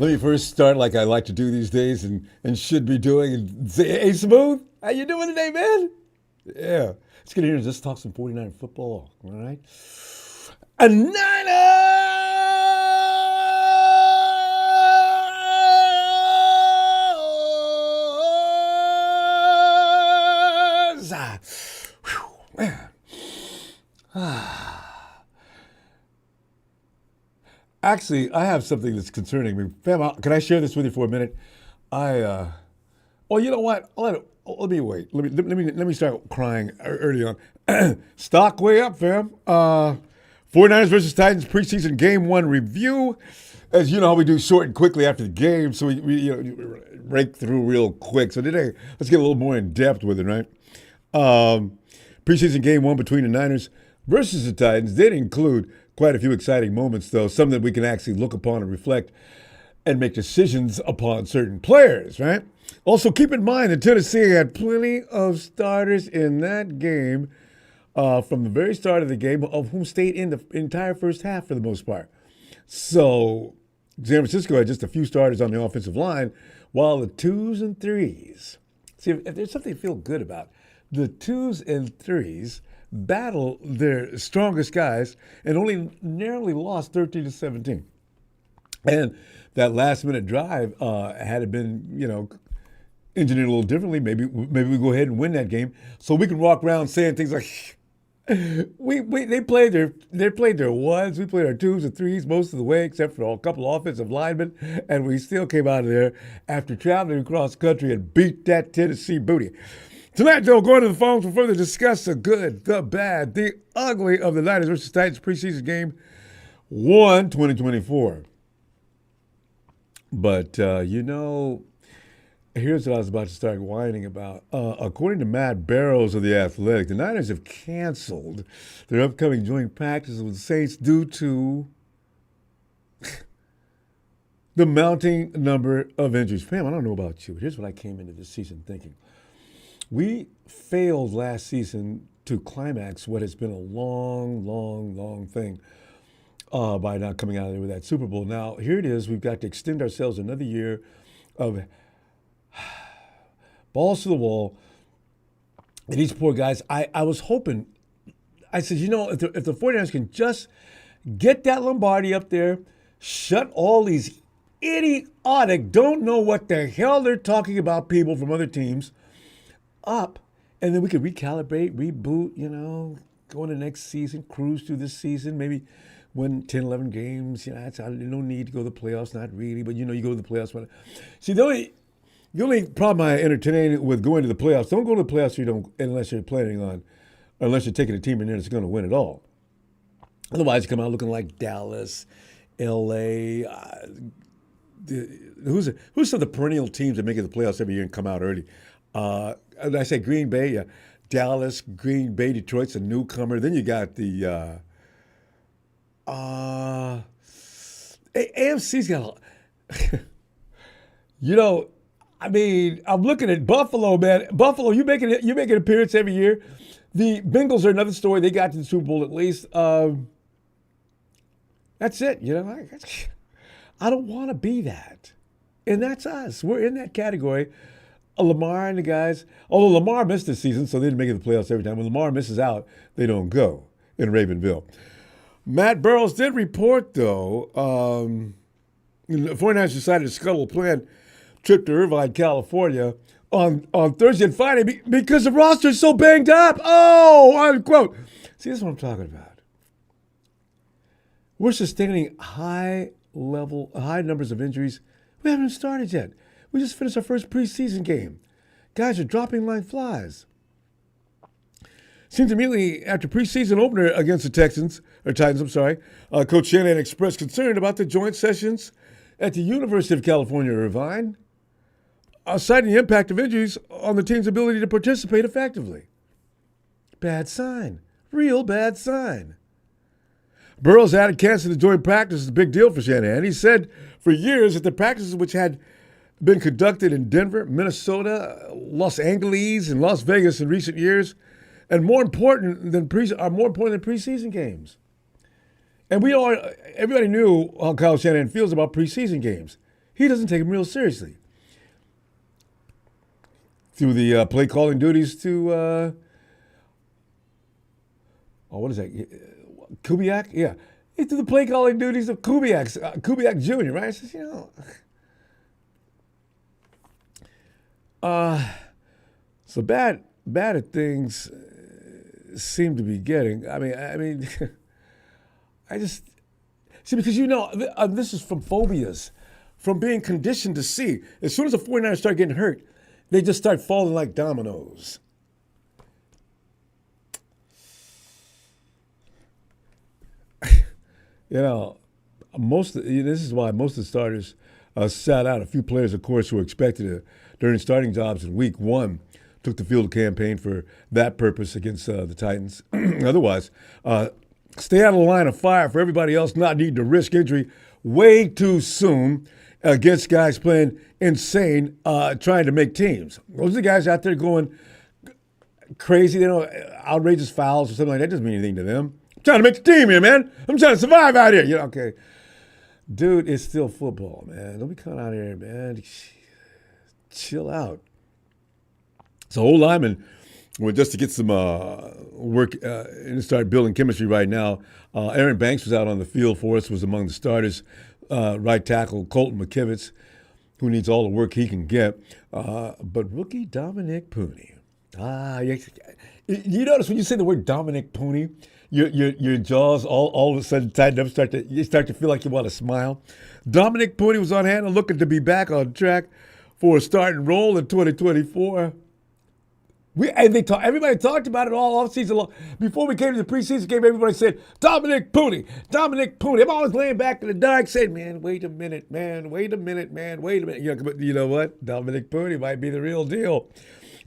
Let me first start like I like to do these days and should be doing and say, hey, Smooth, how you doing today, man? Yeah. Let's get here and just talk some 49 football, all right? A Niners! Man. Actually, I have something that's concerning me. Fam, can I share this with you for a minute? You know what? Let me wait. Let me start crying early on. Stock way up, fam. 49ers versus Titans preseason game one review. As you know how we do short and quickly after the game, so we break through real quick. So today, let's get a little more in depth with it, right? Preseason game one between the Niners versus the Titans did include quite a few exciting moments, though, some that we can actually look upon and reflect and make decisions upon certain players, right? Also, keep in mind that Tennessee had plenty of starters in that game from the very start of the game, of whom stayed in the entire first half for the most part. So San Francisco had just a few starters on the offensive line, while the twos and threes, see, if there's something to feel good about, the twos and threes battle their strongest guys and only narrowly lost 13-17. And that last-minute drive, had it been, engineered a little differently, maybe we go ahead and win that game, so we can walk around saying things like, they played their ones, we played our twos and threes most of the way, except for a couple of offensive linemen, and we still came out of there after traveling across the country and beat that Tennessee booty. Tonight, though, going to the phones to further discuss the good, the bad, the ugly of the Niners versus Titans preseason game 1, 2024. But, here's what I was about to start whining about. According to Matt Barrows of The Athletic, the Niners have canceled their upcoming joint practices with the Saints due to the mounting number of injuries. Fam, I don't know about you, but here's what I came into this season thinking. We failed last season to climax what has been a long thing by not coming out of there with that Super Bowl. Now, here it is. We've got to extend ourselves another year of balls to the wall. And these poor guys, I was hoping, I said, if the 49ers can just get that Lombardi up there, shut all these idiotic, don't know what the hell they're talking about people from other teams up, and then we could recalibrate, reboot, go into next season, cruise through this season, maybe win 10, 11 games. That's no need to go to the playoffs, not really, but you go to the playoffs. See, the only problem I entertain with going to the playoffs, don't go to the playoffs unless you're taking a team in there that's going to win it all. Otherwise, you come out looking like Dallas, LA. Who's some of the perennial teams that make it the playoffs every year and come out early? I say Green Bay, yeah. Dallas, Green Bay, Detroit's a newcomer. Then you got the AFC's got I'm looking at Buffalo, man. Buffalo, you make an appearance every year. The Bengals are another story. They got to the Super Bowl at least. That's it. I don't want to be that. And that's us. We're in that category. Lamar and the guys, although Lamar missed this season, so they didn't make it to the playoffs every time. When Lamar misses out, they don't go in Ravenville. Matt Burrows did report, though, the 49ers decided to scuttle a planned trip to Irvine, California on Thursday and Friday because the roster is so banged up. Oh, unquote. See, this is what I'm talking about. We're sustaining high numbers of injuries. We haven't started yet. We just finished our first preseason game. Guys are dropping like flies. Seems immediately after preseason opener against the Titans, Coach Shanahan expressed concern about the joint sessions at the University of California, Irvine, citing the impact of injuries on the team's ability to participate effectively. Bad sign. Real bad sign. Burrows added canceling the joint practice is a big deal for Shanahan. He said for years that the practices which had been conducted in Denver, Minnesota, Los Angeles, and Las Vegas in recent years, and more important than preseason games. And everybody knew how Kyle Shanahan feels about preseason games. he doesn't take him real seriously. Through the play calling duties to, what is that? Kubiak? Yeah. He threw the play calling duties of Kubiak Jr., right? I says, so bad at things seem to be getting. I mean, I just see, because this is from phobias, from being conditioned to see. As soon as the 49ers start getting hurt, they just start falling like dominoes. This is why most of the starters sat out. A few players, of course, who were expected to during starting jobs in week one took the field campaign for that purpose against the Titans. Otherwise, stay out of the line of fire for everybody else not needing to risk injury way too soon against guys playing insane, trying to make teams. Those are the guys out there going crazy, outrageous fouls or something like that. Doesn't mean anything to them. I'm trying to make the team here, man. I'm trying to survive out here. Okay. Dude, it's still football, man. Don't be coming out here, man. Chill out. So old lineman, just to get some work and start building chemistry right now, Aaron Banks was out on the field for us, was among the starters. Right tackle Colton McKivitz, who needs all the work he can get. But rookie Dominic Puni. You notice when you say the word Dominic Puni, your jaws all of a sudden tighten up, you start to feel like you want to smile. Dominic Puni was on hand and looking to be back on track for a starting role in 2024. Everybody talked about it all offseason long. Before we came to the preseason game, everybody said, Dominic Puni. I'm always laying back in the dark saying, man, wait a minute. But you know what? Dominic Puni might be the real deal.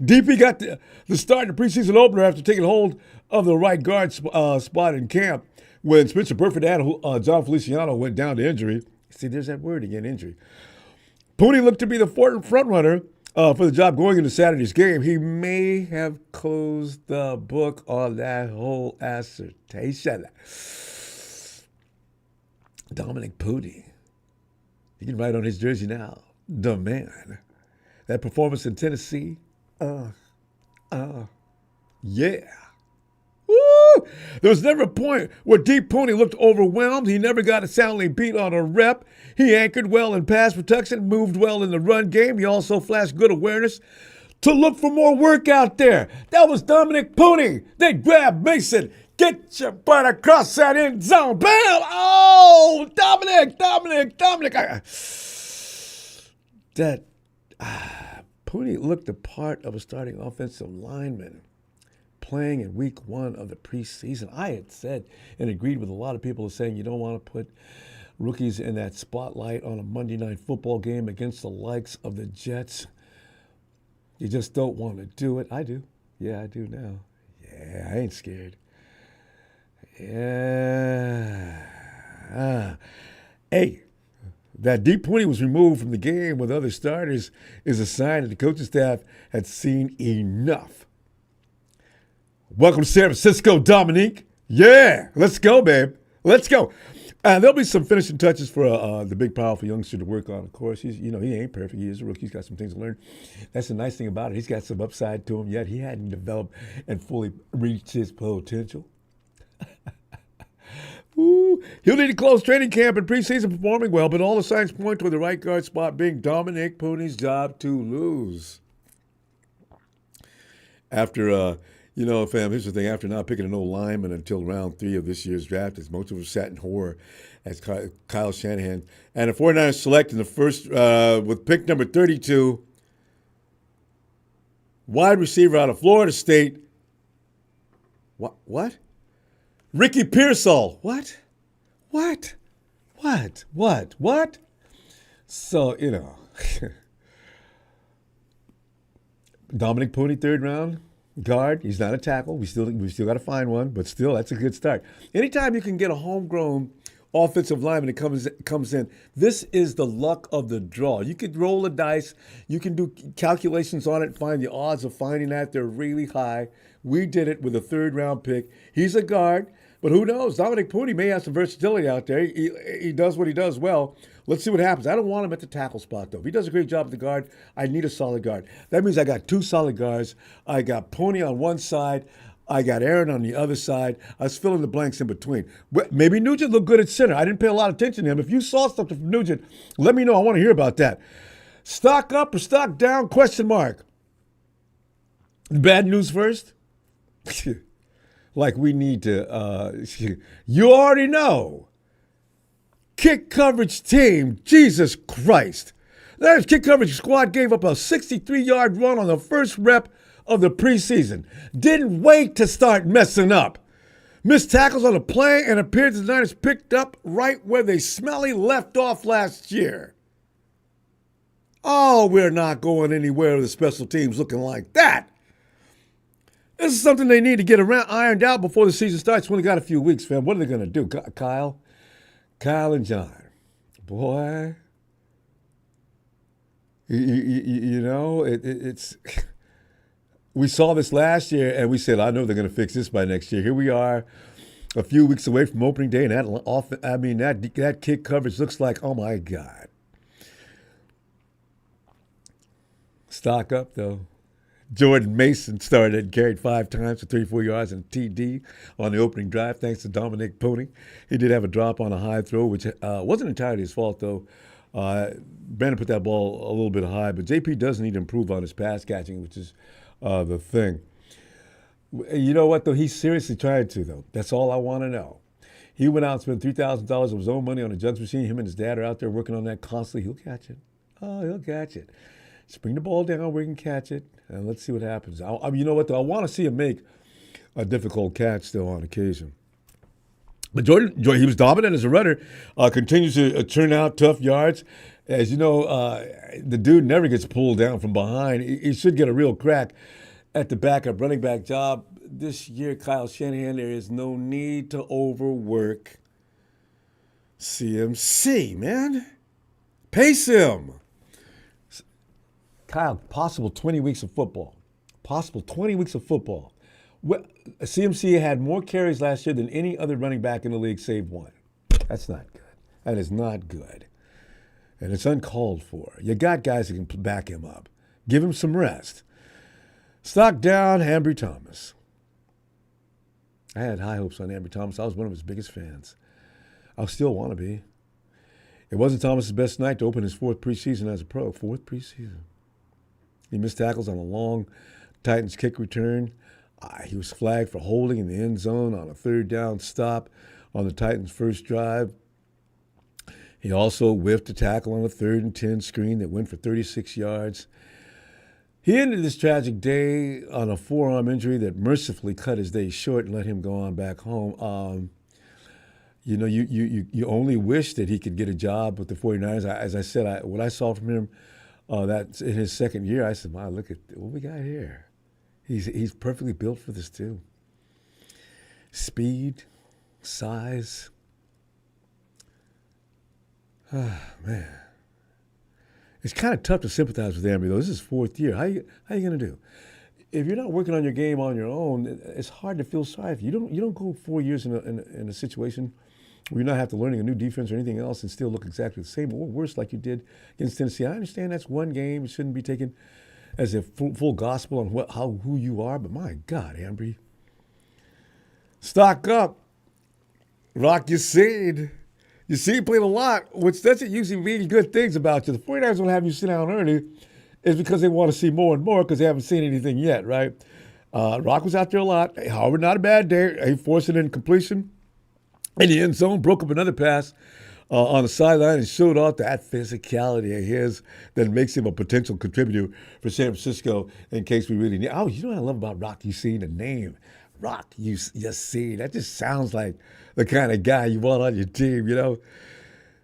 DP got the start in the preseason opener after taking hold of the right guard spot in camp when Spencer Burford and John Feliciano went down to injury. See, there's that word again, injury. Puni looked to be the front runner for the job going into Saturday's game. He may have closed the book on that whole assertion. Dominic Puni. You can write on his jersey now, the man. That performance in Tennessee, yeah. Woo! There was never a point where Deep Puni looked overwhelmed. He never got a soundly beat on a rep. He anchored well in pass protection, moved well in the run game. He also flashed good awareness to look for more work out there. That was Dominic Puni. They grabbed Mason. Get your butt across that end zone. Bam! Oh, Dominic. Puni looked the part of a starting offensive lineman playing in week one of the preseason. I had said and agreed with a lot of people saying you don't want to put rookies in that spotlight on a Monday night football game against the likes of the Jets. You just don't want to do it. I do. Yeah, I do now. Yeah, I ain't scared. Yeah. Hey, that Deep Puni was removed from the game with other starters is a sign that the coaching staff had seen enough. Welcome to San Francisco, Dominique. Yeah, let's go, babe. Let's go. There'll be some finishing touches for the big, powerful youngster to work on. Of course, he ain't perfect. He is a rookie. He's got some things to learn. That's the nice thing about it. He's got some upside to him yet. He hadn't developed and fully reached his potential. Ooh. He'll need to close training camp and preseason performing well, but all the signs point toward the right guard spot being Dominic Puni's job to lose. After, fam, here's the thing. After not picking an old lineman until round 3 of this year's draft, as most of us sat in horror as Kyle Shanahan, and the 49ers select in the first, with pick number 32, wide receiver out of Florida State. What? Ricky Pearsall. What? So, Dominic Puni, third round guard. He's not a tackle. We still got to find one, but still, that's a good start. Anytime you can get a homegrown offensive lineman that comes in, this is the luck of the draw. You could roll the dice. You can do calculations on it and find the odds of finding that. They're really high. We did it with a third round pick. He's a guard. But who knows? Dominic Puni may have some versatility out there. He does what he does well. Let's see what happens. I don't want him at the tackle spot, though. If he does a great job at the guard, I need a solid guard. That means I got two solid guards. I got Puni on one side. I got Aaron on the other side. I was filling the blanks in between. Maybe Nugent looked good at center. I didn't pay a lot of attention to him. If you saw something from Nugent, let me know. I want to hear about that. Stock up or stock down? Question mark. Bad news first? Like we need to, you already know. Kick coverage team, Jesus Christ. That kick coverage squad gave up a 63-yard run on the first rep of the preseason. Didn't wait to start messing up. Missed tackles on the play and appeared the Niners picked up right where they smelly left off last year. Oh, we're not going anywhere with the special teams looking like that. This is something they need to get ironed out before the season starts. We only got a few weeks, fam. What are they going to do? Kyle and John. Boy. You know, it's... We saw this last year, and we said, I know they're going to fix this by next year. Here we are, a few weeks away from opening day, and that kick coverage looks like, oh, my God. Stock up, though. Jordan Mason started and carried 5 times for 34 yards and TD on the opening drive, thanks to Dominic Puni. He did have a drop on a high throw, which wasn't entirely his fault, though. Brandon put that ball a little bit high, but JP does need to improve on his pass catching, which is the thing. You know what, though? He's seriously trying to, though. That's all I want to know. He went out and spent $3,000 of his own money on a jugs machine. Him and his dad are out there working on that constantly. He'll catch it. Oh, he'll catch it. Just bring the ball down where he can catch it, and let's see what happens. You know what, though? I want to see him make a difficult catch still on occasion. But Jordan, he was dominant as a runner, continues to turn out tough yards. As you know, the dude never gets pulled down from behind. He should get a real crack at the backup running back job. This year, Kyle Shanahan, there is no need to overwork CMC, man. Pace him. Kyle, possible 20 weeks of football. Possible 20 weeks of football. CMC had more carries last year than any other running back in the league, save one. That's not good. That is not good. And it's uncalled for. You got guys that can back him up. Give him some rest. Stock down, Ambry Thomas. I had high hopes on Ambry Thomas. I was one of his biggest fans. I still want to be. It wasn't Thomas's best night to open his 4th preseason as a pro. 4th preseason. He missed tackles on a long Titans kick return. He was flagged for holding in the end zone on a 3rd down stop on the Titans' first drive. He also whiffed a tackle on a 3rd and 10 screen that went for 36 yards. He ended this tragic day on a forearm injury that mercifully cut his day short and let him go on back home. You only wish that he could get a job with the 49ers. As I said, what I saw from him, that's in his 2nd year, I said, wow, look at what we got here. He's perfectly built for this too. Speed, size. Man. It's kind of tough to sympathize with Ambry, though. This is his 4th year. How you going to do? If you're not working on your game on your own, it's hard to feel sorry for you. You don't go 4 years in a situation where you're not have to learning a new defense or anything else and still look exactly the same or worse like you did against Tennessee. I understand that's one game. It shouldn't be taken as a full gospel on who you are, but my God, Ambry. Stock up. Rock your seed. You see, you played a lot, which doesn't usually mean good things about you. The 49ers don't have you sit down early is because they want to see more and more because they haven't seen anything yet, right? Rock was out there a lot. However, not a bad day. He forced an incompletion in the end zone, broke up another pass on the sideline and showed off that physicality of his that makes him a potential contributor for San Francisco in case we really need. Oh, you know what I love about Rock You-Seen? The name. Rock You-Seen. That just sounds like the kind of guy you want on your team, you know.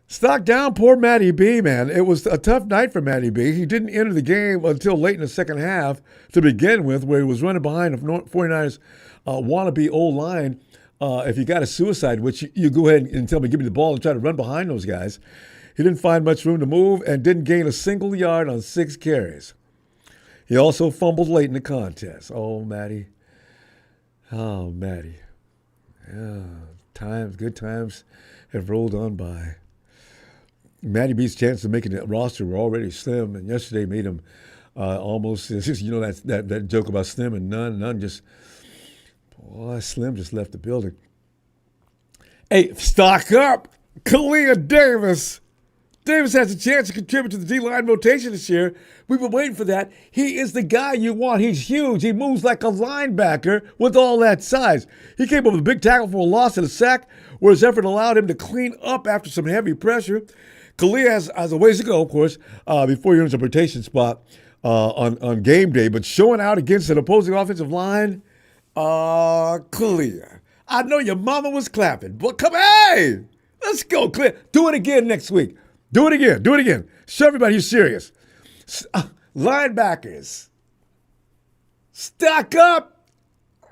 Stock down, poor Matty B, man. It was a tough night for Matty B. He didn't enter the game until late in the second half to begin with, where he was running behind the 49ers wannabe old line. If you got a suicide, which you go ahead and tell me, give me the ball and try to run behind those guys. He didn't find much room to move and didn't gain a single yard on 6 carries. He also fumbled late in the contest. Oh, Matty. Oh, Matty. Good times have rolled on by. Matty B's chances of making the roster were already slim, and yesterday made him almost, that joke about Slim and none just, boy, Slim just left the building. Hey, stock up, Kalia Davis. Davis has a chance to contribute to the D-line rotation this year. We've been waiting for that. He is the guy you want. He's huge. He moves like a linebacker with all that size. He came up with a big tackle for a loss and a sack, where his effort allowed him to clean up after some heavy pressure. Kalia has a ways to go, of course, before he earns a rotation spot on game day. But showing out against an opposing offensive line, Kalia. I know your mama was clapping, but hey, let's go, Kalia. Do it again next week. Do it again. Show everybody you're serious. Linebackers, stock up.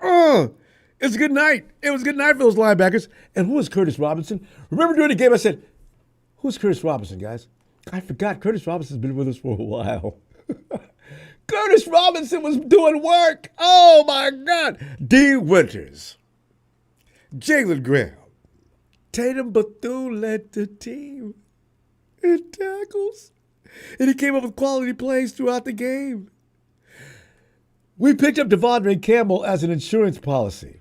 It's a good night. It was a good night for those linebackers. And who was Curtis Robinson? Remember during the game I said, who's Curtis Robinson, guys? I forgot Curtis Robinson's been with us for a while. Curtis Robinson was doing work. Oh, my God. D. Winters, Jalen Graham, Tatum Bethune led the team in tackles. And he came up with quality plays throughout the game. We picked up Devondre Campbell as an insurance policy.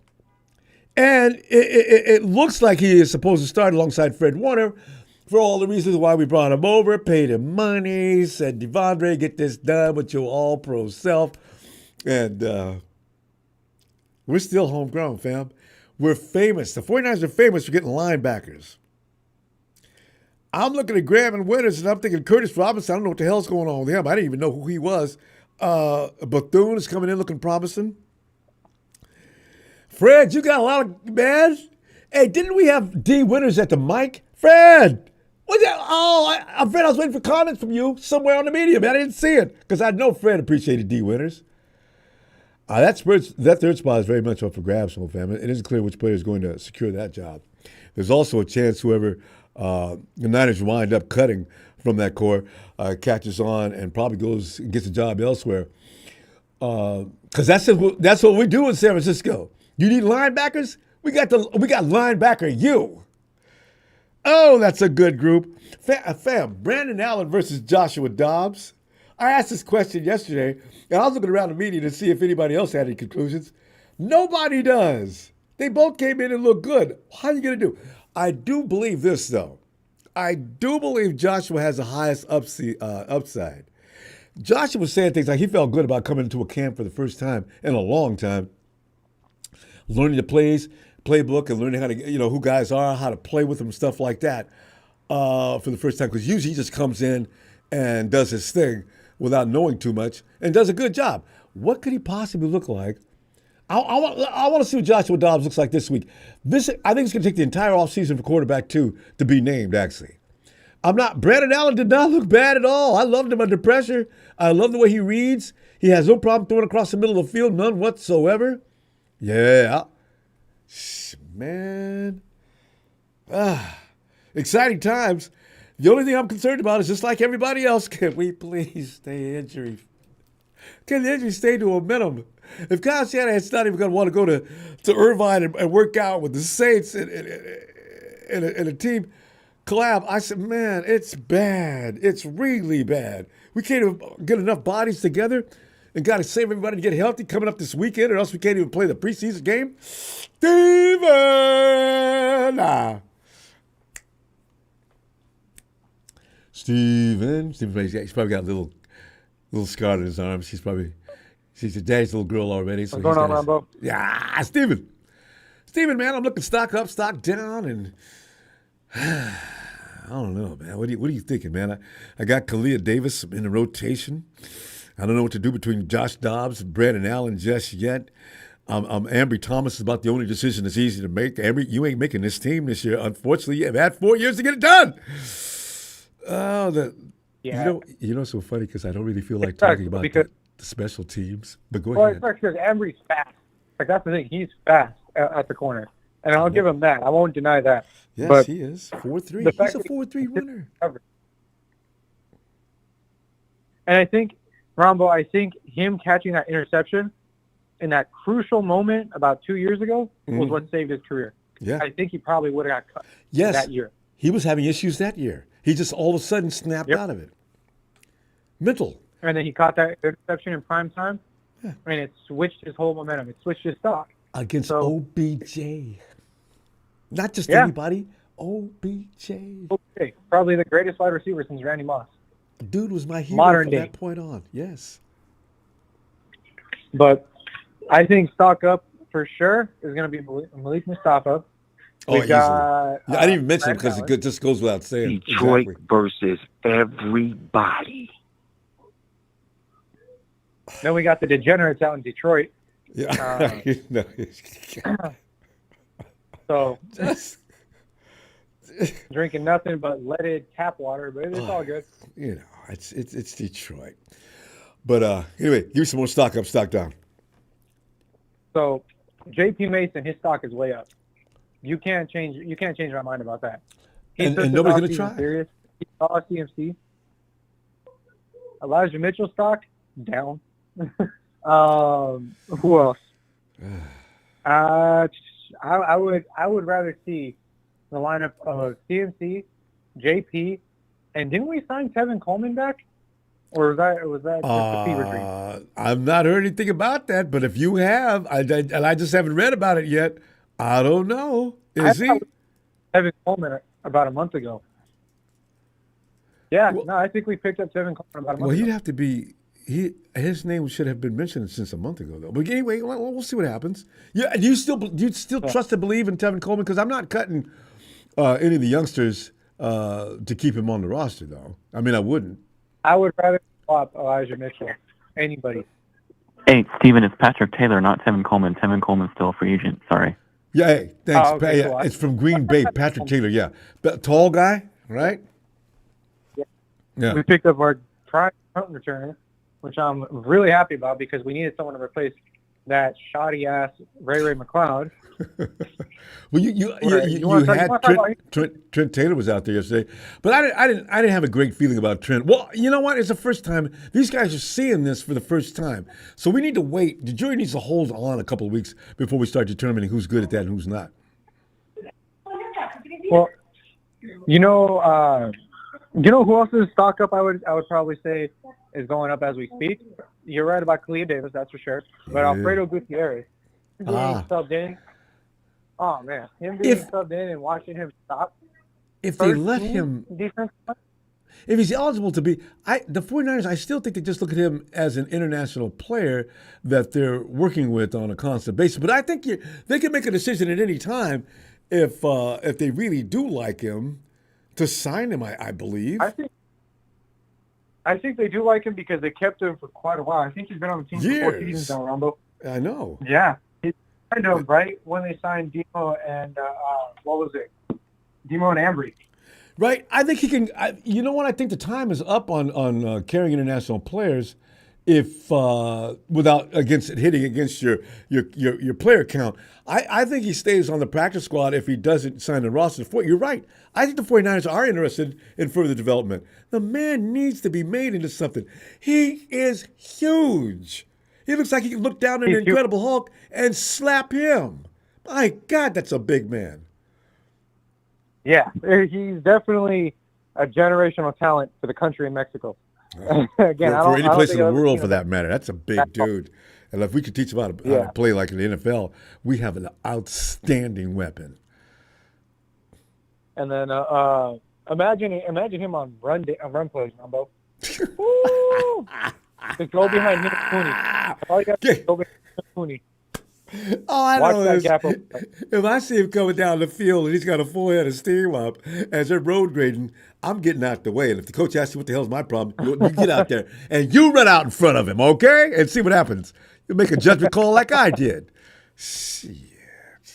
And it looks like he is supposed to start alongside Fred Warner for all the reasons why we brought him over, paid him money, said, Devondre, get this done with your all-pro self. And we're still homegrown, fam. We're famous. The 49ers are famous for getting linebackers. I'm looking at Graham and Winters, and I'm thinking Curtis Robinson, I don't know what the hell's going on with him. I didn't even know who he was. Bethune is coming in looking promising. Fred, you got a lot of, man. Hey, didn't we have D. Winters at the mic? Fred! What's that? Oh, Fred, I was waiting for comments from you somewhere on the media, man. I didn't see it because I know Fred appreciated D. Winters. That third spot is very much up for grabs, old fam. It isn't clear which player is going to secure that job. There's also a chance whoever the Niners wind up cutting from that core catches on and probably goes and gets a job elsewhere. Because that's what we do in San Francisco. You need linebackers? We got linebacker you. Oh, that's a good group. Fam, Brandon Allen versus Joshua Dobbs. I asked this question yesterday, and I was looking around the media to see if anybody else had any conclusions. Nobody does. They both came in and looked good. How are you going to do? I do believe this, though. I do believe Joshua has the highest upside. Joshua was saying things like he felt good about coming into a camp for the first time in a long time, learning the playbook, and learning how to, who guys are, how to play with them, stuff like that for the first time. Because usually he just comes in and does his thing without knowing too much and does a good job. What could he possibly look like? I want to see what Joshua Dobbs looks like this week. I think it's going to take the entire offseason for quarterback 2 to be named, actually. Brandon Allen did not look bad at all. I loved him under pressure. I love the way he reads. He has no problem throwing across the middle of the field, none whatsoever. Yeah. Man. Exciting times. The only thing I'm concerned about is just like everybody else, can we please stay injury? Can the injury stay to a minimum? If Kyle Shanahan's not even going to want to go to Irvine and work out with the Saints and a team collab, I said, man, it's bad. It's really bad. We can't even get enough bodies together and got to save everybody to get healthy coming up this weekend, or else we can't even play the preseason game. Steven, he's probably got a little scar on his arms. She's a daddy's little girl already. So what's going on, Ronbo? Yeah, Steven, man, I'm looking stock up, stock down, and I don't know, man. What are you thinking, man? I got Kalia Davis in the rotation. I don't know what to do between Josh Dobbs and Brandon Allen just yet. Ambry Thomas is about the only decision that's easy to make. Ambry, you ain't making this team this year. Unfortunately, you've had 4 years to get it done. It's so funny because I don't really feel like talking about the special teams. But go ahead. Well, it's because Ambry's fast. Like, that's the thing. He's fast at the corner. And I'll give him that. I won't deny that. Yes, but he is. 4.3. He's a 4.3 runner. And I think, Ronbo, him catching that interception in that crucial moment about 2 years ago was what saved his career. Yeah. I think he probably would have got cut Yes. that year. He was having issues that year. He just all of a sudden snapped Yep. out of it. Mental. And then he caught that interception in prime time, and it switched his whole momentum. It switched his stock. Against So- OBJ. Not just Yeah. anybody. OBJ. Okay, probably the greatest wide receiver since Randy Moss. Dude was my hero Modern from day. that point on. Yes. But I think stock up for sure is going to be Malik Mustafa. Oh, We've easily. got, Yeah, I didn't even mention it Brad because Allen. it just goes without saying. Detroit Exactly. versus everybody. Then we got the degenerates out in Detroit. Yeah. No, So just, drinking nothing but leaded tap water, but it's all good. you know, it's Detroit. But anyway, give me some more stock up, stock down. So J.P. Mason, his stock is way up. You can't change my mind about that. He And took this nobody's gonna offseason try. serious. He saw CMC. Elijah Mitchell stock down. Who else? I would rather see the lineup of CMC, JP, and didn't we sign Tevin Coleman back? Or was that just a fever dream? I've not heard anything about that, but if you have, and I just haven't read about it yet, I don't know. Is he? thought Tevin Coleman about a month ago. Yeah, Well- no, I think we picked up Tevin Coleman about a month Well, he'd ago. have to be. His name should have been mentioned since a month ago, though. But anyway, we'll see what happens. Yeah, do you still trust and believe in Tevin Coleman? Because I'm not cutting any of the youngsters to keep him on the roster, though. I mean, I wouldn't. I would rather swap Elijah Mitchell. Anybody. Hey, Steven, it's Patrick Taylor, not Tevin Coleman. Tevin Coleman's still a free agent. Sorry. Yeah, hey, thanks. Oh, okay, Yeah, cool. it's from Green Bay, Patrick Taylor. Yeah, tall guy, right? Yeah. We picked up our prime punt returner, which I'm really happy about because we needed someone to replace that shoddy ass Ray McLeod. Well, you wanna talk- had you wanna talk about- Trent Taylor was out there yesterday, but I didn't have a great feeling about Trent. Well, you know what? It's the first time these guys are seeing this for the first time, so we need to wait. The jury needs to hold on a couple of weeks before we start determining who's good at that and who's not. Well, you know who else's stock up? I would probably say is going up as we speak. You're right about Kalia Davis, that's for sure. But Yeah. Alfredo Gutierrez being Ah. subbed in. Oh man, him being If- subbed in and watching him stop. If they first let team him, defense. if he's eligible to be, the 49ers, I still think they just look at him as an international player that they're working with on a constant basis. But I think they can make a decision at any time if they really do like him to sign him. I believe. I think they do like him because they kept him for quite a while. I think he's been on the team for 4 Years. seasons now, Ronbo. I know. Yeah. He signed him right when they signed Demo and what was it? Demo and Ambry. Right. I think he can. You know what? I think the time is up on carrying international players if without hitting against your player count. I think he stays on the practice squad if he doesn't sign the roster. You're right. I think the 49ers are interested in further development. The man needs to be made into something. He is huge. He looks like he can look down at the Incredible Hulk and slap him. My God, that's a big man. Yeah, he's definitely a generational talent for the country in Mexico. Again, for any place in the world, for for that matter. That's a big dude. And if we could teach him how to play like in the NFL, we have an outstanding weapon. And then imagine him on run plays, Ronbo. Woo! Just go behind him, Puni. All you got to do is go behind him, Puni. Oh, I Watch know that this. gap open. If I see him coming down the field and he's got a full head of steam up as they're road grading, I'm getting out the way. And if the coach asks you what the hell's my problem, you get out there and you run out in front of him, okay? And see what happens. You make a judgment call like I did. Shit.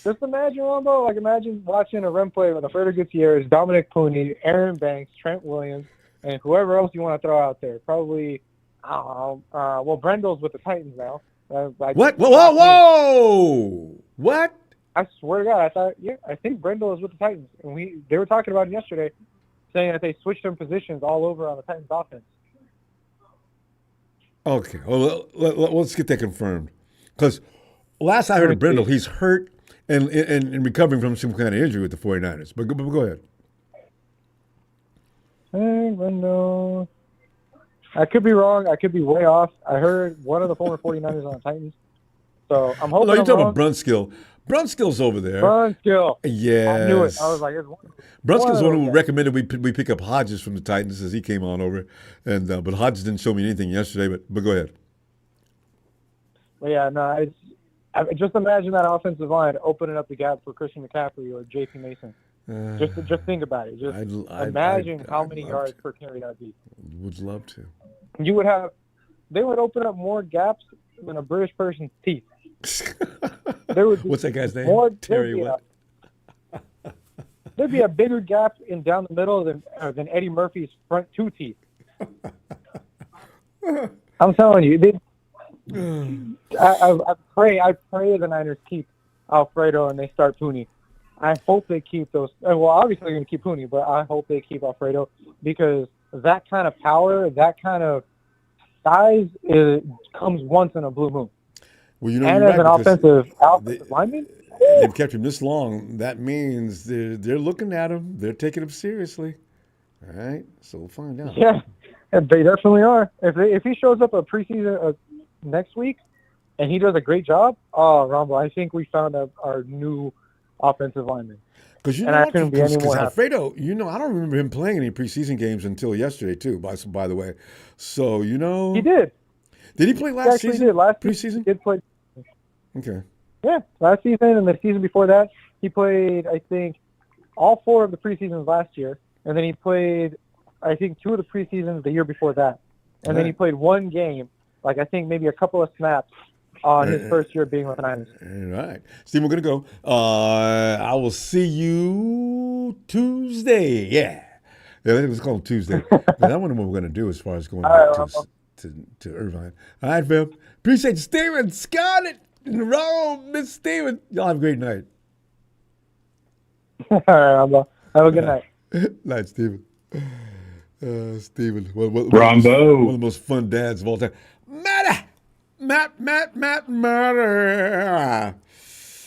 Just imagine, Ronbo, imagine watching a run play with Alfredo Gutierrez, Dominic Puni, Aaron Banks, Trent Williams, and whoever else you want to throw out there. Probably, I don't know. Brendel's with the Titans now. What? Whoa! What? I swear to God, I think Brendel is with the Titans. And they were talking about it yesterday, saying that they switched them positions all over on the Titans offense. Okay, well, let's get that confirmed. Because last I heard of Brindle, he's hurt and recovering from some kind of injury with the 49ers. But go ahead. No. I could be wrong. I could be way off. I heard one of the former 49ers on the Titans. So I'm hoping No, you're I'm talking wrong. about Brunskill. Brunskill's over there. Brunskill. Yes. I knew it. I was like, it's Brunskill's the one who guys. recommended we pick up Hodges from the Titans as he came on over, and but Hodges didn't show me anything yesterday. But go ahead. But yeah, no. Just imagine that offensive line opening up the gap for Christian McCaffrey or J.P. Mason. Just think about it. Just imagine how many yards per carry that'd be. Would love to. They would open up more gaps than a British person's teeth. There would be What's that guy's name? Terry. There'd be a bigger gap down the middle than Eddie Murphy's front two teeth. I'm telling you, I pray the Niners keep Alfredo and they start Puni. I hope they keep those. Well, obviously they're going to keep Puni, but I hope they keep Alfredo because that kind of power, that kind of size, comes once in a blue moon. Well, you know, and you're as right, an offensive lineman, they've kept him this long. That means they're looking at him. They're taking him seriously. All right, so we'll find out. Yeah, they definitely are. If he shows up a preseason next week and he does a great job, Ronbo, I think we found our new offensive lineman. Because you and know I couldn't be any more happy. Alfredo, I don't remember him playing any preseason games until yesterday too. By the way, so he did. Did he play last season? He did. Last preseason. Season, he did play. Okay. Yeah, last season and the season before that, he played, I think, all 4 of the preseasons last year, and then he played, I think, 2 of the preseasons the year before that, and then he played 1 game, like I think maybe a couple of snaps on his first year being with the Niners. All right, Steve, we're gonna go. I will see you Tuesday. Yeah, let's call him Tuesday. I wonder what we're gonna do as far as going back to Irvine. All right, Phil. Appreciate you, Steven, Scarlett, in the row, Miss Steven. Y'all have a great night. All right, have a good night. Night, Steven. Steven. Ronbo. One of the most fun dads of all time. Matt.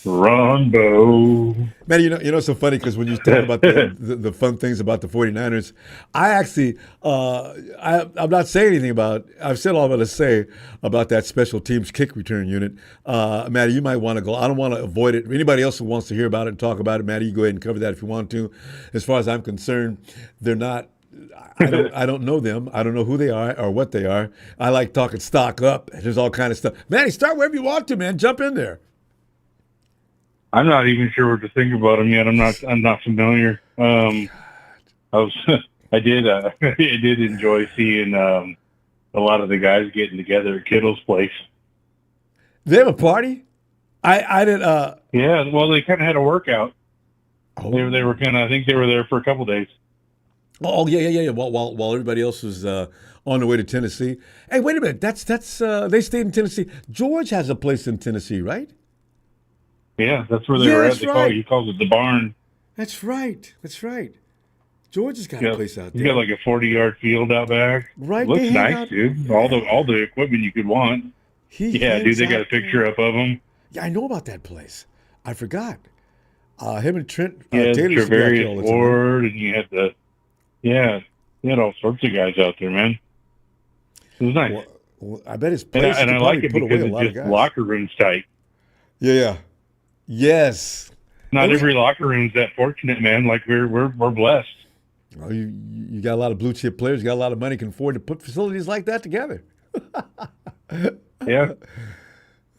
Ronbo. Man, you know, it's so funny because when you talk about the fun things about the 49ers, I actually, I'm not saying anything about, I've said all I'm going to say about that special teams kick return unit. Matty, you might want to go. I don't want to avoid it. Anybody else who wants to hear about it and talk about it, Matty, you go ahead and cover that if you want to. As far as I'm concerned, they're not, I don't know them. I don't know who they are or what they are. I like talking stock up. There's all kind of stuff. Matty, start wherever you want to, man. Jump in there. I'm not even sure what to think about him yet. I'm not familiar. I did enjoy seeing a lot of the guys getting together at Kittle's place. They have a party? I did. Yeah, well, they kind of had a workout. Oh. They were kind of. I think they were there for a couple days. Oh yeah. While everybody else was on the way to Tennessee. Hey, wait a minute. That's they stayed in Tennessee. George has a place in Tennessee, right? Yeah, that's where they were at. He calls it the barn. That's right. George has got a place out there. He's got like a 40-yard field out back. Right. Looks nice, dude. Yeah. All the equipment you could want. They got a picture up of him. Yeah, I know about that place. I forgot. Him and Trent Taylor Travarius Ward, and you had all sorts of guys out there, man. It was nice. Well, I bet his place. And I like it because it's just locker room's tight. Yeah. Yes. Not every locker room's that fortunate, man. Like we're blessed. Well, you got a lot of blue chip players. You got a lot of money, can afford to put facilities like that together. Yeah.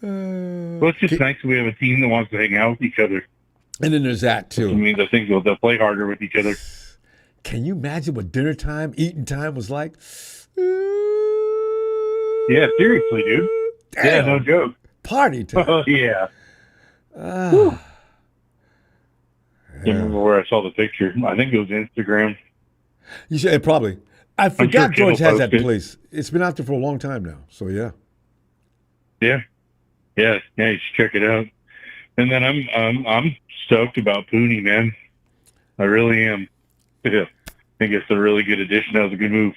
Well, it's just nice that we have a team that wants to hang out with each other. And then there's that too. I mean, the things they'll play harder with each other. Can you imagine what dinner time, eating time was like? Yeah, seriously, dude. Damn. Yeah, no joke. Party time. Yeah. Can't remember where I saw the picture. I think it was Instagram. You should probably. I forgot sure George has that posted. place. It's been out there for a long time now. So yeah. Yeah. You should check it out. And then I'm stoked about Puni, man. I really am. Yeah. I think it's a really good addition. That was a good move.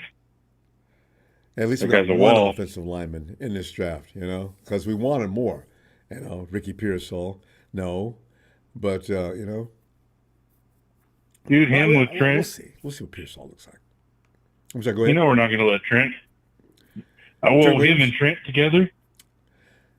At least we got one offensive lineman in this draft, because we wanted more. Ricky Pearsall, no. But Dude, him with we'll Trent. see. We'll see what Pearsall looks like. I'm sorry. Go ahead. You know we're not going to let Trent. Trent Him Williams? and Trent together.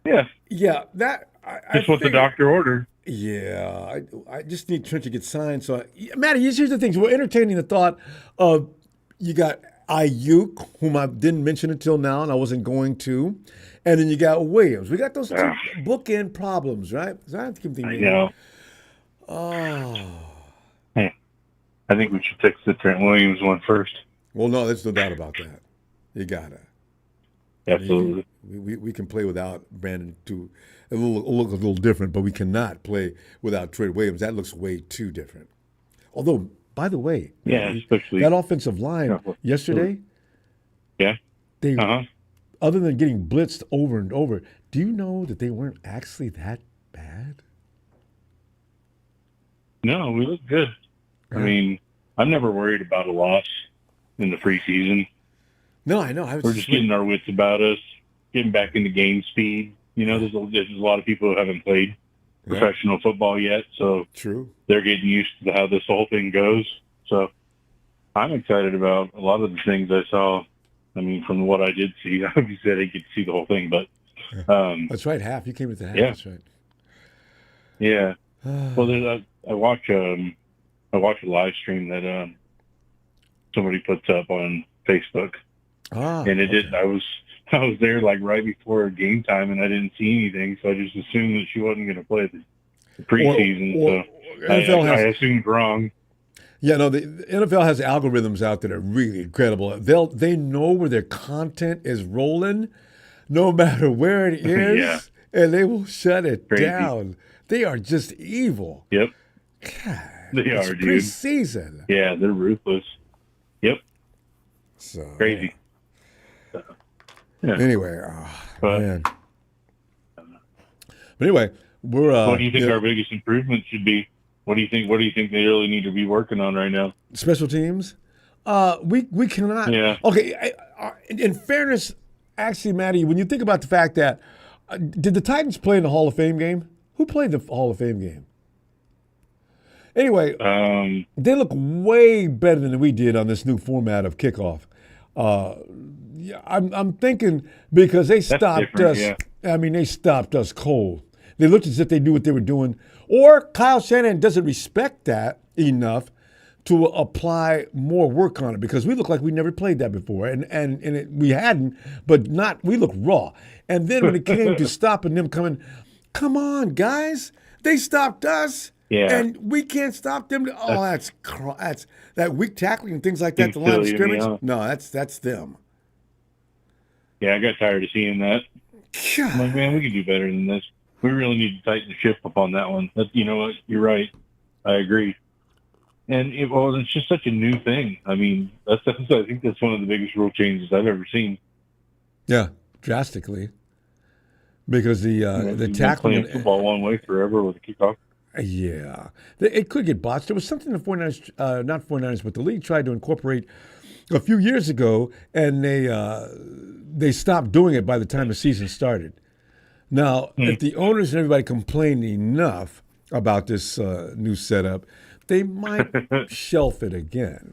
Yeah, Yeah, that. I that's what the figured- doctor ordered. Yeah, I just need Trent to get signed. So, Matty, here's the thing. So we're entertaining the thought of you got Ayuk, whom I didn't mention until now, and I wasn't going to, and then you got Williams. We got those two bookend problems, right? So I have to keep thinking. You know, Oh, I think we should fix the Trent Williams one first. well, no, there's no doubt about that. You gotta. Absolutely. We can play without Brandon too. It will look a little different, but we cannot play without Trent Williams. That looks way too different. Although, by the way, Yeah, especially that offensive line yesterday, Yeah. they Uh-huh. other than getting blitzed over and over, do you know that they weren't actually that bad? No, we look good. I mean, I'm never worried about a loss in the preseason. No, I know. We're just getting our wits about us, getting back into game speed. You know, there's a lot of people who haven't played professional football yet, so True. they're getting used to how this whole thing goes. So I'm excited about a lot of the things I saw. I mean, from what I did see, obviously I didn't get to see the whole thing, but That's right. Half. You came at the half. Yeah. That's right. yeah. Well, I watch a live stream that somebody puts up on Facebook, and it did. I was there like right before game time, and I didn't see anything, so I just assumed that she wasn't going to play the preseason. So I assumed wrong. Yeah, no, the NFL has algorithms out that are really incredible. They know where their content is rolling, no matter where it is, Yeah. and they will shut it Crazy. down. They are just evil. Yep, God, they it's are, dude. preseason. Yeah, they're ruthless. Yep, So crazy. Yeah. Anyway, But- man. But anyway, we're. What do you think our biggest improvement should be? What do you think? What do you think they really need to be working on right now? Special teams? We cannot. Yeah. Okay. In fairness, actually, Matty, when you think about the fact that did the Titans play in the Hall of Fame game? Who played the Hall of Fame game? Anyway, they look way better than we did on this new format of kickoff. Yeah, I'm thinking because they stopped different, us. yeah. I mean, they stopped us cold. They looked as if they knew what they were doing, or Kyle Shanahan doesn't respect that enough to apply more work on it because we look like we never played that before, and we hadn't, but not. We look raw. And then when it came to stopping them coming, come on, guys, they stopped us. Yeah. And we can't stop them. That's that weak tackling and things like that. The line of Seems silly to me, scrimmage. huh? No, that's them. Yeah, I got tired of seeing that. I'm like, man, we can do better than this. We really need to tighten the ship up on that one. You know what? You're right. I agree. And it's just such a new thing. I mean, I think that's one of the biggest rule changes I've ever seen. Yeah, drastically. Because the You've been tackling playing football one way forever with a kickoff. Yeah. It could get botched. There was something the 49ers, not 49ers, but the league tried to incorporate a few years ago, and they stopped doing it by the time the season started. Now, if the owners and everybody complained enough about this new setup, they might shelf it again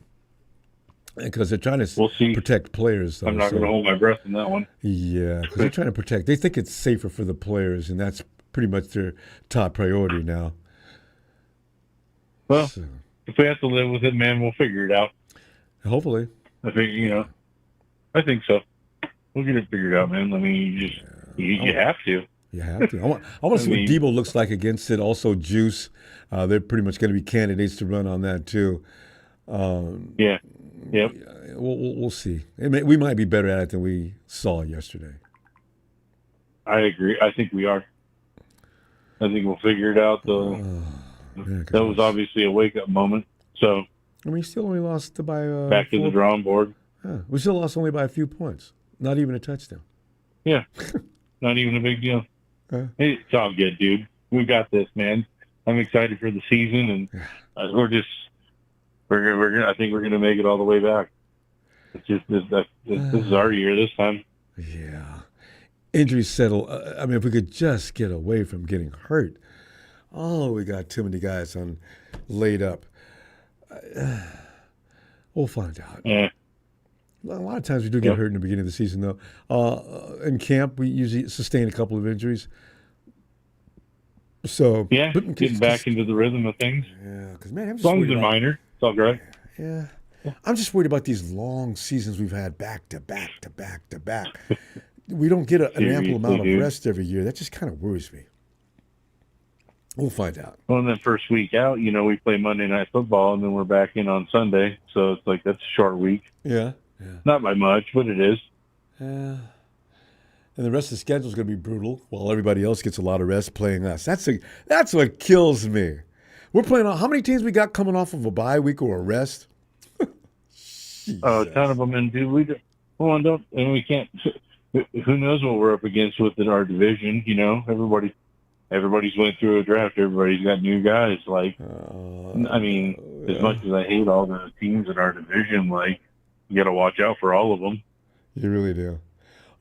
because they're trying to We'll see. protect players. Though, I'm not going to hold my breath on that one. Yeah, because they're trying to protect. They think it's safer for the players, and that's pretty much their top priority now. Well, So, if we have to live with it, man, we'll figure it out. hopefully. I think, I think so. We'll get it figured out, man. I mean, you have to. You have to. I want to see what Debo looks like against it. Also, Juice. They're pretty much going to be candidates to run on that, too. Yeah. Yep. We'll see. We might be better at it than we saw yesterday. I agree. I think we are. I think we'll figure it out. That was obviously a wake-up moment. So I mean, we still only lost by back to the drawing board. Yeah, we still lost only by a few points. Not even a touchdown. Yeah. Not even a big deal. Yeah. Hey, it's all good, dude. We got this, man. I'm excited for the season, and we're gonna. I think we're gonna make it all the way back. It's just this is our year this time. Yeah. Injuries settle. I mean, if we could just get away from getting hurt. Oh, we got too many guys on laid up. We'll find out. Yeah. A lot of times we do get hurt in the beginning of the season, though. In camp, we usually sustain a couple of injuries. So getting back into the rhythm of things. Yeah, because man, I'm As just long as worried they're about, minor, it's all right. yeah. I'm just worried about these long seasons we've had back to back to back to back. We don't get an ample amount of rest every year. That just kind of worries me. We'll find out. Well, and then first week out, we play Monday Night Football, and then we're back in on Sunday. So it's like that's a short week. Yeah. Not by much, but it is. Yeah. And the rest of the schedule is going to be brutal while everybody else gets a lot of rest playing us. That's what kills me. We're playing how many teams we got coming off of a bye week or a rest? A ton of them, and dude, we can't. Who knows what we're up against within our division? Everybody's went through a draft. Everybody's got new guys. As much as I hate all the teams in our division, you got to watch out for all of them. You really do.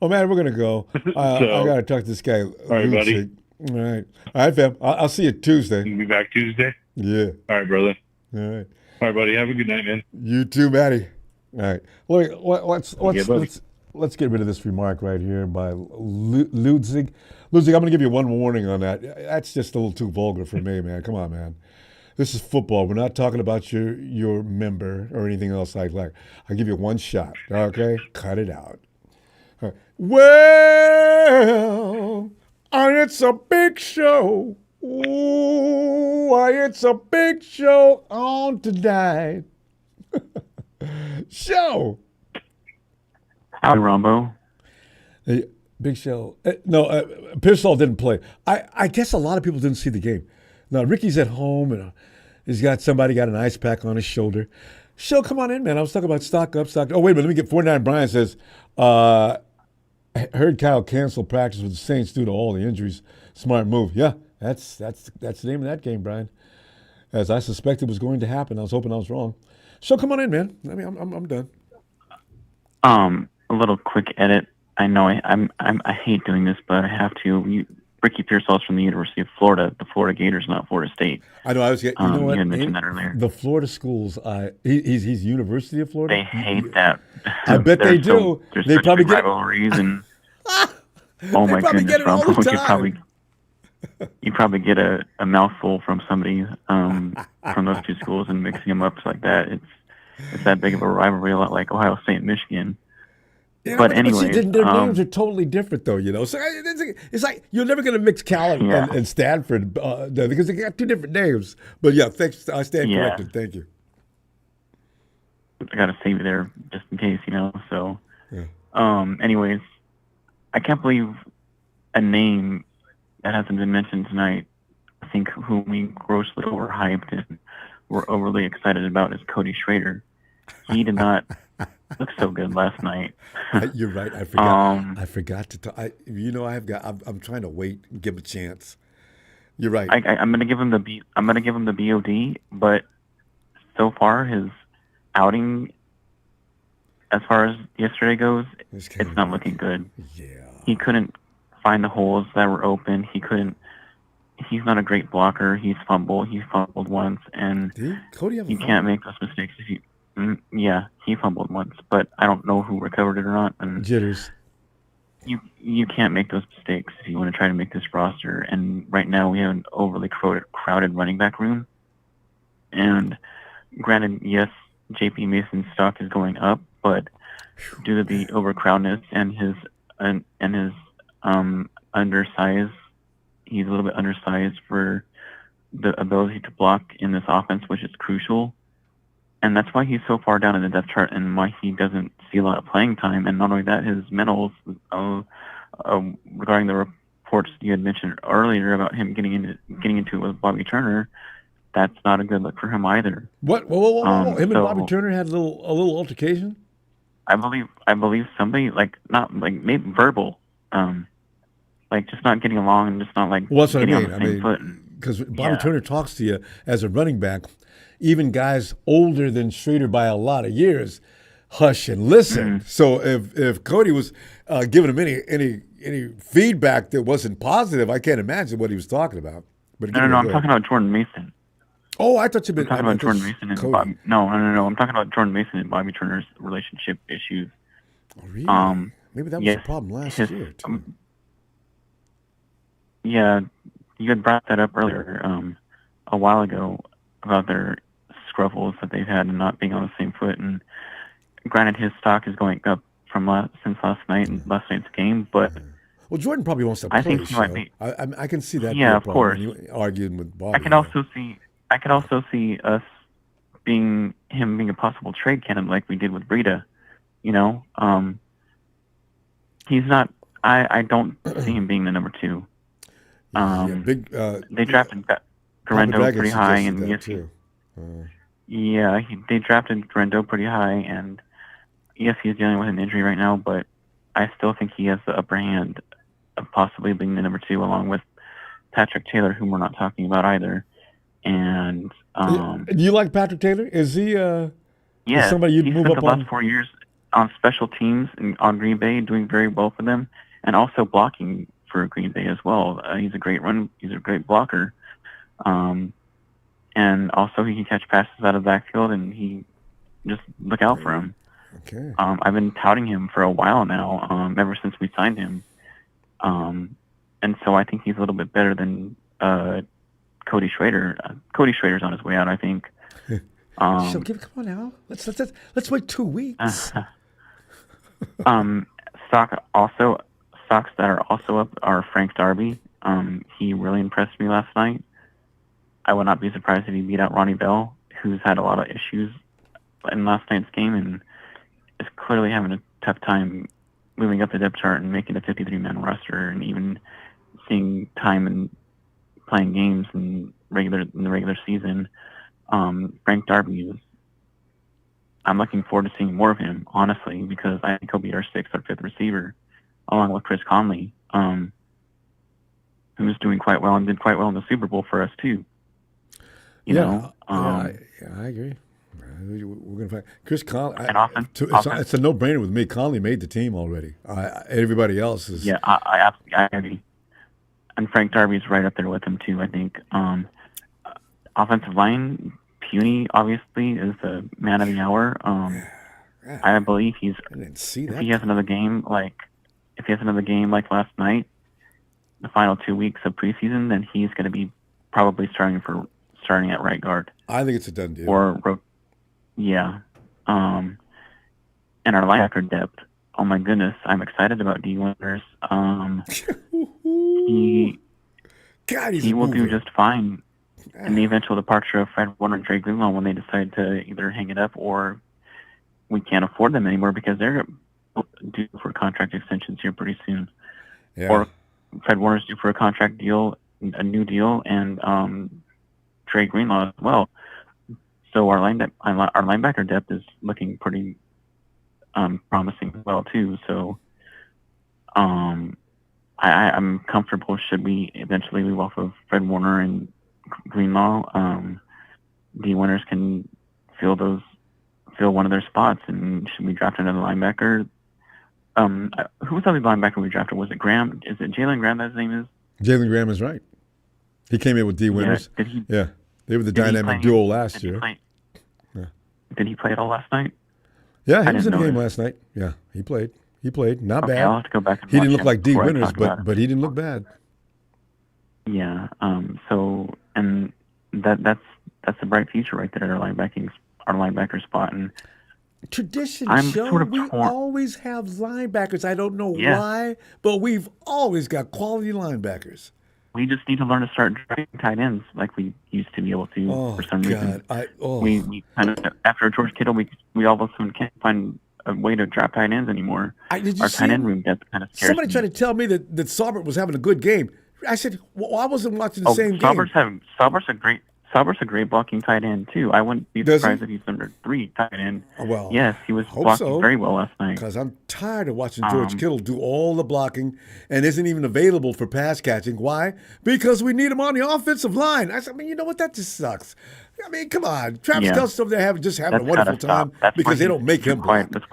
Oh, man, we're going to go. I got to talk to this guy. All right, buddy. All right, fam. I'll see you Tuesday. You can be back Tuesday? Yeah. All right, brother. All right. All right, buddy. Have a good night, man. You too, Matty. All right. Let's get rid of this remark right here by Ludzig. Ludzig, I'm going to give you one warning on that. That's just a little too vulgar for me, man. Come on, man. This is football. We're not talking about your member or anything else like that. I'll give you one shot, okay? Cut it out. All right. Well, it's a big show. Ooh, it's a big show on tonight. Show. Howdy, Ronbo. Hey, big show. Pearsall didn't play. I guess a lot of people didn't see the game. Now, Ricky's at home, and he's got somebody got an ice pack on his shoulder. Show, come on in, man. I was talking about stock up, stock. Oh, wait a minute. Let me get 49. Brian says, heard Kyle cancel practice with the Saints due to all the injuries. Smart move. Yeah, that's the name of that game, Brian. As I suspected was going to happen. I was hoping I was wrong. So come on in, man. I mean, I'm done. A little quick edit. I know I hate doing this, but I have to. Ricky Pearsall's from the University of Florida, the Florida Gators, not Florida State. I know. You know what? You had mentioned that earlier. The Florida schools. He's University of Florida. They hate that. I bet they do. There's they probably get rivalries and. Oh my goodness, Ronbo! You probably get a mouthful from somebody from those two schools, and mixing them up like that. It's that big of a rivalry, a lot like Ohio State and Michigan. Yeah, but anyway, their names are totally different, though. So it's like you're never going to mix Cal and Stanford because they got two different names. But yeah, thanks. I stand corrected. Thank you. I got to save you there just in case, So, yeah. Anyways, I can't believe a name that hasn't been mentioned tonight. I think who we grossly overhyped and were overly excited about is Cody Schrader. He did not look so good last night. You're right. I forgot. I forgot to talk. I'm trying to wait and give him a chance. You're right. I'm going to give him the BOD, but so far his outing, as far as yesterday goes, it's not looking good. Yeah. He couldn't find the holes that were open. He's not a great blocker. He fumbled once, and Cody have a you can't make those mistakes if you. Yeah, he fumbled once, but I don't know who recovered it or not. And jitters. You can't make those mistakes if you want to try to make this roster. And right now we have an overly crowded running back room. And granted, yes, J.P. Mason's stock is going up, but due to the overcrowdedness and his undersized, he's a little bit undersized for the ability to block in this offense, which is crucial. And that's why he's so far down in the depth chart and why he doesn't see a lot of playing time. And not only that, his mentals, regarding the reports you had mentioned earlier about him getting into it with Bobby Turner, that's not a good look for him either. What? Whoa. Him and Bobby Turner had a little altercation? I believe somebody, maybe verbal, just not getting along and just not getting on the same foot. Because Bobby Turner talks to you as a running back. Even guys older than Schrader by a lot of years hush and listen. Mm-hmm. So if Cody was giving him any feedback that wasn't positive, I can't imagine what he was talking about. But No, I'm talking about Jordan Mason. Oh, I thought you meant. I'm talking about Jordan Mason and Cody. Bobby. No. I'm talking about Jordan Mason and Bobby Turner's relationship issues. Oh, really? Maybe that was yes, the problem last his- year too. Yeah, you had brought that up earlier, a while ago, about their scruffles that they've had and not being on the same foot. And granted, his stock is going up from since last night and last night's game, but Well, Jordan probably wants to play. I think he might so be. I can see that. Yeah, be a of problem course. when you arguing with Bobby. I could also see us being a possible trade candidate like we did with Breida. You know, he's not. I don't see him being the number 2. They drafted Garendo pretty high, and yes, they drafted Garendo pretty high, and yes, he's dealing with an injury right now, but I still think he has the upper hand of possibly being the number 2, along with Patrick Taylor, whom we're not talking about either. And do you like Patrick Taylor? Is he? Yeah, somebody you'd he move spent up the on? last 4 years on special teams and on Green Bay, doing very well for them, and also blocking for Green Bay as well. He's a great blocker, and also he can catch passes out of the backfield, and he just look out for him. Okay. I've been touting him for a while now, ever since we signed him, and so I think he's a little bit better than Cody Schrader. Cody Schrader's on his way out, I think. So come on now. Let's wait 2 weeks. Stocks that are also up are Frank Darby. He really impressed me last night. I would not be surprised if he beat out Ronnie Bell, who's had a lot of issues in last night's game and is clearly having a tough time moving up the depth chart and making a 53-man roster, and even seeing time and playing games in the regular season. Frank Darby I'm looking forward to seeing more of him, honestly, because I think he'll be our 6th or 5th receiver, along with Chris Conley, who's doing quite well and did quite well in the Super Bowl for us too. You know, I agree. We're gonna find Chris Conley. It's a no-brainer with me. Conley made the team already. Everybody else is. Yeah, I agree. And Frank Darby's right up there with him too, I think. Offensive line, Puni obviously is the man of the hour. I believe I didn't see that. if he has another game like last night, the final 2 weeks of preseason, then he's going to be probably starting at right guard. I think it's a done deal. And our linebacker depth. Oh my goodness, I'm excited about D. Winters. He will do just fine in the eventual departure of Fred Warner and Trey Greenlaw when they decide to either hang it up or we can't afford them anymore because they're due for contract extensions here pretty soon. Yeah. Or Fred Warner's due for a new deal, and Trey Greenlaw as well. So our linebacker depth is looking pretty promising as well too. So I'm comfortable should we eventually move off of Fred Warner and Greenlaw. D. Winters can fill one of their spots, and should we draft another linebacker? Who was the other linebacker we drafted? Was it Graham? Is it Jalen Graham that his name is? Jalen Graham is right. He came in with D. Winters. Yeah. They were the dynamic duo last year. Did he play at all last night? Yeah, he was in the game last night. Yeah, he played. Not bad. I'll have to go back and he watch didn't look him like D. before I Winters, talk about it. but he didn't look bad. Yeah. So and that's a bright future right there at our linebacker spot. And Tradition, I'm Joe, sort of we torn. always have linebackers. I don't know Yeah. why, but we've always got quality linebackers. we just need to learn to start drafting tight ends like we used to be able to for some reason. We kind of, after George Kittle, we all of a sudden can't find a way to draft tight ends anymore. Did you Our see tight him? end room depth kind of scares Somebody me. tried to tell me that Saubert was having a good game. I said, well, I wasn't watching the same game. Sauber's a great blocking tight end too. I wouldn't be surprised if he's number 3 tight end. Well, yes, he was blocking very well last night. Because I'm tired of watching George Kittle do all the blocking and isn't even available for pass catching. Why? Because we need him on the offensive line. I said, you know what? That just sucks. I mean, come on. Travis Kelce over there having a wonderful time because they don't make him block. That's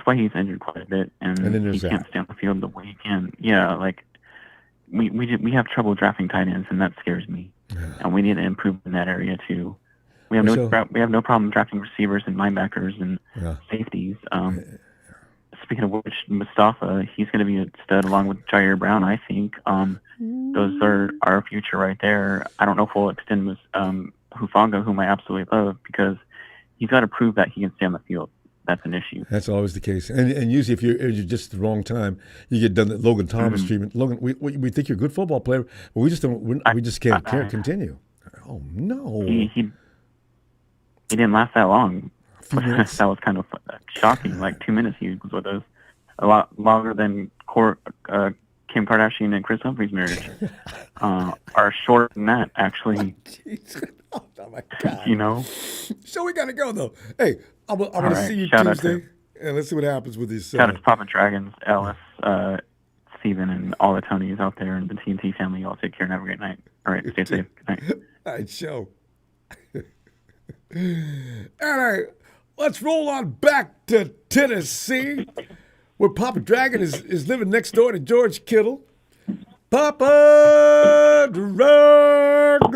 why he's injured quite a bit, and he can't stay on the field the way he can. Yeah, like we have trouble drafting tight ends, and that scares me. And we need to improve in that area too. We have no problem drafting receivers and linebackers and safeties. Speaking of which, Mustafa, he's going to be a stud along with Jair Brown, I think. Those are our future right there. I don't know if we'll extend Hufanga, whom I absolutely love, because he's got to prove that he can stay on the field. That's an issue. That's always the case. And usually if you're just at the wrong time, you get done the Logan Thomas treatment. Logan, we think you're a good football player, but we just can't continue. Oh, no. He didn't last that long. That was kind of shocking. Like 2 minutes he was with us. A lot longer than Kim Kardashian and Chris Humphrey's marriage. Are shorter than that, actually. Oh, my God. You know? So we got to go, though. Hey, I'm going to see you Tuesday, and let's see what happens with these. Shout out to Papa Dragons, Ellis, Steven, and all the Tonys out there, and the TNT family. Y'all take care and have a great night. All right, stay safe. Good night. All right, show. All right, let's roll on back to Tennessee, where Papa Dragon is living next door to George Kittle. Papa Dragon.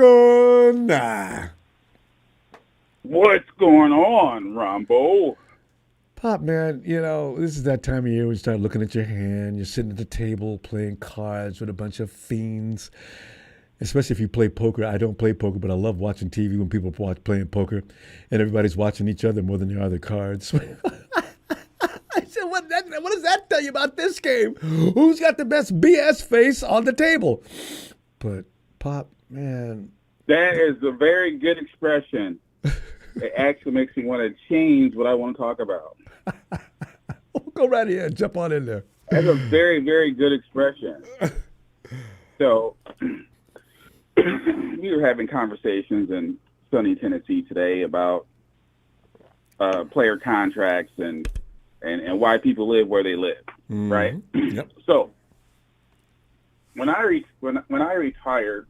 What's going on, Ronbo? Pop, man, this is that time of year when you start looking at your hand. You're sitting at the table playing cards with a bunch of fiends, especially if you play poker. I don't play poker, but I love watching TV when people playing poker, and everybody's watching each other more than they are the cards. I said, what does that tell you about this game? Who's got the best BS face on the table? But, Pop, man. That is a very good expression. It actually makes me want to change what I want to talk about. Go right ahead. Jump on in there. That's a very, very good expression. So, we were having conversations in sunny Tennessee today about player contracts and why people live where they live, right? Yep. So, when I retired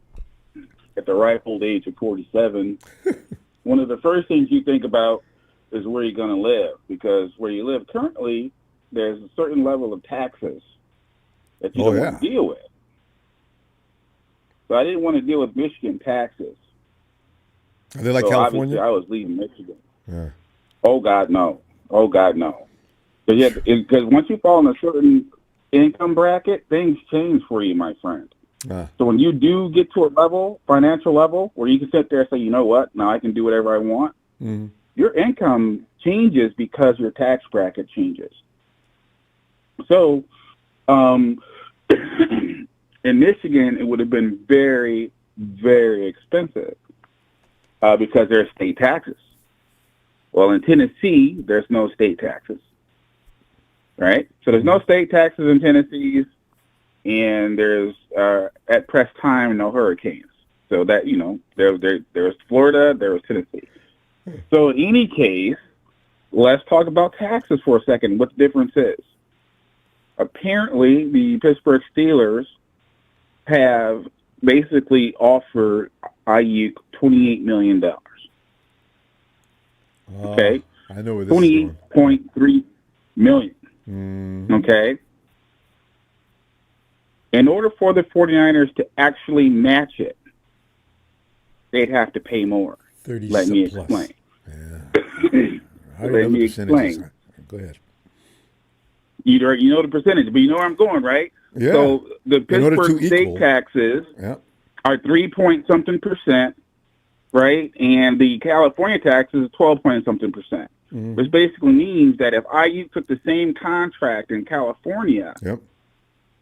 at the ripe old age of 47, one of the first things you think about is where you're going to live, because where you live currently, there's a certain level of taxes that you don't want to deal with. So I didn't want to deal with Michigan taxes. Are they like California? Obviously, I was leaving Michigan. Yeah. Oh, God, no. Oh, God, no. Because once you fall in a certain income bracket, things change for you, my friend. So when you do get to a financial level, where you can sit there and say, you know what, now I can do whatever I want, your income changes because your tax bracket changes. So in Michigan, it would have been very, very expensive because there are state taxes. Well, in Tennessee, there's no state taxes, right? So there's no state taxes in Tennessee. And there's at press time no hurricanes. So that there's Florida, there's Tennessee. So in any case, let's talk about taxes for a second. What the difference is? Apparently, the Pittsburgh Steelers have basically offered Ayuk $28 million. Okay, I know where this is going. $28.3 million. Okay. In order for the 49ers to actually match it, they'd have to pay more. 30 Let me plus. explain. Yeah. Let me explain. Go ahead. You know the percentage, but you know where I'm going, right? Yeah. So the Pittsburgh state taxes are 3-point-something%, right? And the California taxes is 12-point-something%. Which basically means that if IU took the same contract in California,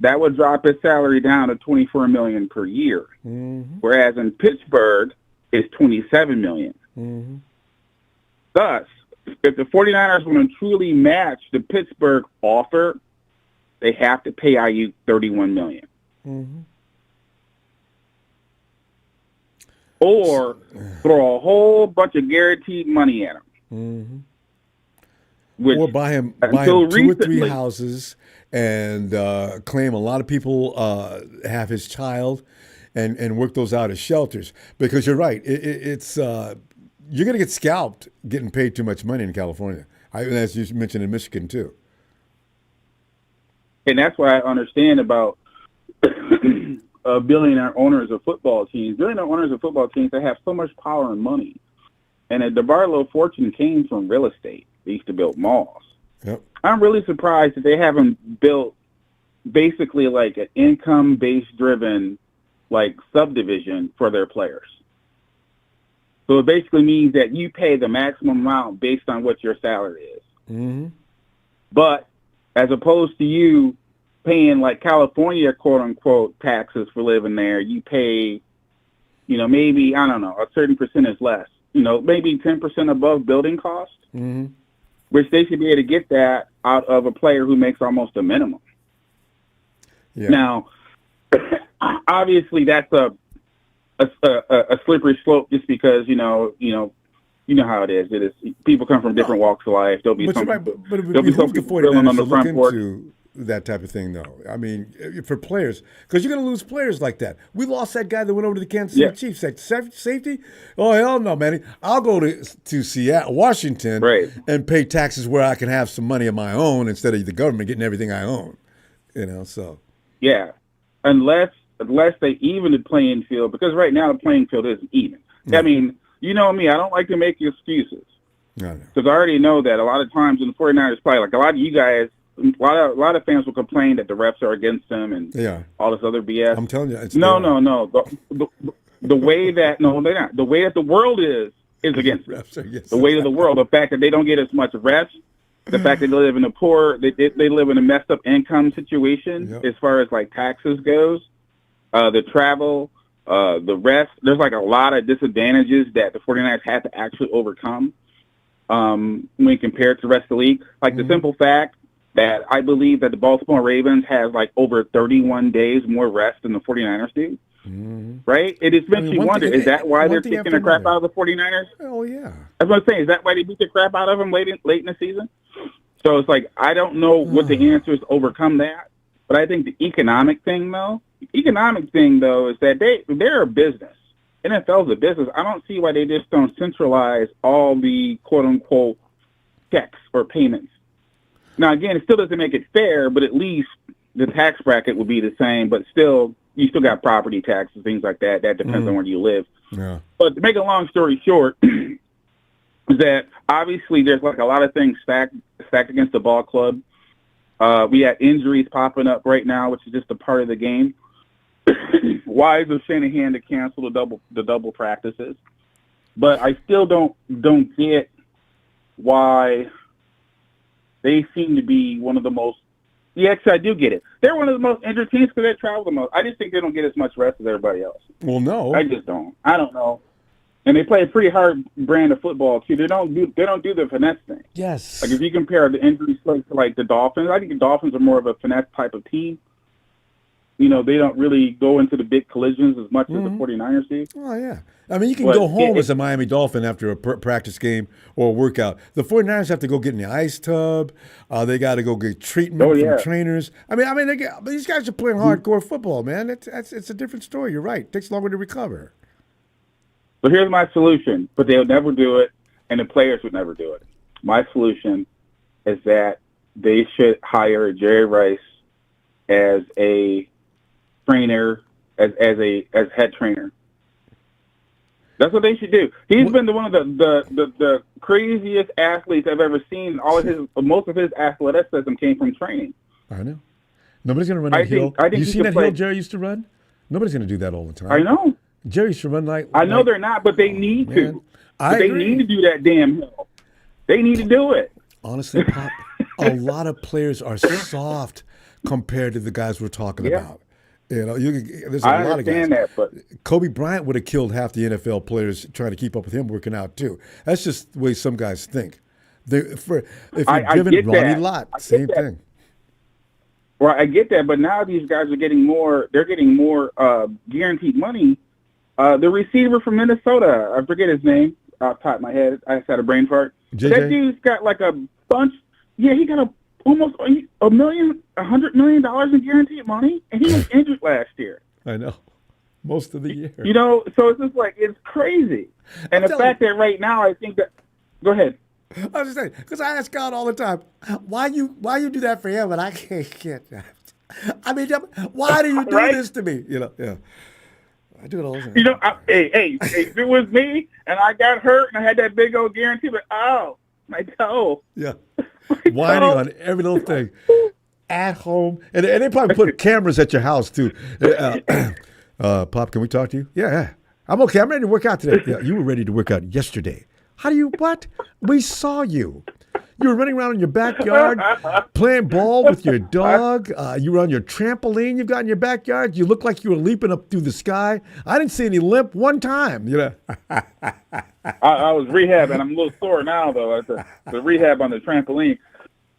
that would drop his salary down to $24 million per year. Whereas in Pittsburgh, it's $27 million. Thus, if the 49ers want to truly match the Pittsburgh offer, they have to pay IU $31 million. Or throw a whole bunch of guaranteed money at him. Or buy him 2 or 3 houses and claim a lot of people have his child and work those out as shelters. Because you're right, it's you're going to get scalped getting paid too much money in California. As you mentioned in Michigan, too. And that's what I understand about billionaire owners of football teams. Billionaire owners of football teams that have so much power and money. And the DeBarlo fortune came from real estate. They used to build malls. Yep. I'm really surprised that they haven't built basically like an income-based driven like subdivision for their players. So it basically means that you pay the maximum amount based on what your salary is. Mm-hmm. But as opposed to you paying like California quote unquote taxes for living there, you pay, maybe, I don't know, a certain percentage less, maybe 10% above building cost, Mm-hmm. which they should be able to get that out of a player who makes almost a minimum. Yeah. Now, obviously that's a slippery slope just because, you know how it is. It is people come from different walks of life. There'll be But some, you're right, but it there'll be some behooves the people grilling 49ers on to the look front porch. into that type of thing, though. I mean, for players, because you're going to lose players like that. We lost that guy that went over to the Kansas City Yeah. Chiefs. Like safety? Oh, hell no, man. I'll go to Seattle, Washington, Right. and pay taxes where I can have some money of my own instead of the government getting everything I own. So. Yeah, unless they even the playing field, because right now the playing field isn't even. Yeah. I mean, you know me, I don't like to make excuses No. because I already know that a lot of times in the 49ers play, like a lot of you guys, a lot of fans will complain that the refs are against them and Yeah. all this other BS. I'm telling you. It's No. The way that they're not. The way that the world is against them. Refs are against The way of the world. The fact that they don't get as much rest. The fact that they live in a poor, they live in a messed up income situation Yep. as far as like taxes goes, the travel, the rest. There's like a lot of disadvantages that the 49ers have to actually overcome when compared to the rest of the league. Like the simple fact that I believe that the Baltimore Ravens have like over 31 days more rest than the 49ers do. Mm-hmm. Right? It just makes you one wonder, thing- is that why one they're thing kicking after the crap another. out of the 49ers? Oh, yeah. That's what I'm saying. Is that why they beat the crap out of them late in the season? So it's like, I don't know what the answer is to overcome that. But I think the economic thing, though, is that they're a business. NFL's a business. I don't see why they just don't centralize all the quote-unquote checks or payments. Now, again, it still doesn't make it fair, but at least the tax bracket would be the same. But still, you still got property taxes, things like that. That depends on where you live. Yeah. But to make a long story short, is that obviously there's like a lot of things stacked against the ball club. We have injuries popping up right now, which is just a part of the game. Wise of Shanahan to cancel the double practices, but I still don't get why they seem to be one of the most. Yeah, actually, I do get it. They're one of the most injured teams because they travel the most. I just think they don't get as much rest as everybody else. Well, no. I just don't. I don't know. And they play a pretty hard brand of football too. They don't do the finesse thing. Yes. Like if you compare the injury slate to like the Dolphins, I think the Dolphins are more of a finesse type of team. They don't really go into the big collisions as much as the 49ers do. Oh, yeah. I mean, you can But go home it- as a Miami Dolphin after a practice game or a workout. The 49ers have to go get in the ice tub. They got to go get treatment from trainers. I mean, these guys are playing hardcore football, man. It's a different story. You're right. It takes longer to recover. So here's my solution, but they'll never do it, and the players would never do it. My solution is that they should hire Jerry Rice as a trainer, as head trainer. That's what they should do. He's been one of the craziest athletes I've ever seen. Most of his athleticism came from training. I know. Nobody's going to run that hill. I think You he seen could that hill play- Jerry used to run? Nobody's going to do that all the time. I know. Jerry used to run like. I know they're not, but they need man. to. I They agree. need to do that damn hill. They need to do it. Honestly, Pop, a lot of players are soft compared to the guys we're talking Yeah. about. There's a I lot of guys. understand that, but Kobe Bryant would have killed half the NFL players trying to keep up with him working out too. That's just the way some guys think. If you're I given get Ronnie that. Lott, I get same that. thing. well, I get that, but now these guys are getting more. They're getting more guaranteed money. The receiver from Minnesota, I forget his name off the top of my head. I just had a brain fart. JJ? That dude's got like a bunch. Yeah, he got almost $100 million in guaranteed money, and he was injured last year. I know. Most of the year. So it's just like it's crazy. And the fact that right now, I think that. Go ahead. I was just saying, because I ask God all the time, why you do that for him and I can't get that? I mean, why do you do Right? this to me? Yeah. I do it all the time. You know, hey, if it was me and I got hurt and I had that big old guarantee, but my toe. Yeah. My Whining toe. on every little thing. At home. And they probably put cameras at your house, too. Pop, can we talk to you? Yeah. I'm okay. I'm ready to work out today. Yeah, you were ready to work out yesterday. What? We saw you. You were running around in your backyard, playing ball with your dog. You were on your trampoline you've got in your backyard. You looked like you were leaping up through the sky. I didn't see any limp one time. I was rehabbing. I'm a little sore now, though. The rehab on the trampoline.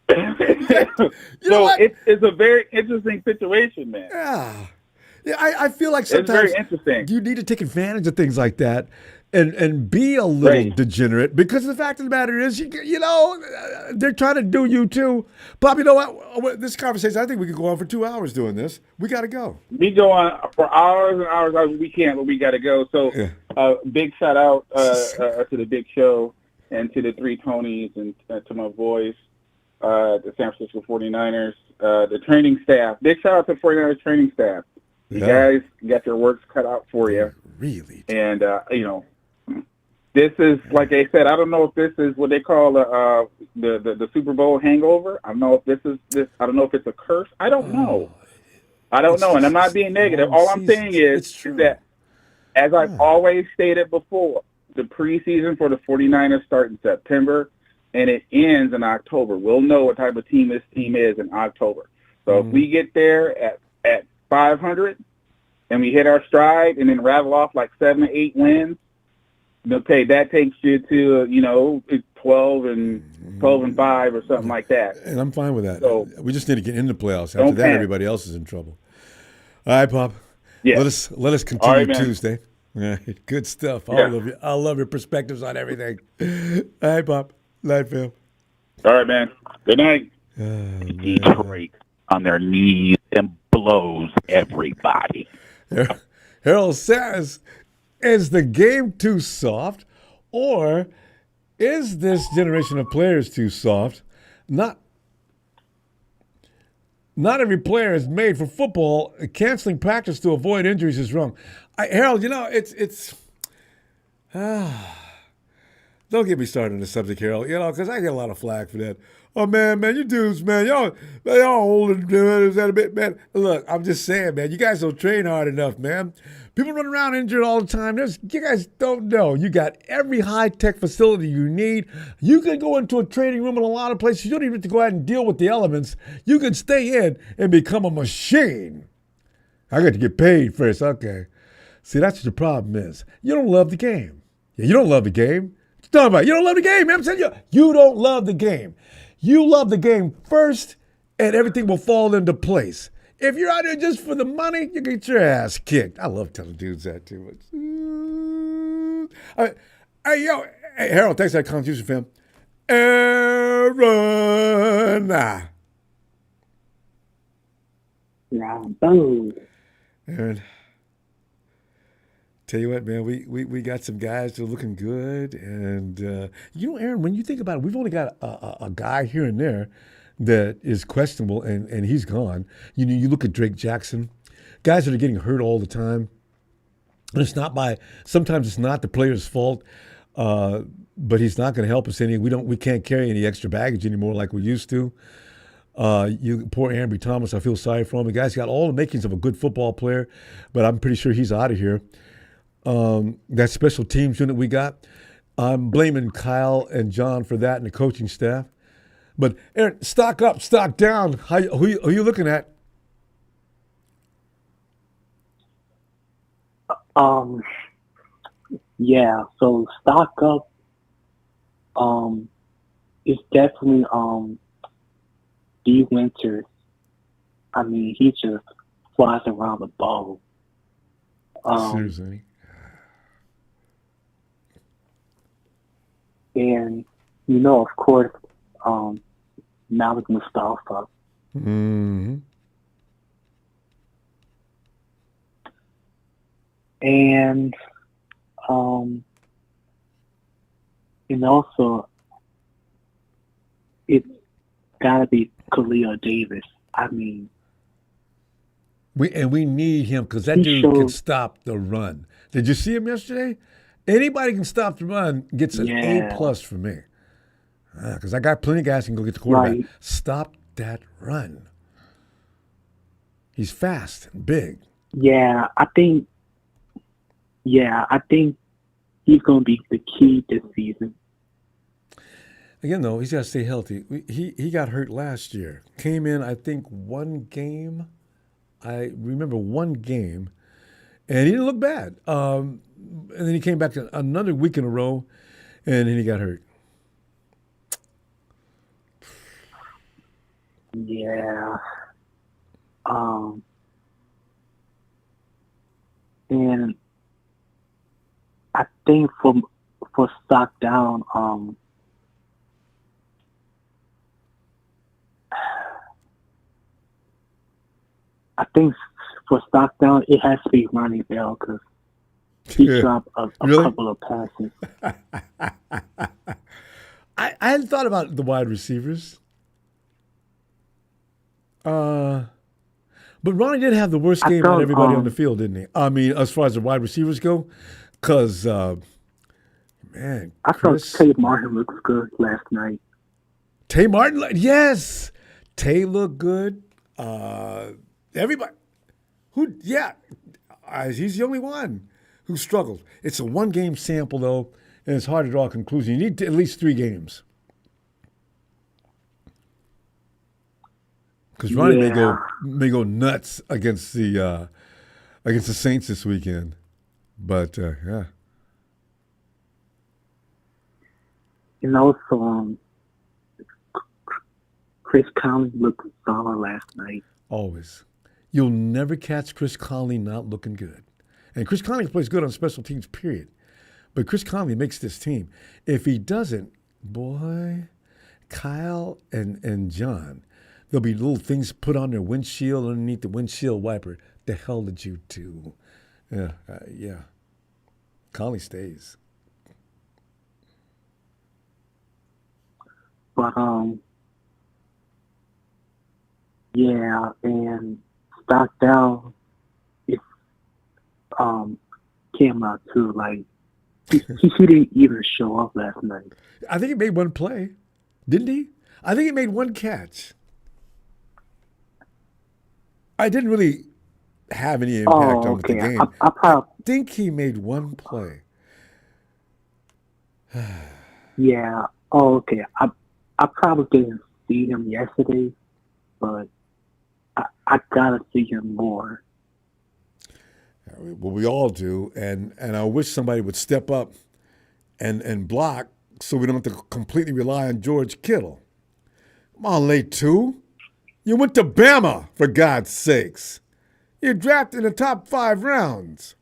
You know what? It's a very interesting situation, man. Yeah, I feel like It's sometimes very interesting. you need to take advantage of things like that and be a little Right. degenerate, because the fact of the matter is, they're trying to do you too. Bob, you know what? This conversation, I think we could go on for 2 hours doing this. We got to go. We go on for hours and hours. We can't, but we got to go. So, big shout out to the Big Show and to the three Tonys and to my boys, the San Francisco 49ers, the training staff. Big shout out to the 49ers training staff. You guys got your works cut out for you. Really? And, this is, like I said, I don't know if this is what they call the Super Bowl hangover. I don't know if I don't know if it's a curse. I don't know. I don't know, and I'm not being negative. All I'm saying is that, as I've always stated before, the preseason for the 49ers start in September, and it ends in October. We'll know what type of team this team is in October. So if we get there at 500 and we hit our stride and then rattle off like 7 or 8 wins, okay, that takes you to 12 and 5 or something like that. And I'm fine with that. So, we just need to get into playoffs. After that, panic. everybody else is in trouble. All right, Pop. Yeah. Let us continue All right, man. Tuesday. All right, good stuff. Yeah. I love your perspectives on everything. All right, Pop. Night, Phil. All right, man. Good night. Detroit on their knees and blows everybody. Harold says, is the game too soft, or is this generation of players too soft? Not every player is made for football. Canceling practice to avoid injuries is wrong. Harold, it's don't get me started on the subject, Harold, because I get a lot of flack for that. Oh, man, you dudes, man, y'all holding is that a bit, man? Look, I'm just saying, man, you guys don't train hard enough, man. People run around injured all the time. You guys don't know. You got every high-tech facility you need. You can go into a training room in a lot of places. You don't even have to go out and deal with the elements. You can stay in and become a machine. I got to get paid first. Okay. See, that's what the problem is. You don't love the game. Yeah, you don't love the game. What you talking about? You don't love the game, man. I'm telling you, you don't love the game. You love the game first, and everything will fall into place. If you're out there just for the money, you get your ass kicked. I love telling dudes that too much. Hey, Harold, thanks for that contribution, fam. Aaron. Ronbo. Aaron, tell you what, man, we got some guys that are looking good. And, Aaron, when you think about it, we've only got a guy here and there that is questionable, and he's gone. You look at Drake Jackson, guys that are getting hurt all the time. And sometimes it's not the player's fault, but he's not going to help us any. We can't carry any extra baggage anymore like we used to. Poor Ambry Thomas, I feel sorry for him. The guy's got all the makings of a good football player, but I'm pretty sure he's out of here. That special teams unit we got, I'm blaming Kyle and John for that and the coaching staff. But Aaron, stock up, stock down. Who are you looking at? Yeah, so stock up is definitely D Winters. I mean, he just flies around the ball. Seriously. And of course, Malik Mustafa. Mm-hmm. And also it's gotta be Khalil Davis. I mean, We need him because that He dude can showed- stop the run. Did you see him yesterday? Anybody can stop the run gets an Yeah. A+ for me. Because I got plenty of guys who can go get the quarterback. Right. Stop that run. He's fast and big. Yeah, I think he's going to be the key this season. Again, though, he's got to stay healthy. He got hurt last year. Came in, I think, one game. I remember one game, and he didn't look bad. And then he came back another week in a row, and then he got hurt. Yeah. And I think for stock down, I think for stock down, it has to be Ronnie Bell because he Yeah. dropped a Really? couple of passes. I hadn't thought about the wide receivers. But Ronnie did have the worst I game thought, out of everybody on the field, didn't he? I mean, as far as the wide receivers go, because, man, I Chris, thought Tate Martin looks good last night. Tay Martin, yes, Tay looked good. Everybody, he's the only one who struggled. It's a one-game sample, though, and it's hard to draw a conclusion. You need at least 3 games. Because Ronnie may go nuts against the Saints this weekend, but yeah. And also, Chris Conley looked solid last night. Always. You'll never catch Chris Conley not looking good. And Chris Conley plays good on special teams, period. But Chris Conley makes this team. If he doesn't, boy, Kyle and John, there'll be little things put on their windshield underneath the windshield wiper. The hell did you do? Yeah. Conley stays. But yeah, and Stockdale it came out too. Like he didn't even show up last night. I think he made one play, didn't he? I think he made one catch. I didn't really have any impact on the game. I think he made one play. Yeah. Oh, okay. I probably didn't see him yesterday, but I gotta see him more. Well, we all do, and I wish somebody would step up and block so we don't have to completely rely on George Kittle. Come on, late 2. You went to Bama, for God's sakes. You're drafted in the top 5 rounds.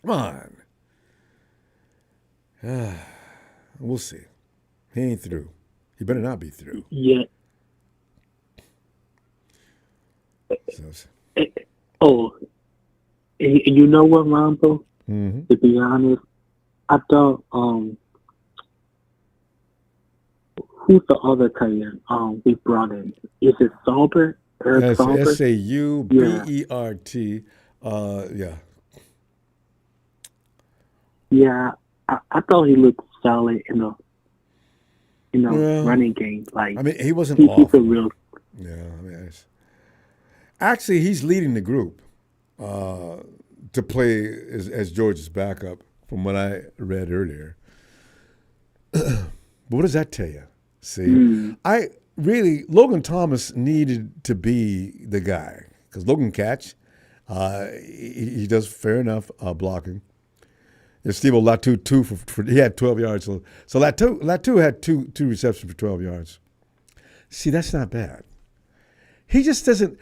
Come on. We'll see. He ain't through. He better not be through. Yeah. So, Oh, and you know what, Ronbo? mm-hmm. To be honest, I thought who's the other tight end we brought in? Is it Saubert? Eric Saubert? Saubert. Yeah. Yeah, I thought he looked solid in the running game. Like, I mean, he wasn't he's awful. a real. Yeah, I mean, actually, he's leading the group to play as George's backup, from what I read earlier. But what does that tell you? See, Logan Thomas needed to be the guy because Logan catch, he does fair enough blocking. There's Steve Latu he had 12 yards. So Latu had two receptions for 12 yards. See, that's not bad. He just doesn't,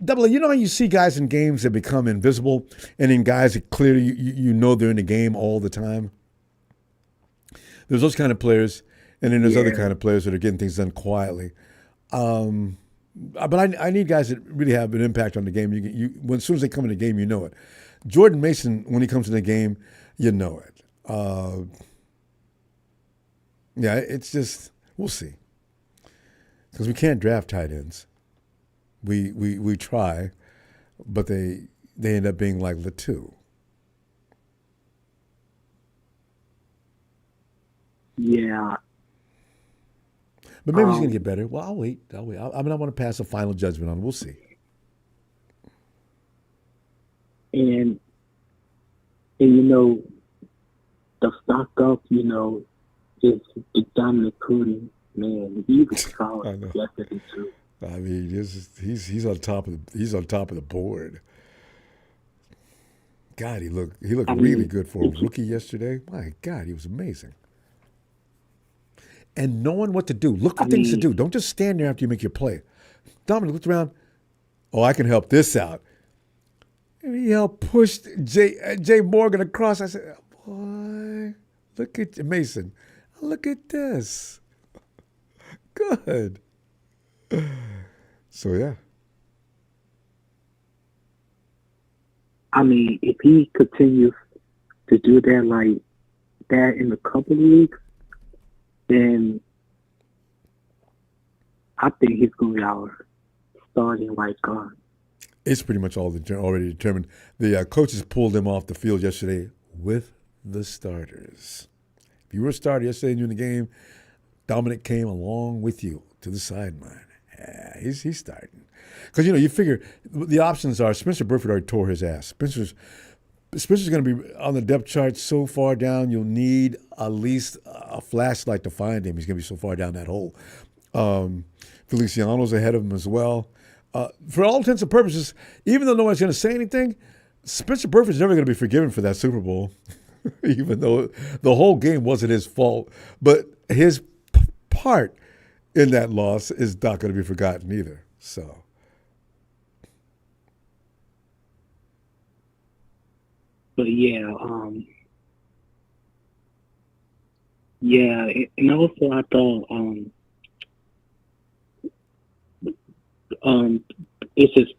Double A, you know how you see guys in games that become invisible, and then guys that clearly you know they're in the game all the time? There's those kind of players, and then there's other kind of players that are getting things done quietly. But I need guys that really have an impact on the game. As soon as they come in the game, you know it. Jordan Mason, when he comes in the game, you know it. It's just, we'll see. Because we can't draft tight ends. we try, but they end up being like the two. Yeah. But maybe he's going to get better. Well, I'll wait. I mean, I want to pass a final judgment on him. We'll see. And the stock up, is Dominic Puni. Man, he was solid yesterday too. I mean, he's on top of the board. God, he looked really good for a rookie yesterday. My God, he was amazing. And knowing what to do. Look for things to do. Don't just stand there after you make your play. Dominic looked around. Oh, I can help this out. And he helped push Jay Morgan across. I said, boy, look at Mason. Look at this. Good. So, yeah. I mean, if he continues to do that like that in a couple of weeks, then I think he's going to be our starting right guard. It's pretty much already determined. The coaches pulled him off the field yesterday with the starters. If you were a starter yesterday during the game, Dominic came along with you to the sideline. Yeah, he's starting. Because, you figure the options are Spencer Burford already tore his ass. Spencer's going to be on the depth chart so far down, you'll need at least a flashlight to find him. He's going to be so far down that hole. Feliciano's ahead of him as well. For all intents and purposes, even though no one's going to say anything, Spencer Burford's never going to be forgiven for that Super Bowl, even though the whole game wasn't his fault. But his part in that loss is not going to be forgotten either. So. But and also I thought it's just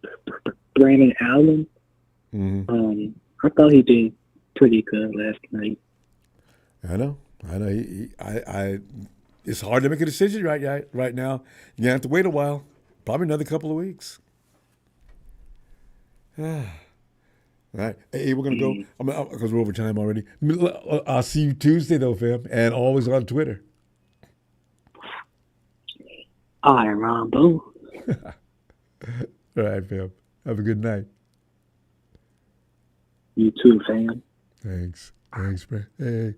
Brandon Allen. Mm-hmm. I thought he did pretty good last night. I know. It's hard to make a decision right now. You have to wait a while, probably another couple of weeks. All right. Hey, we're going to go, because we're over time already. I'll see you Tuesday, though, fam, and always on Twitter. All right, Ronbo. All right, fam. Have a good night. You too, fam. Thanks, man. Hey.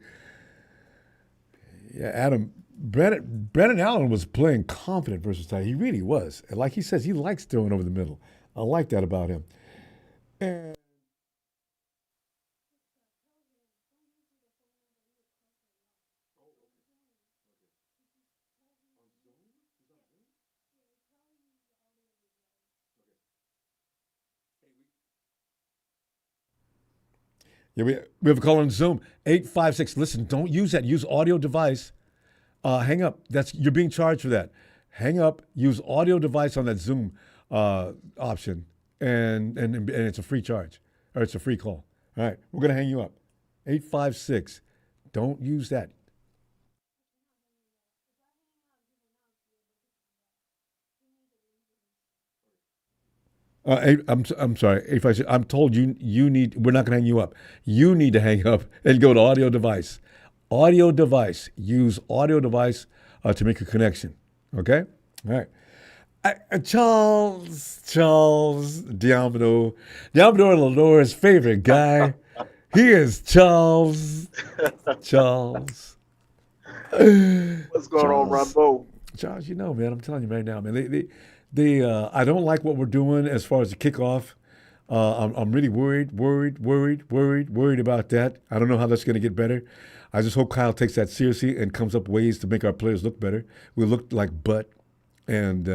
Yeah, Adam, Brandon Allen was playing confident versus Ty. He really was. And like he says, he likes throwing over the middle. I like that about him. And yeah, we have a call on Zoom, 856. Listen, don't use that. Use audio device. Hang up. You're being charged for that. Hang up. Use audio device on that Zoom option, and it's a free charge, or it's a free call. All right, we're gonna hang you up. 856. Don't use that. I'm sorry. 856. I'm told you need. We're not gonna hang you up. You need to hang up and go to audio device. Audio device. Use audio device to make a connection. Okay? All right. Charles Diamano Lenore's favorite guy. He is Charles. What's going on, Ronbo? Charles, man, I'm telling you right now, man. I don't like what we're doing as far as the kickoff. I'm really worried about that. I don't know how that's going to get better. I just hope Kyle takes that seriously and comes up ways to make our players look better. We look like butt. And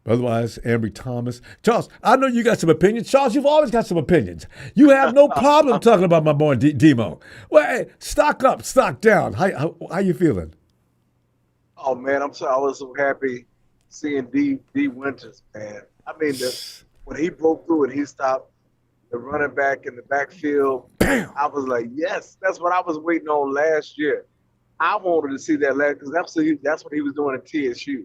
otherwise, Ambry Thomas. Charles, I know you got some opinions. Charles, you've always got some opinions. You have no problem talking about my boy Demo. Well, hey, stock up, stock down. How you feeling? Oh, man, I was so happy seeing D Winters, man. I mean, when he broke through and he stopped the running back in the backfield, Bam! I was like, yes, that's what I was waiting on last year. I wanted to see that last because that's what he was doing at TSU.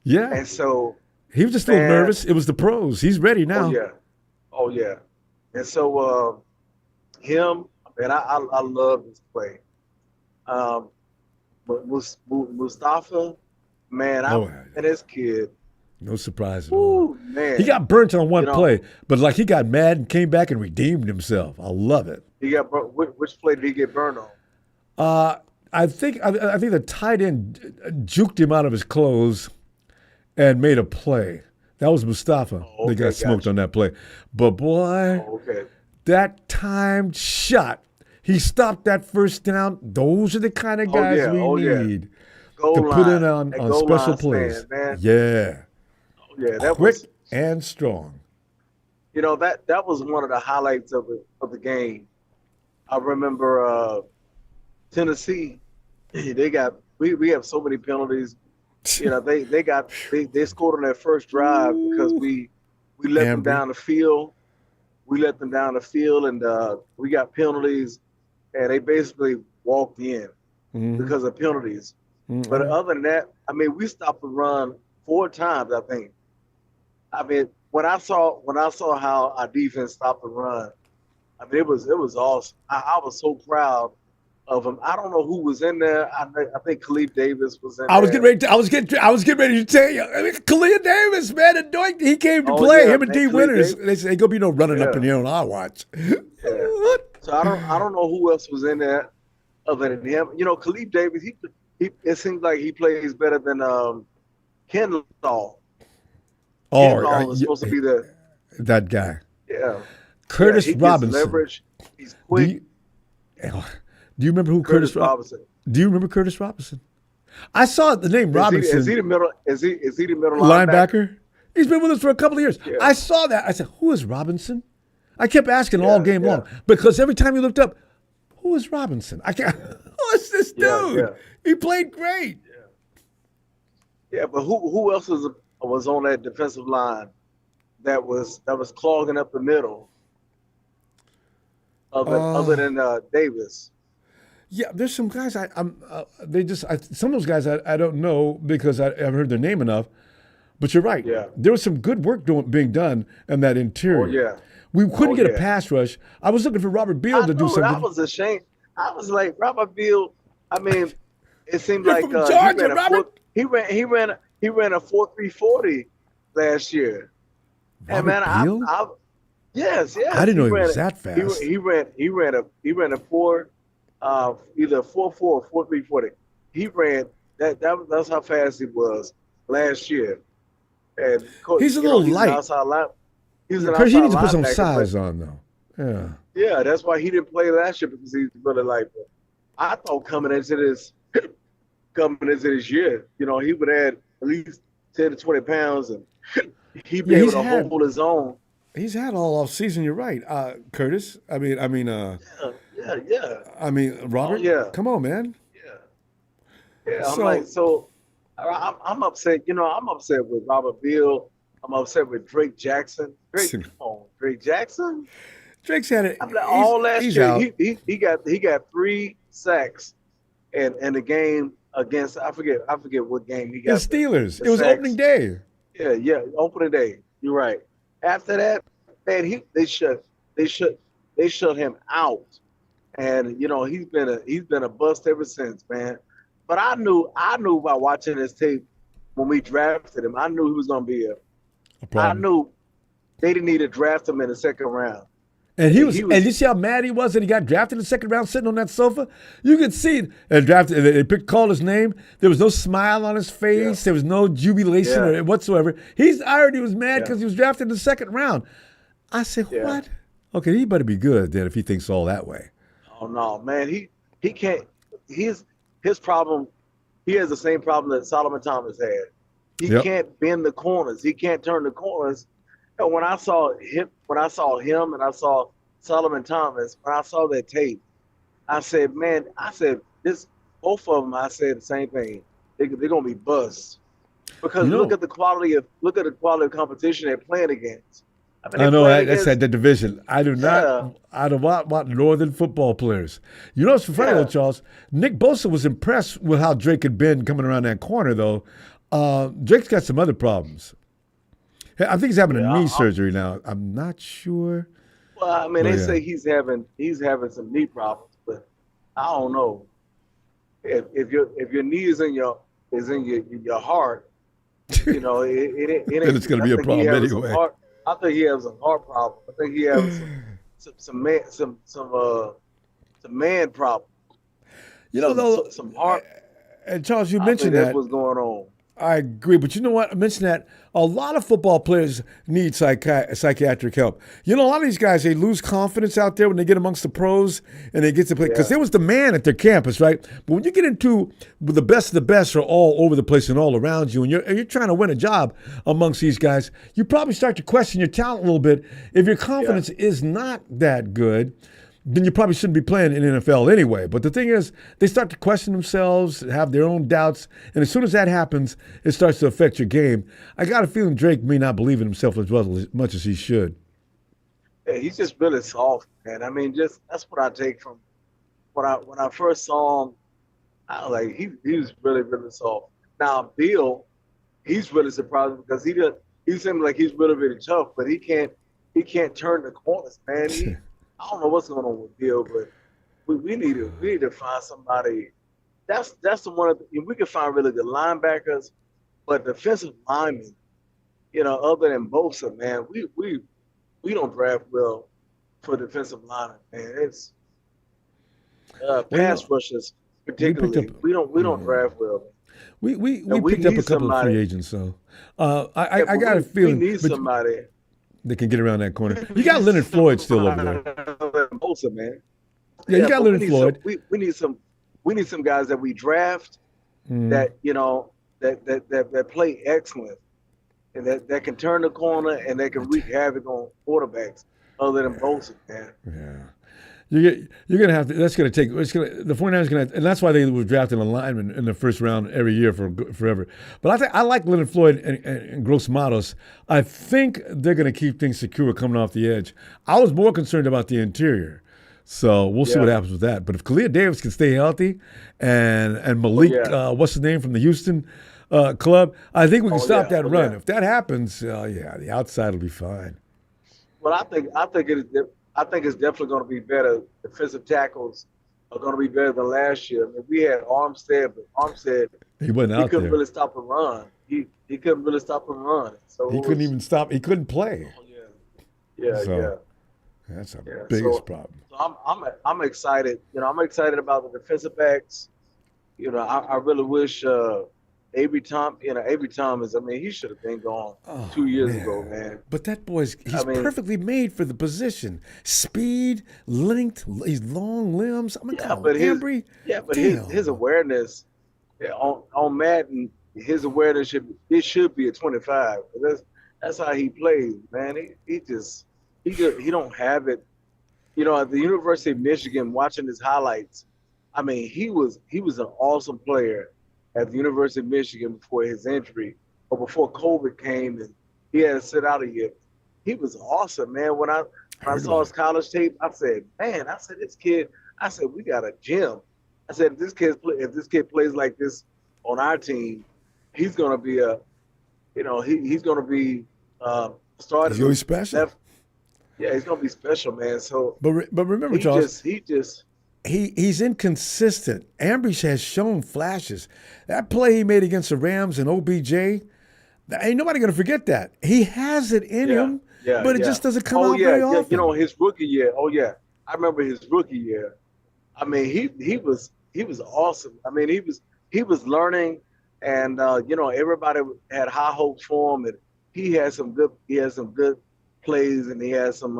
Yeah. And so He was just a little nervous. It was the pros. He's ready now. Oh yeah. And so him, man, I love his play. But Mustafa, man, and this kid. No surprise at all. Man. He got burnt on one play, but like he got mad and came back and redeemed himself. I love it. He got which play did he get burned on? I think the tight end juked him out of his clothes and made a play. That was Mustafa. They got smoked on that play. But boy, that timed shot. He stopped that first down. Those are the kind of guys we need to put in on special plays. Man. Yeah. That quick was and strong. That was one of the highlights of the game. I remember Tennessee. We have so many penalties. They scored on that first drive because we let them down the field. We let them down the field, and we got penalties, and they basically walked in because of penalties. Mm-hmm. But other than that, I mean, we stopped the run 4 times, I think. I mean, when I saw how our defense stopped the run, I mean, it was awesome. I was so proud of him. I don't know who was in there. I think Khalif Davis was in there. I was getting ready to tell you. I mean, Khalif Davis, man, he came to play. Him and D. Winters. They said ain't gonna be no running up in here on our watch. So I don't know who else was in there other than him. Khalif Davis. He it seems like he plays better than Kendall. Kendall was supposed to be that guy. Yeah. Curtis Robinson. Leverage. He's quick. Do you remember who Curtis Robinson? Do you remember Curtis Robinson? I saw the name Robinson. Is he the middle linebacker? He's been with us for a couple of years. Yeah. I saw that. I said, "Who is Robinson?" I kept asking all game long because every time you looked up, who is Robinson? I can't. What's this dude? Yeah. He played great. Yeah, but who else was on that defensive line that was clogging up the middle? Other than Davis. Yeah, there's some guys some of those guys I don't know because I haven't heard their name enough. But you're right. Yeah. There was some good work being done in that interior. Oh yeah. We couldn't get a pass rush. I was looking for Robert Beal to do something. I was ashamed. I was like, Robert Beal. I mean, it seemed You're like from Georgia, Robert. He ran a 4.340 last year. Robert and man, Beal? Yes. I didn't know he was that fast. He ran a 4, either 4.4 or 4.340. He ran that's how fast he was last year. And he's a little light. He needs to put some size on though. Yeah. Yeah, that's why he didn't play last year because he's really light. But I thought coming into this year, he would add at least 10 to 20 pounds and he'd be able to hold his own. He's had all off season. You're right, Curtis. I mean. Yeah. I mean, Robert. Come on, man. Yeah. I'm upset. I'm upset with Robert Beal. I'm upset with Drake Jackson. Drake Jackson. Drake's had it all last year. He got 3 sacks, in the game against I forget what game he got. The Steelers. It was opening day. Yeah, opening day. You're right. After that, man, they shut him out, and he's been a bust ever since, man. But I knew by watching his tape when we drafted him, I knew he was going to be a problem. I knew they didn't need to draft him in the second round. And he was, and you see how mad he was that he got drafted in the second round sitting on that sofa? You could see it. And they called his name. There was no smile on his face. There was no jubilation or whatsoever. I heard he was mad because he was drafted in the second round. I said, what? Okay, he better be good then if he thinks all that way. Oh, no, man. He can't. His problem, he has the same problem that Solomon Thomas had. He can't bend the corners. He can't turn the corners. And when I saw him and I saw Solomon Thomas, when I saw that tape, I said, both of them, I said the same thing. They're going to be busts. Because look at the quality of competition they're playing against. I know that's at the division. I do not want Northern football players. It's funny though, Charles. Nick Bosa was impressed with how Drake had been coming around that corner, though. Drake's got some other problems. I think he's having a knee surgery now. I'm not sure. Well, I mean, they say he's having some knee problems, but I don't know. If your knee is in your heart, you know, it ain't. Then it's going to be a problem anyway. I think he has a heart problem. I think he has some man problem. You know, though, some heart. And Charles, you mentioned that. That's what's going on. I agree, but you know what? I mentioned that a lot of football players need psychiatric help. You know, a lot of these guys, they lose confidence out there when they get amongst the pros and they get to play. Because there was the man at their campus, right? But when you get into the best of the best are all over the place and all around you, and you're trying to win a job amongst these guys, you probably start to question your talent a little bit. If your confidence is not that good, then you probably shouldn't be playing in the NFL anyway. But the thing is, they start to question themselves, have their own doubts, and as soon as that happens, it starts to affect your game. I got a feeling Drake may not believe in himself as much as he should. Yeah, he's just really soft, man. I mean, that's what I take from when I first saw him. I was like, he was really, really soft. Now Bill, he's really surprising because he seems like he's really, really tough, but he can't turn the corners, man. I don't know what's going on with Bill, but we need to find somebody. That's the one. We can find really good linebackers, but defensive linemen, you know, other than Bosa, man, we don't draft well for defensive linemen, man. It's pass rushers particularly. We don't draft well. We picked up a couple of free agents, so I got a feeling we need somebody that can get around that corner. You got Leonard Floyd still over there. Bosa, man. Yeah, you got Leonard Floyd. We need some guys that we draft that, you know, that play excellent and that can turn the corner and that can wreak havoc on quarterbacks other than Bosa, man. Yeah. You're going to have to. The 49ers going to, and that's why they were drafting a lineman in the first round every year forever. But I like Leonard Floyd and Gross Matos. I think they're going to keep things secure coming off the edge. I was more concerned about the interior, so we'll see what happens with that. But if Khalil Davis can stay healthy, and Malik, what's his name from the Houston club, I think we can stop that run. If that happens, the outside will be fine. Well, I think it's definitely going to be better. Defensive tackles are going to be better than last year. I mean, we had Armstead, but Armstead he couldn't really stop a run. He couldn't really stop a run. So he couldn't even stop. He couldn't play. Yeah. That's a biggest problem. So I'm excited. You know, I'm excited about the defensive backs. You know, I really wish Avery Thomas, I mean, he should have been gone 2 years ago, man. But that boy's perfectly made for the position. Speed, length, he's long limbs. I mean, his awareness on Madden, his awareness should be a 25. That's how he plays, man. He don't have it. You know, at the University of Michigan, watching his highlights, I mean, he was an awesome player at the University of Michigan before his injury or before COVID came and he had to sit out a year. He was awesome, man. When I saw his college tape, I said, this kid, we got a gem. I said, if this kid plays like this on our team, he's going to be he's going to be starting. He's really special. He's going to be special, man. So, but remember, Charles, He's inconsistent. Ambridge has shown flashes. That play he made against the Rams and OBJ, ain't nobody going to forget that. He has it in him, but it just doesn't come out very often. You know, his rookie year. I remember his rookie year. I mean, he was awesome. I mean, he was learning, and you know, everybody had high hopes for him, and he had some good plays, and he had some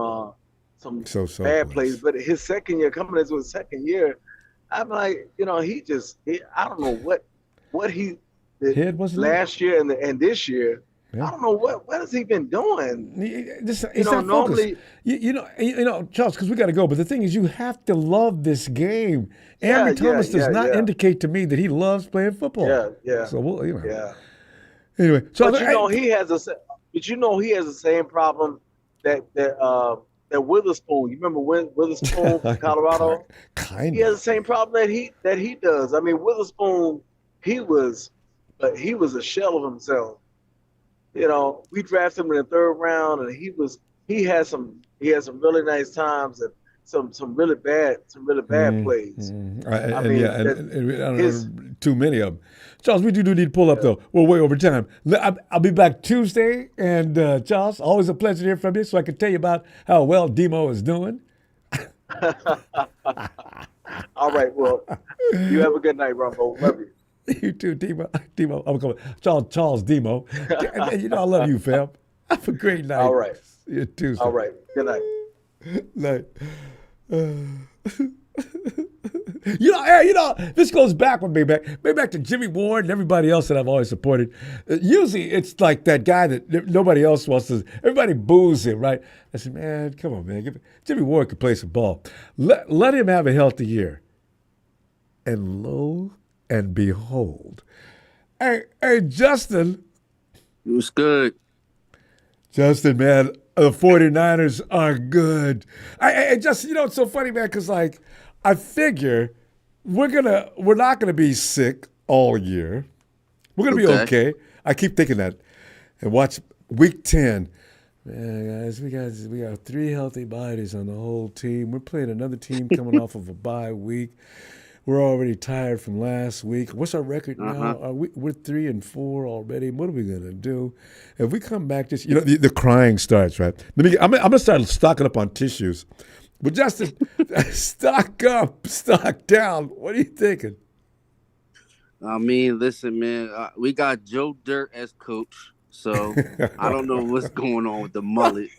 bad plays. But his second year, coming into his second year, I'm like, you know, I don't know what he did last year and this year. Yeah. I don't know what has he been doing. He's not normally, you know, Charles, because we got to go. But the thing is, you have to love this game. Ambry Thomas does not indicate to me that he loves playing football. So we'll, you know. Yeah. Anyway, so but he has the same problem that Witherspoon. You remember Witherspoon from Colorado? Kind of. He has the same problem that he does. I mean, Witherspoon, he was a shell of himself. we drafted him in the 3rd round, and he had some really nice times and some really bad plays. I mean, I don't too many of them. Charles, we do need to pull up though. We're way over time. I'll be back Tuesday, and Charles, always a pleasure to hear from you, so I can tell you about how well Demo is doing. All right, well, you have a good night, Ronbo. Love you. You too, Demo. I'm calling Charles Demo. I love you, fam. Have a great night. All right. You too. All right. Good night. Night. This goes back with me back to Jimmy Ward and everybody else that I've always supported. Usually it's like that guy that nobody else wants to. Everybody boos him, right? I said, man, come on, man. Jimmy Ward could play some ball. Let him have a healthy year. And lo and behold, hey, Justin. It was good. Justin, man, the 49ers are good. Justin, it's so funny, man, because I figure we're not gonna be sick all year. We're gonna be okay. I keep thinking that. And watch week 10. Man, guys, we got 3 healthy bodies on the whole team. We're playing another team coming off of a bye week. We're already tired from last week. What's our record now? We're 3-4 already. What are we gonna do if we come back? The crying starts, right? I'm gonna start stocking up on tissues. But Justin, stock up, stock down. What are you thinking? I mean, listen, man. We got Joe Dirt as coach, so I don't know what's going on with the mullet.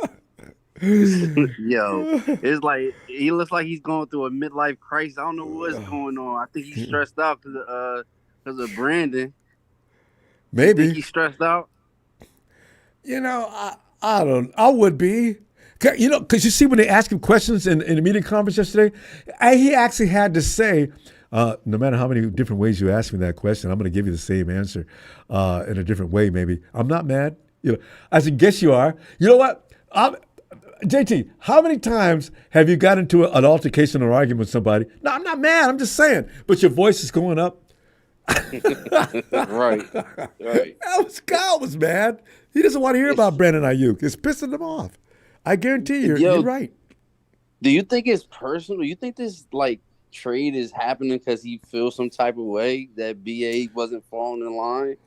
Yo, it's like he looks like he's going through a midlife crisis. I don't know what's going on. I think he's stressed out because of Brandon. Maybe you think he's stressed out. I would be. Because you see when they ask him questions in the media conference yesterday, he actually had to say, no matter how many different ways you ask me that question, I'm going to give you the same answer in a different way. Maybe I'm not mad. I said, guess you are. You know what? JT, how many times have you got into an altercation or argument with somebody? No, I'm not mad. I'm just saying. But your voice is going up. Right. Kyle was mad. He doesn't want to hear about Brandon Ayuk. It's pissing him off. I guarantee you're right. Do you think it's personal? Do you think this trade is happening because he feels some type of way that BA wasn't falling in line?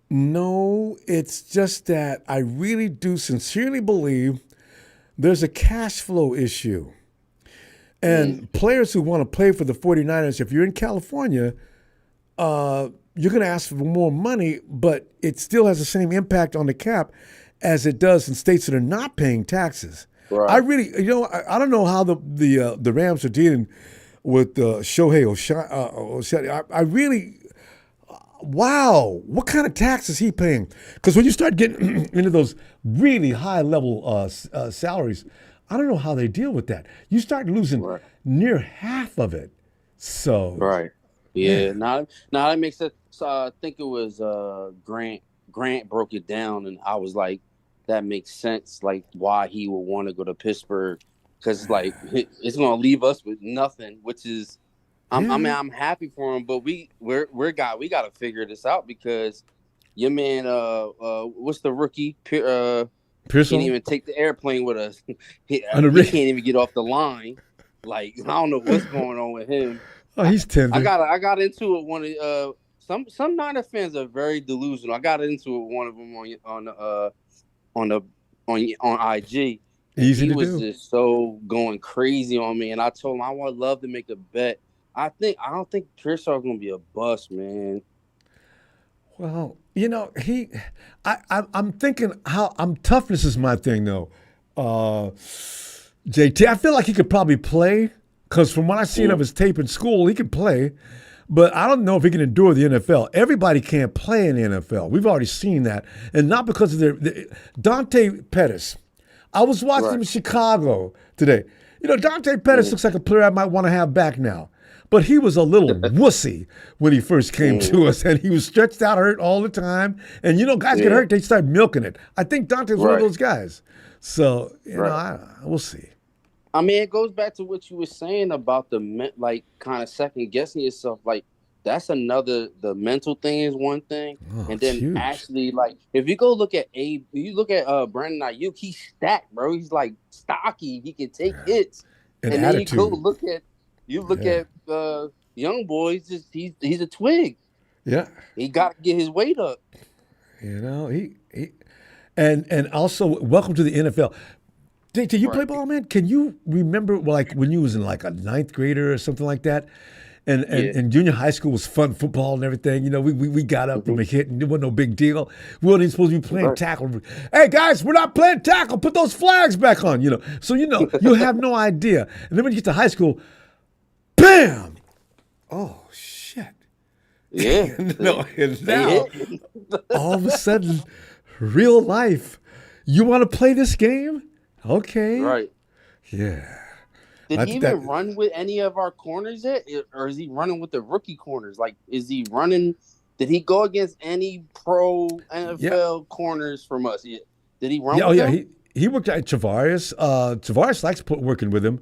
No, it's just that I really do sincerely believe there's a cash flow issue. And players who want to play for the 49ers, if you're in California, you're going to ask for more money, but it still has the same impact on the cap as it does in states that are not paying taxes. Right. I really, I don't know how the Rams are dealing with Shohei Ohtani. I really, wow, what kind of tax is he paying? Because when you start getting into those really high level salaries, I don't know how they deal with that. You start losing near half of it. So right, yeah. Now that makes sense. So I think it was Grant. Grant broke it down, and I was like, that makes sense. Like why he would want to go to Pittsburgh, because it's gonna leave us with nothing. Which is, I mean, I'm happy for him, but we got to figure this out because your man, what's the rookie? Pearson can't even take the airplane with us. he can't even get off the line. I don't know what's going on with him. Oh, he's tender. I got into it one of some Niner fans are very delusional. I got into it with one of them on IG. Easy he to was do. Just so going crazy on me, and I told him I would love to make a bet. I don't think Kearsar's gonna be a bust, man. Well, I'm thinking toughness is my thing though. JT, I feel like he could probably play because from what I've seen of his tape in school, he can play. But I don't know if he can endure the NFL. Everybody can't play in the NFL. We've already seen that. And not because of their Dante Pettis. I was watching him in Chicago today. Dante Pettis looks like a player I might want to have back now. But he was a little wussy when he first came to us, and he was stretched out hurt all the time. And, guys get hurt, they start milking it. I think Dante's one of those guys. So, we'll see. I mean, it goes back to what you were saying about the kind of second guessing yourself. that's another. The mental thing is one thing, and then huge. actually, like, if you go look at Brandon Ayuk, he's stacked, bro. He's like stocky. He can take hits, And then attitude. you look at young boy. He's a twig. Yeah. He got to get his weight up. You know, he and also welcome to the NFL. JT, you play ball, man? Can you remember like when you was in like a ninth grader or something like that? And junior high school was fun football and everything. You know, we got up from a hit and it wasn't no big deal. We weren't even supposed to be playing tackle. Hey guys, we're not playing tackle. Put those flags back on, you know. So you have no idea. And then when you get to high school, bam! Oh shit. Yeah. And now all of a sudden, real life. You want to play this game? Okay. Right. Yeah. Did he even run with any of our corners yet? Or is he running with the rookie corners? Like, is he running? Did he go against any pro NFL corners from us yet? Did he run with them? He worked at Tavares. Tavares likes working with him.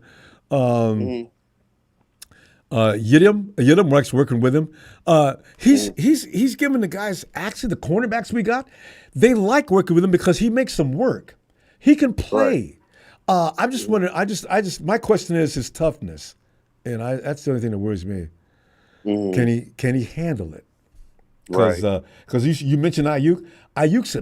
Yidam likes working with him. He's giving the guys, actually the cornerbacks we got, they like working with him because he makes them work. He can play. I'm just wondering. My question is his toughness, and that's the only thing that worries me. Can he handle it? Because you mentioned Ayuk. Ayuk's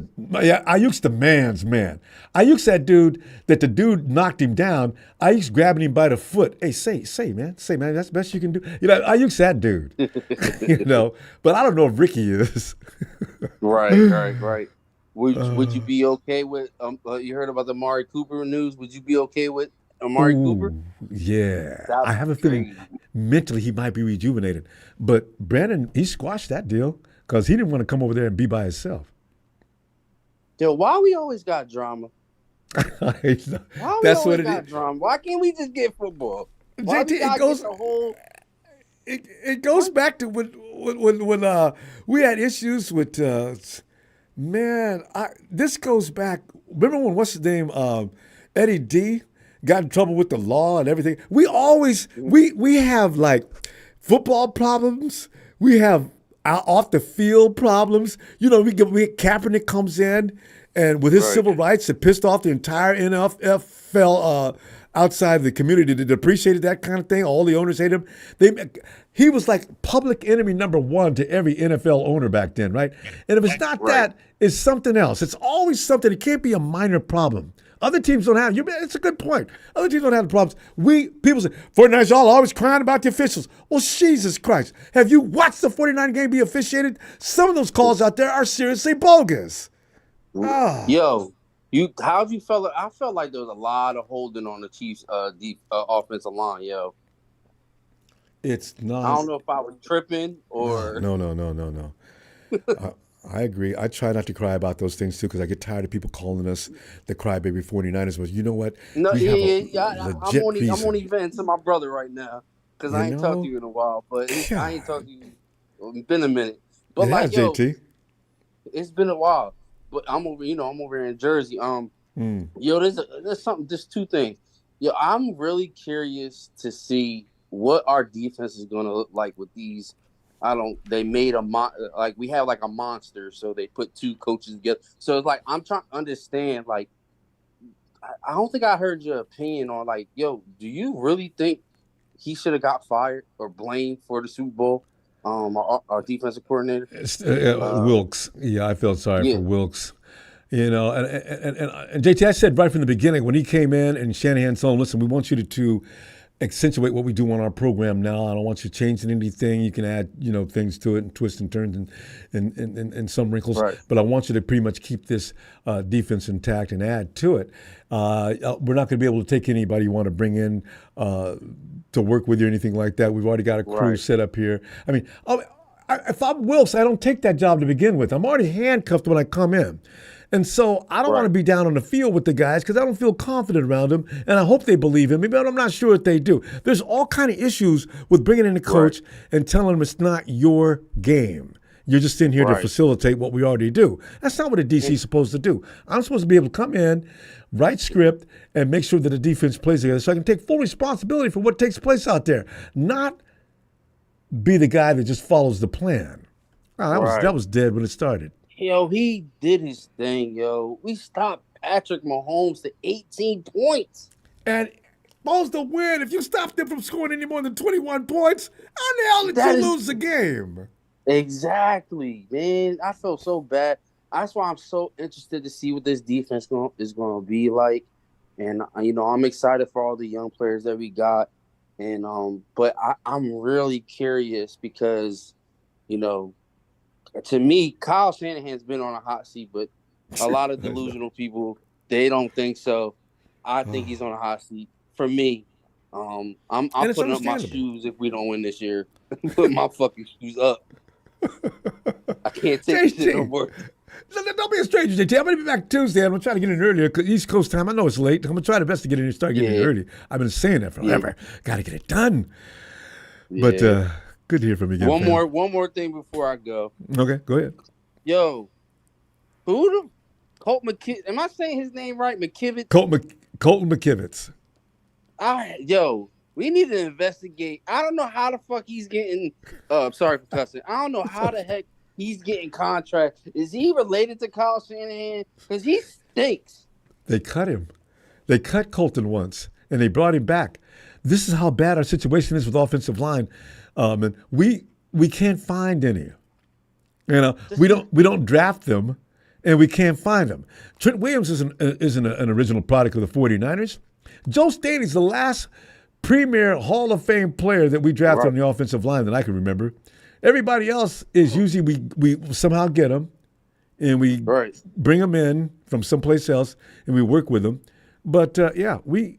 the man's man. Ayuk's that dude that the dude knocked him down. Ayuk's grabbing him by the foot. Hey, say man, that's the best you can do. You know, Ayuk's that dude. You know, but I don't know if Ricky is. Right. Would you be okay with? You heard about the Amari Cooper news? Would you be okay with Amari Cooper? Yeah, I have a feeling mentally he might be rejuvenated. But Brandon, he squashed that deal because he didn't want to come over there and be by himself. Yo, why we always got drama? Why we always got drama? Why can't we just get football? Why it goes back to when we had issues with. This goes back. Remember when what's his name, Eddie D, got in trouble with the law and everything. We always we have like football problems. We have off the field problems. You know, we Kaepernick comes in and with his civil rights, it pissed off the entire NFL outside of the community that appreciated that kind of thing. All the owners hated him. He was like public enemy number one to every NFL owner back then, right? And if it's not that, it's something else. It's always something. It can't be a minor problem. Other teams don't have. It's a good point. Other teams don't have the problems. People say 49ers y'all always crying about the officials. Well, Jesus Christ, have you watched the 49 game be officiated? Some of those calls out there are seriously bogus. Yo. How have you felt? I felt like there was a lot of holding on the Chiefs' offensive line, yo. It's not. I don't know if I was tripping or. No. I agree. I try not to cry about those things too because I get tired of people calling us the crybaby 49ers. But you know what? No, I'm on events to my brother right now because I ain't talked to you in a while. But I ain't talked to you. It's been a minute. But JT. It's been a while. But I'm over here in Jersey. Yo, there's two things. Yo, I'm really curious to see what our defense is going to look like with these. They made we have like a monster, so they put two coaches together. So it's like I'm trying to understand. Like, I don't think I heard your opinion on like, yo, do you really think he should have got fired or blamed for the Super Bowl? Our defensive coordinator, Wilkes. Yeah, I felt sorry for Wilkes. You know, and JT, I said right from the beginning when he came in and Shanahan told him, listen, we want you to accentuate what we do on our program now. I don't want you changing anything. You can add, things to it and twists and turns and some wrinkles. Right. But I want you to pretty much keep this defense intact and add to it. We're not going to be able to take anybody you want to bring in to work with you or anything like that. We've already got a crew set up here. I mean, if I'm Wilkes, I don't take that job to begin with. I'm already handcuffed when I come in. And so I don't want to be down on the field with the guys because I don't feel confident around them, and I hope they believe in me, but I'm not sure if they do. There's all kind of issues with bringing in a coach and telling them it's not your game. You're just in here to facilitate what we already do. That's not what a DC is supposed to do. I'm supposed to be able to come in, write script, and make sure that the defense plays together so I can take full responsibility for what takes place out there, not be the guy that just follows the plan. Oh, that was dead when it started. Yo, he did his thing, yo. We stopped Patrick Mahomes to 18 points. And supposed to win. If you stop them from scoring any more than 21 points, how the hell did you lose the game? Exactly, man. I feel so bad. That's why I'm so interested to see what this defense is going to be like. And, I'm excited for all the young players that we got. And but I'm really curious because, to me, Kyle Shanahan's been on a hot seat, but a lot of delusional people, they don't think so. I think he's on a hot seat. For me, I'm putting up my shoes if we don't win this year. Put my fucking shoes up. I can't take this shit no more. Don't be a stranger, JT. I'm going to be back Tuesday. I'm going to try to get in earlier because East Coast time. I know it's late. I'm going to try the best to get in and start getting in early. I've been saying that forever. Got to get it done. Yeah. But good to hear from you again. One more thing before I go. Okay, go ahead. Yo, Colt McKivitz. Am I saying his name right? McKivitz? Colton McKivitz. We need to investigate. I don't know how the fuck he's getting. Sorry for cussing. I don't know how the heck he's getting contract. Is he related to Kyle Shanahan? Because he stinks. They cut him. They cut Colton once, and they brought him back. This is how bad our situation is with offensive line, and we can't find any. We don't draft them, and we can't find them. Trent Williams isn't an original product of the 49ers. Joe Staley's the last premier Hall of Fame player that we drafted on the offensive line that I can remember. Everybody else is usually we somehow get them, and we bring them in from someplace else, and we work with them. But we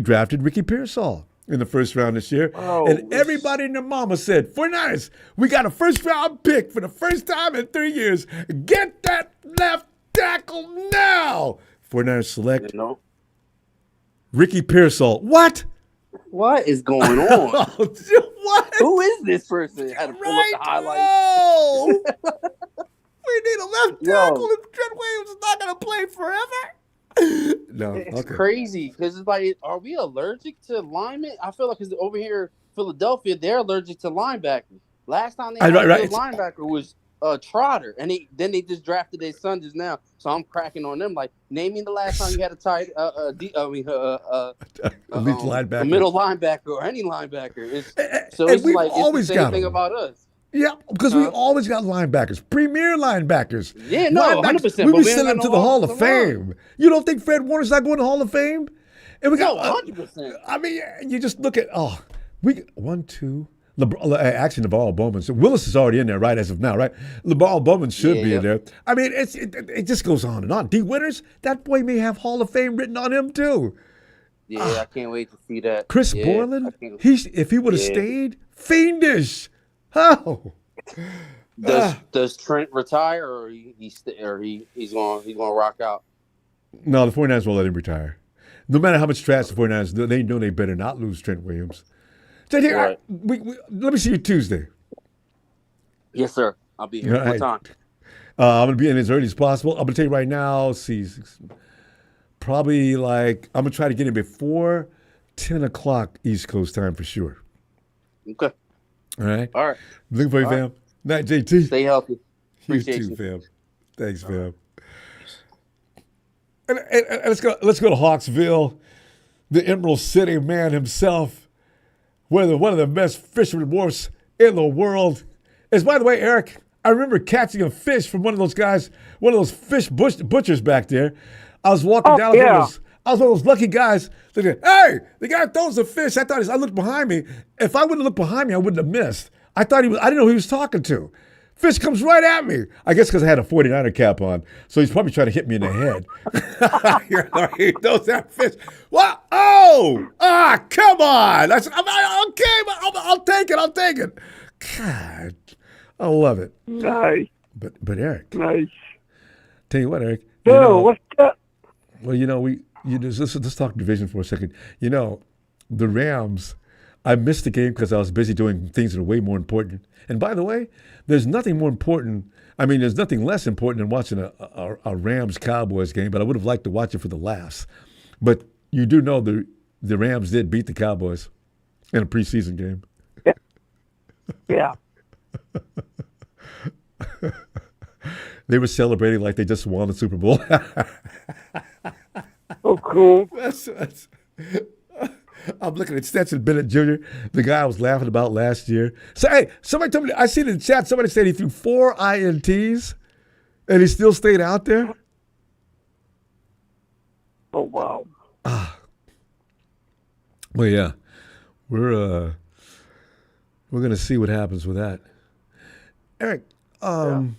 drafted Ricky Pearsall in the first round this year, and everybody and their mama said, 49ers, we got a first round pick for the first time in 3 years. Get that left tackle now. 49ers select Ricky Pearsall. What is going on? What? Who is this person? I had to pull up the highlights. We need a left tackle if Trent Williams is not going to play forever. No, it's crazy because it's like, are we allergic to linemen? I feel like because over here, Philadelphia, they're allergic to linebackers. Last time they had a good linebacker was Trotter, and then they just drafted their son just now. So I'm cracking on them. Like, name me the last time you had a linebacker, a middle linebacker, or any linebacker. It's like it's the same thing about us. Yeah, because we always got linebackers, premier linebackers. Yeah, no, 100%. We send them to the Hall of Fame. You don't think Fred Warner's not going to the Hall of Fame? And we got 100%. I mean, you just look at we 1, 2. Actually, LeVar Bowman. So Willis is already in there, right, as of now, right? LeVar Bowman should be in there. I mean, it just goes on and on. D. Winters, that boy may have Hall of Fame written on him, too. Yeah, I can't wait to see that. Chris Borland, if he would have stayed, fiendish. How? Does Trent retire, or he's going to rock out? No, the 49ers won't let him retire. No matter how much trash the 49ers do, they know they better not lose Trent Williams. So here, let me see you Tuesday. Yes, sir. I'll be here. What time? I'm going to be in as early as possible. I'm going to tell you right now, probably I'm going to try to get in before 10 o'clock East Coast time for sure. Okay. All right? All right. Looking for you, fam. Night, JT. Stay healthy. Appreciate you, fam. Thanks, fam. And let's go to Hawksville, the Emerald City man himself. One of the best fisherman wharfs in the world. Is, by the way, Eric, I remember catching a fish from one of those guys, one of those fish butchers back there. I was walking down. I was one of those lucky guys. Thinking, hey, the guy throws a fish. I looked behind me. If I wouldn't have looked behind me, I wouldn't have missed. I didn't know who he was talking to. Fish comes right at me. I guess because I had a 49er cap on. So he's probably trying to hit me in the head. He knows that fish. What? Oh! Come on. I said, okay, I'll take it. God, I love it. Nice. But Eric. Nice. Tell you what, Eric. What's up? Well, let's talk division for a second. The Rams, I missed the game because I was busy doing things that are way more important. And by the way, there's nothing more important. I mean, there's nothing less important than watching a Rams-Cowboys game, but I would have liked to watch it for the laughs. But you do know the Rams did beat the Cowboys in a preseason game. Yeah. They were celebrating like they just won the Super Bowl. Oh, cool. That's I'm looking at Stetson Bennett Jr., the guy I was laughing about last year. So, hey, somebody told me, I see in the chat, somebody said he threw 4 INTs and he still stayed out there. Oh, wow. Well, yeah, we're going to see what happens with that. Eric, funny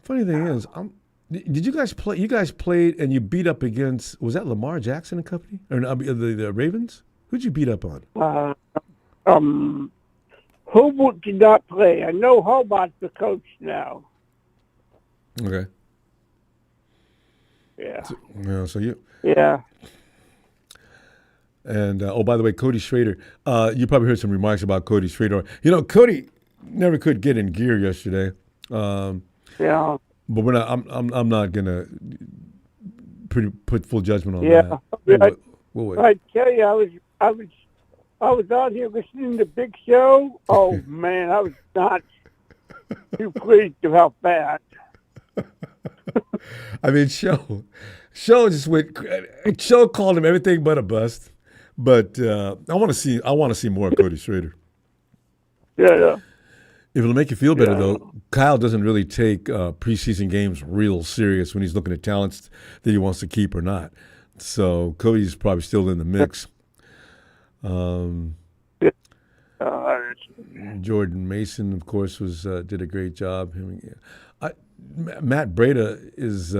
thing is, did you guys play? You guys played and you beat up against, was that Lamar Jackson and company? Or the Ravens? Who'd you beat up on? Hobart did not play. I know Hobart's the coach now. Okay. Yeah. So you. Yeah. And, by the way, Cody Schrader, you probably heard some remarks about Cody Schrader. You know, Cody never could get in gear yesterday. Yeah. But we're not. I'm not gonna put full judgment on that. We'll wait. I tell you, I was out here listening to Big Show. Oh man, I was not too pleased about that. I mean, Show just went. Show called him everything but a bust. But I want to see more of Cody Schrader. Yeah. If it'll make you feel better, though, Kyle doesn't really take preseason games real serious when he's looking at talents that he wants to keep or not. So Cody's probably still in the mix. Jordan Mason, of course, did a great job. Matt Breda is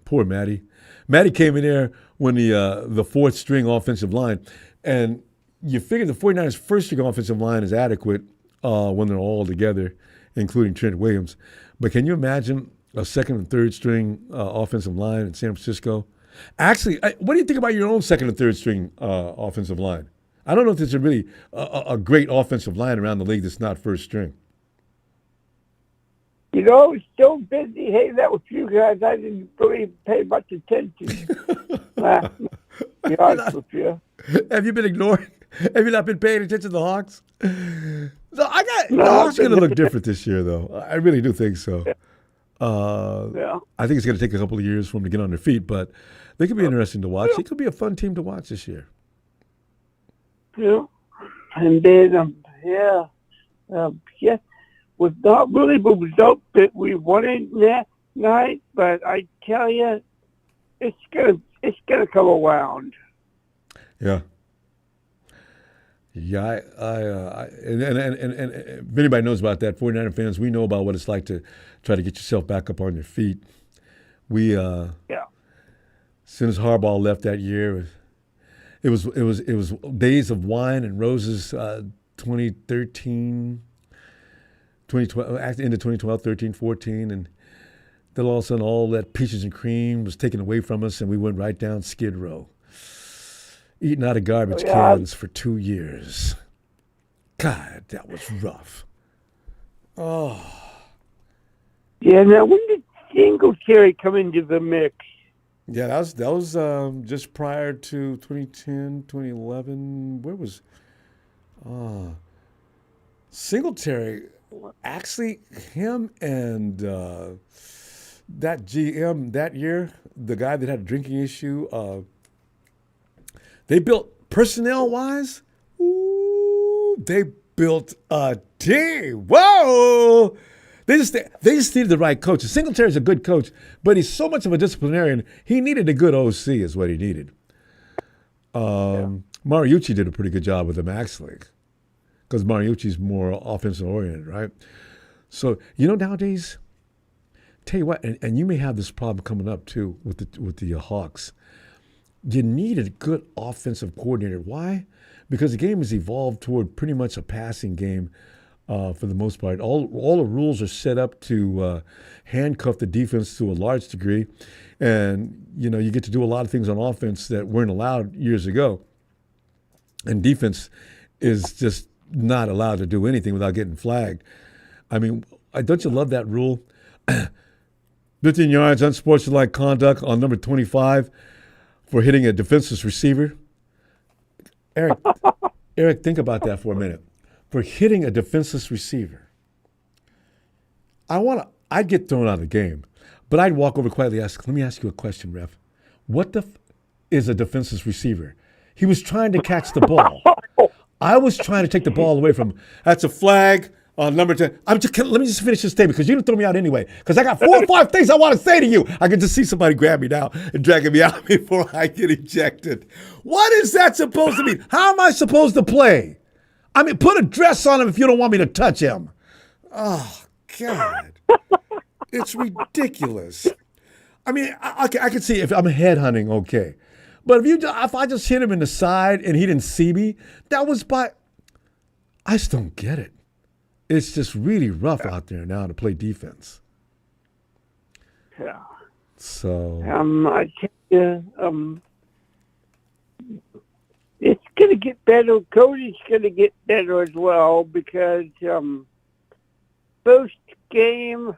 poor Matty. Matty came in there when the fourth string offensive line, and you figure the 49ers' first string offensive line is adequate when they're all together, including Trent Williams. But can you imagine a second and third string offensive line in San Francisco? Actually, what do you think about your own second and third string offensive line? I don't know if there's really a great offensive line around the league that's not first string. You know, I was so busy hanging out with you guys, I didn't really pay much attention. To be honest with you. Have you been ignoring? Have you not been paying attention to the Hawks? The Hawks are going to look different this year, though. I really do think so. I think it's going to take a couple of years for them to get on their feet, but they could be interesting to watch. It could be a fun team to watch this year. Yeah. And then, was not really the result that we wanted that night, but I tell you, it's gonna come around. Yeah. Yeah, and if anybody knows about that, 49er fans, we know about what it's like to try to get yourself back up on your feet. As soon as Harbaugh left that year, it was days of wine and roses. 2013, 2012, into 2012, 13, 14, and then all of a sudden all that peaches and cream was taken away from us, and we went right down Skid Row. Eating out of garbage cans for 2 years. God, that was rough. Oh. Yeah, now when did Singletary come into the mix? Yeah, that was just prior to 2010, 2011. Where was Singletary? Actually, him and that GM that year, the guy that had a drinking issue, they built personnel-wise, they built a team. Whoa! They just needed the right coach. Singletary's a good coach, but he's so much of a disciplinarian. He needed a good OC is what he needed. Mariucci did a pretty good job with him, actually, because Mariucci's more offensive-oriented, right? So, nowadays, tell you what, and you may have this problem coming up, too, with the Hawks. You need a good offensive coordinator. Why? Because the game has evolved toward pretty much a passing game for the most part. All the rules are set up to handcuff the defense to a large degree. And, you get to do a lot of things on offense that weren't allowed years ago. And defense is just not allowed to do anything without getting flagged. I mean, don't you love that rule? 15 yards, unsportsmanlike conduct on number 25. For hitting a defenseless receiver. Eric, think about that for a minute. for hitting a defenseless receiver. I'd get thrown out of the game, but I'd walk over quietly and ask, let me ask you a question, ref. What the is a defenseless receiver? He was trying to catch the ball. I was trying to take the ball away from him. That's a flag on number 10. Let me just finish this statement because you're going to throw me out anyway because I got 4 or 5 things I want to say to you. I can just see somebody grab me now and dragging me out before I get ejected. What is that supposed to mean? How am I supposed to play? I mean, put a dress on him if you don't want me to touch him. Oh, God. It's ridiculous. I mean, I can see if I'm headhunting, okay. But if I just hit him in the side and he didn't see me, that was I just don't get it. It's just really rough out there now to play defense. Yeah. So. I tell you, it's going to get better. Cody's going to get better as well because the first game's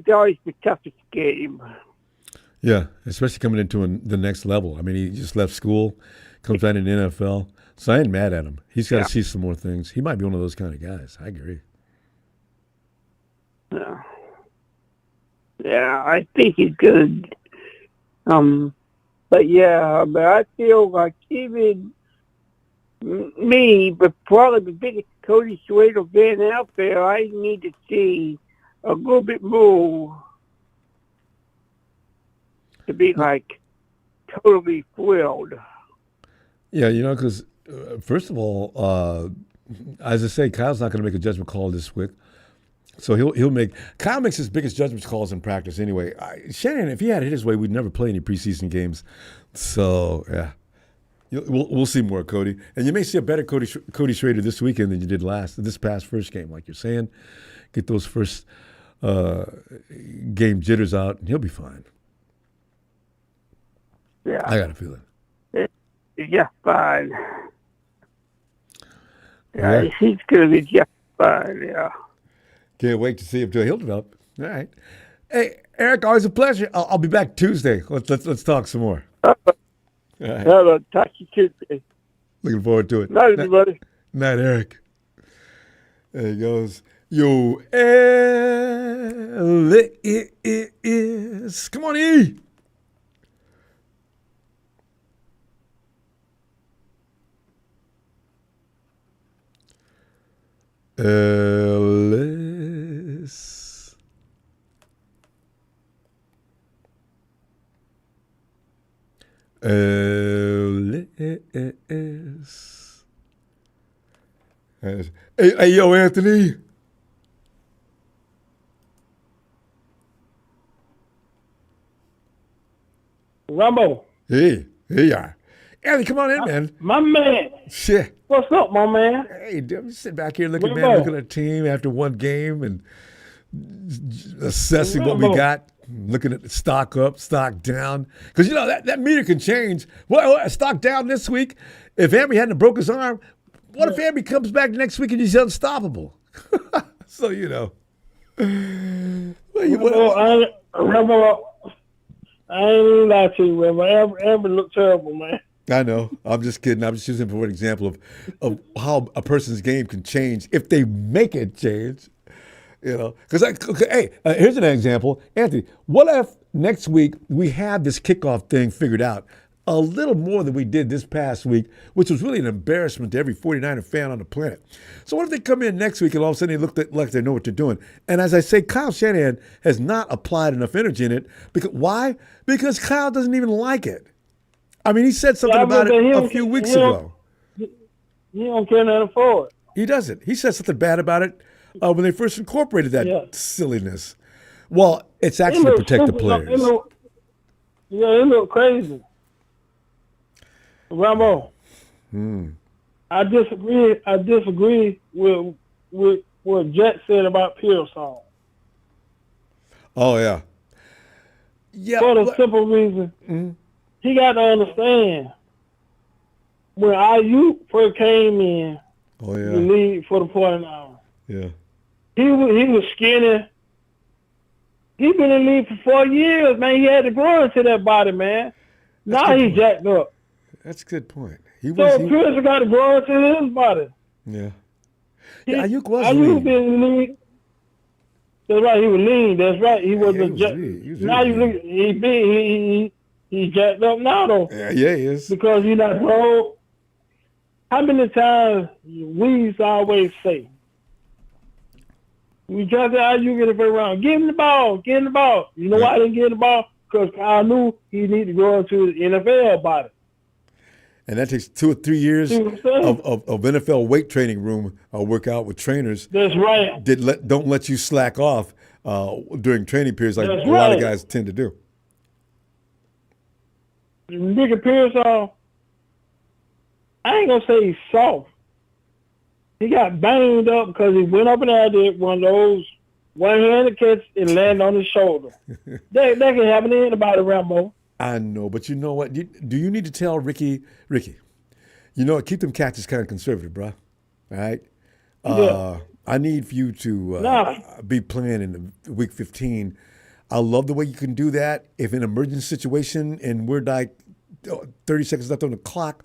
always the toughest game. Yeah, especially coming into the next level. I mean, he just left school, comes right in the NFL. So I ain't mad at him. He's got to see some more things. He might be one of those kind of guys. I agree. Yeah, I think he's good. But I feel like even me, but probably the biggest Cody Schrader fan out there, I need to see a little bit more to be like totally thrilled. Yeah, because first of all, as I say, Kyle's not going to make a judgment call this week. So Kyle makes his biggest judgment calls in practice anyway. Shanahan, if he had it his way, we'd never play any preseason games. So, yeah. We'll see more, Cody. And you may see a better Cody Schrader this weekend than you did this past first game, like you're saying. Get those first game jitters out, and he'll be fine. Yeah. I got a feeling. Yeah, fine. Yeah, he's going to be just fine, yeah. Can't wait to see him too. He'll develop. All right. Hey, Eric, always a pleasure. I'll be back Tuesday. Let's talk some more. All right. Talk to you Tuesday. Looking forward to it. Night, everybody. Night, Eric. There he goes. Yo, Ellis. Come on, E. Ellis. Hey, yo, Anthony. Ronbo. Hey, here you are. Anthony, come on in, man. My man. Shit. What's up, my man? Hey, I'm just sitting back here looking at the team after one game and assessing what we got, looking at the stock up, stock down. Because, that meter can change. Well, stock down this week. If Ambry hadn't broke his arm, what if Ambry comes back next week and he's unstoppable? So, Ronbo, I ain't even lie to you, man. Ambry look terrible, man. I know. I'm just kidding. I'm just using for an example of how a person's game can change if they make it change. Because here's an example, Anthony. What if next week we have this kickoff thing figured out a little more than we did this past week, which was really an embarrassment to every 49er fan on the planet. So what if they come in next week and all of a sudden they look like they know what they're doing? And as I say, Kyle Shanahan has not applied enough energy in it. Why? Because Kyle doesn't even like it. I mean, he said something about it a few weeks ago. He don't care nothing for it. He doesn't. He said something bad about it when they first incorporated that silliness. Well, it's actually to protect the players. It look crazy. Ronbo, I disagree with what Jet said about Pearson. Oh, yeah. Yeah. For the simple reason, he got to understand, when IU first came in the league for the 49ers, he was skinny. He been in the league for 4 years, man. He had to grow into that body, man. Now he's jacked up. That's a good point. He So was. Pierce got to grow into his body. Yeah. Ayuk was Ayuk lean. been lean. That's right. He was lean. That's right. He was Yeah, a he was jet. lean. He was Now really you look. He big. He jacked up now though. Yeah, he is. Because he not grow. How many times we used to always say, we tried to Ayuk in the first round, give him the ball, give him the ball. You know why I didn't give him the ball? Because I knew he needed to grow into the NFL body. And that takes 2 or 3 years of NFL weight training room workout with trainers. That's right. Don't let you slack off during training periods like That's a lot of right. guys tend to do. Nigga Pierce, I ain't gonna say he's soft. He got banged up because he went up and there did one of those one-handed catch and landed on his shoulder. that can happen to anybody, Rambo. I know, but you know what? Do you need to tell Ricky, you know what? Keep them catches kind of conservative, bro. All right? Yeah. I need for you to be playing in the week 15. I love the way you can do that. If in an emergency situation and we're like 30 seconds left on the clock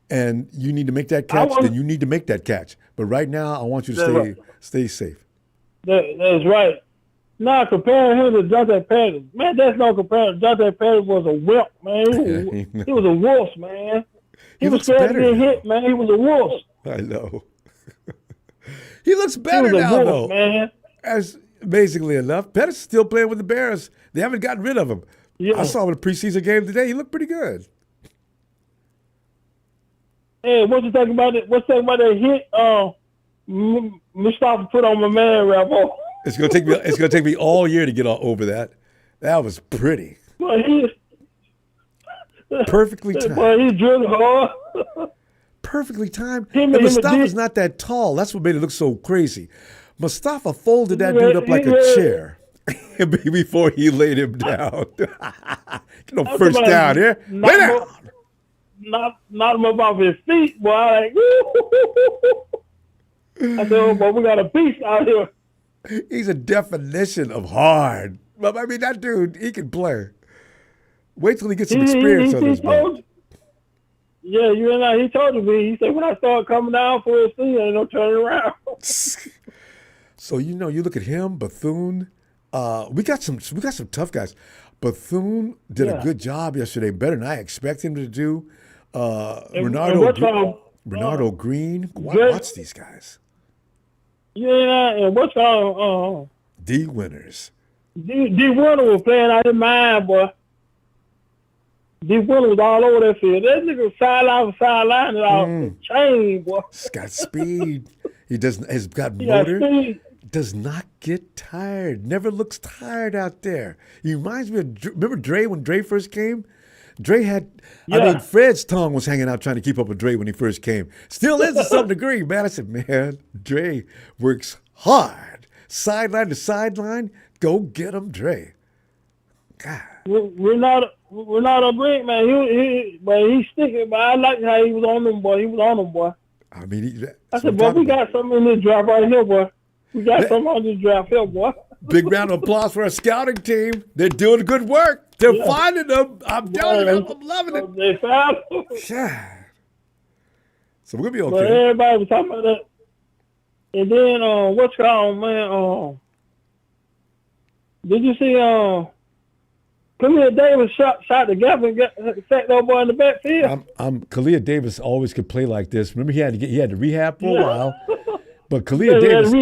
and you need to make that catch, then you need to make that catch. But right now, I want you to stay safe. That's right. Now, comparing him to Dante Pettis, man, that's no comparison. Dante Pettis was a wimp, man. He was a wolf, man. He was scared to get hit, man. He was a wolf. I know. He looks better now, though. Man. As basically enough. Pettis is still playing with the Bears. They haven't gotten rid of him. Yeah. I saw him in a preseason game today. He looked pretty good. Hey, what you think about it? What's that about that hit? Mustafa put on my man, Rambo. It's gonna take me all year to get over that. That was pretty. Well, Perfectly timed. Well, he drilled hard. Perfectly timed. And Mustafa's not that tall. That's what made it look so crazy. Mustafa folded that dude up like a chair before he laid him down. Get no first down here. Lay down. Knocked him up off his feet, boy. I said, oh, boy, we got a beast out here. He's a definition of hard. But I mean, that dude, he can play. Wait till he gets some experience on his belt. Yeah, he told me. He said, when I start coming down for his thing, ain't no turning around. So, you look at him, Bethune. We got some tough guys. Bethune did a good job yesterday, better than I expect him to do. Bernardo Green. Watch these guys. Yeah, and what's called D Winners. D Winner was playing out of mind, boy. D Winner was all over that field. That nigga sideline for sideline and all the chain, boy. He's got speed. He's got motor. Does not get tired. Never looks tired out there. He reminds me of, remember Dre when Dre first came? Dre had, Fred's tongue was hanging out trying to keep up with Dre when he first came. Still is to some degree, man. I said, man, Dre works hard. Sideline to sideline, go get him, Dre. God. We're not a great man. He's sticking, but I like how he was on them, boy. I mean, I said, boy, we got something in this draft right here, boy. We got something on this draft here, boy. Big round of applause for our scouting team. They're doing good work. They're finding them. I'm telling you, I'm loving it. They found them. Yeah. So we're going to be okay. But everybody was talking about that. And then, what's called, man, did you see, Khalil Davis shot the gap and sacked that boy in the backfield? Khalil Davis always could play like this. Remember, he had to rehab for a while. But Khalil Davis,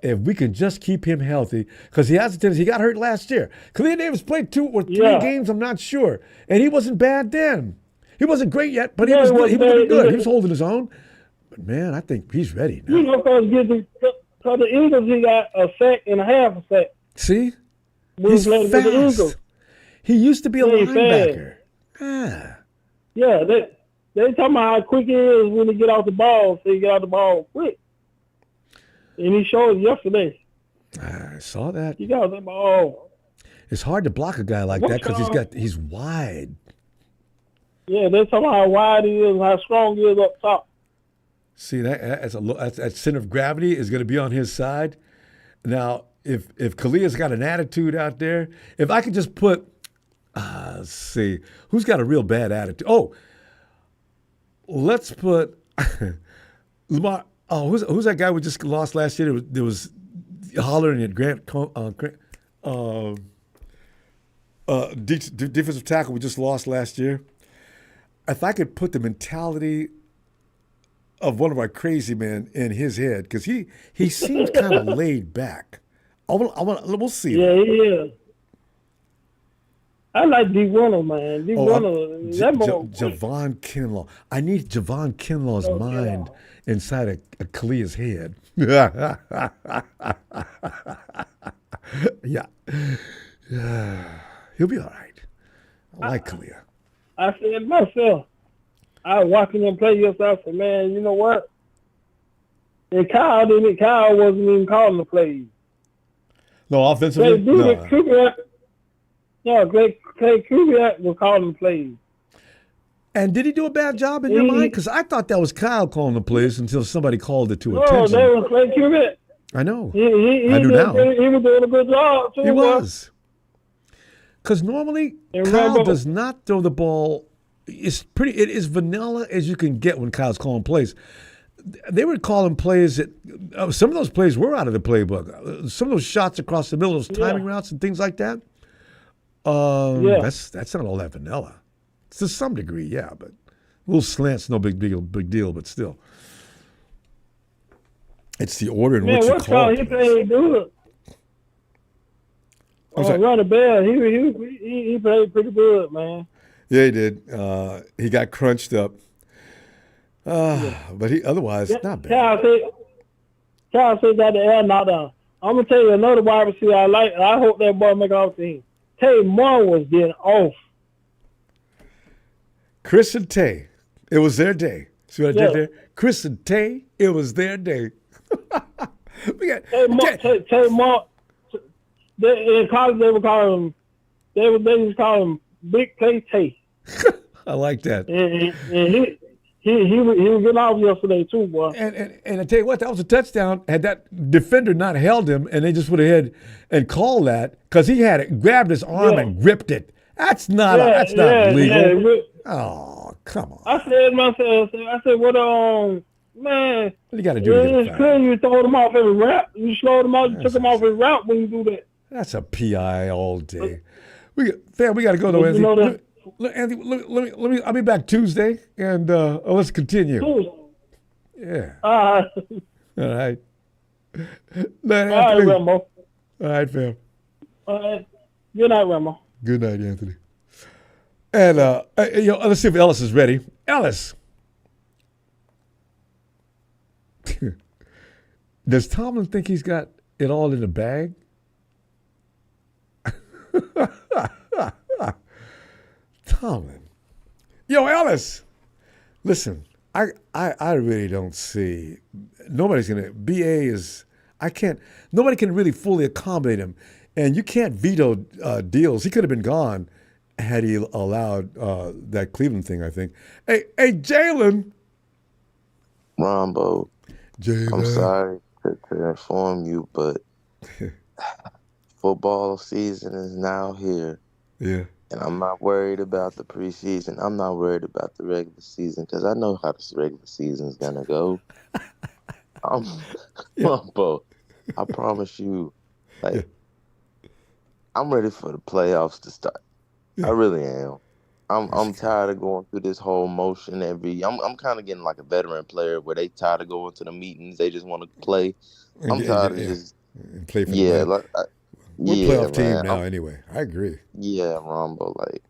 if we can just keep him healthy, because he has a tendency, he got hurt last year. Khalil Davis played 2 or 3 games, I'm not sure. And he wasn't bad then. He wasn't great yet, but he was good. He was good. He was holding his own. But, man, I think he's ready now. You know, because the Eagles, he got a sack and a half a sack. See? He's fast. He used to be a linebacker. Yeah, they talking about how quick he is when he get off the ball, so he get off the ball quick. And he showed yesterday. I saw that. He got the ball. It's hard to block a guy like that because he's wide. Yeah, they're talking about how wide he is and how strong he is up top. See, that center of gravity is going to be on his side. Now, if Khalil's got an attitude out there, if I could just put, let's see, who's got a real bad attitude? Oh, let's put Lamar. Oh, who's that guy we just lost last year? There was hollering at defensive tackle we just lost last year. If I could put the mentality of one of our crazy men in his head, because he seems kind of laid back. We'll see. Yeah, he is. I like D. Winner, man. D. Winner. Javon Kinlaw. I need Javon Kinlaw's mind inside of Kalia's head. Yeah. He'll be all right. I like Kalia. I said myself, I was watching him play yesterday. I said, man, you know what? And Kyle wasn't even calling the plays. No, offensively? Clay Kubiak was calling the plays. And did he do a bad job in your mind? Because I thought that was Kyle calling the plays until somebody called it to attention. No, that was Clay Kubiak. I know. I knew now. He was doing a good job, too. He was. Because normally, Kyle does not throw the ball. It is vanilla as you can get when Kyle's calling plays. They were calling plays that some of those plays were out of the playbook. Some of those shots across the middle, those timing routes and things like that. That's not all that vanilla. To some degree, yeah, but little slants, no big deal, but still. It's the order in which you call it. He played good. Running Bell, he played pretty good, man. Yeah, he did. He got crunched up. But he otherwise not bad. Kyle said that the air not down. I'm gonna tell you another wide receiver I like. I hope that boy make off the team. Tay Moore was getting off. Chris and Tay, it was their day. See what I did there? Chris and Tay, it was their day. Tay Moore. In college, they would call him. They used to call him Big Clay Tay. I like that. And he was getting off yesterday too, boy. And I tell you what, that was a touchdown. Had that defender not held him, and they just went ahead and called that because he had it, grabbed his arm and gripped it. That's not legal. Yeah. Oh, come on. I said to myself, what man? What do you got to do to get it's clear you throw him off every route. You slowed him out. You took him off his route when you do that. That's a PI all day. We got to go though, Anthony. Anthony, I'll be back Tuesday, and let's continue. Tuesday. Yeah. All right. All right, Rambo. All right, fam. All right. Good night, Rambo. Good night, Anthony. And let's see if Ellis is ready. Ellis. Does Tomlin think he's got it all in the bag? Tomlin. Yo, Ellis. Listen, I really don't see. Nobody's going to. BA is. Nobody can really fully accommodate him. And you can't veto deals. He could have been gone had he allowed that Cleveland thing, I think. Hey, Jalen. Ronbo. Jalen. I'm sorry to inform you, but football season is now here. Yeah. And I'm not worried about the preseason. I'm not worried about the regular season because I know how this regular season is going to go. Ronbo, I promise you, I'm ready for the playoffs to start. I really am. I'm tired of going through this whole motion I'm kind of getting like a veteran player where they tired of going to the meetings. They just want to play. I'm tired of just play for we're a playoff team now anyway. I agree. Yeah, Ronbo, like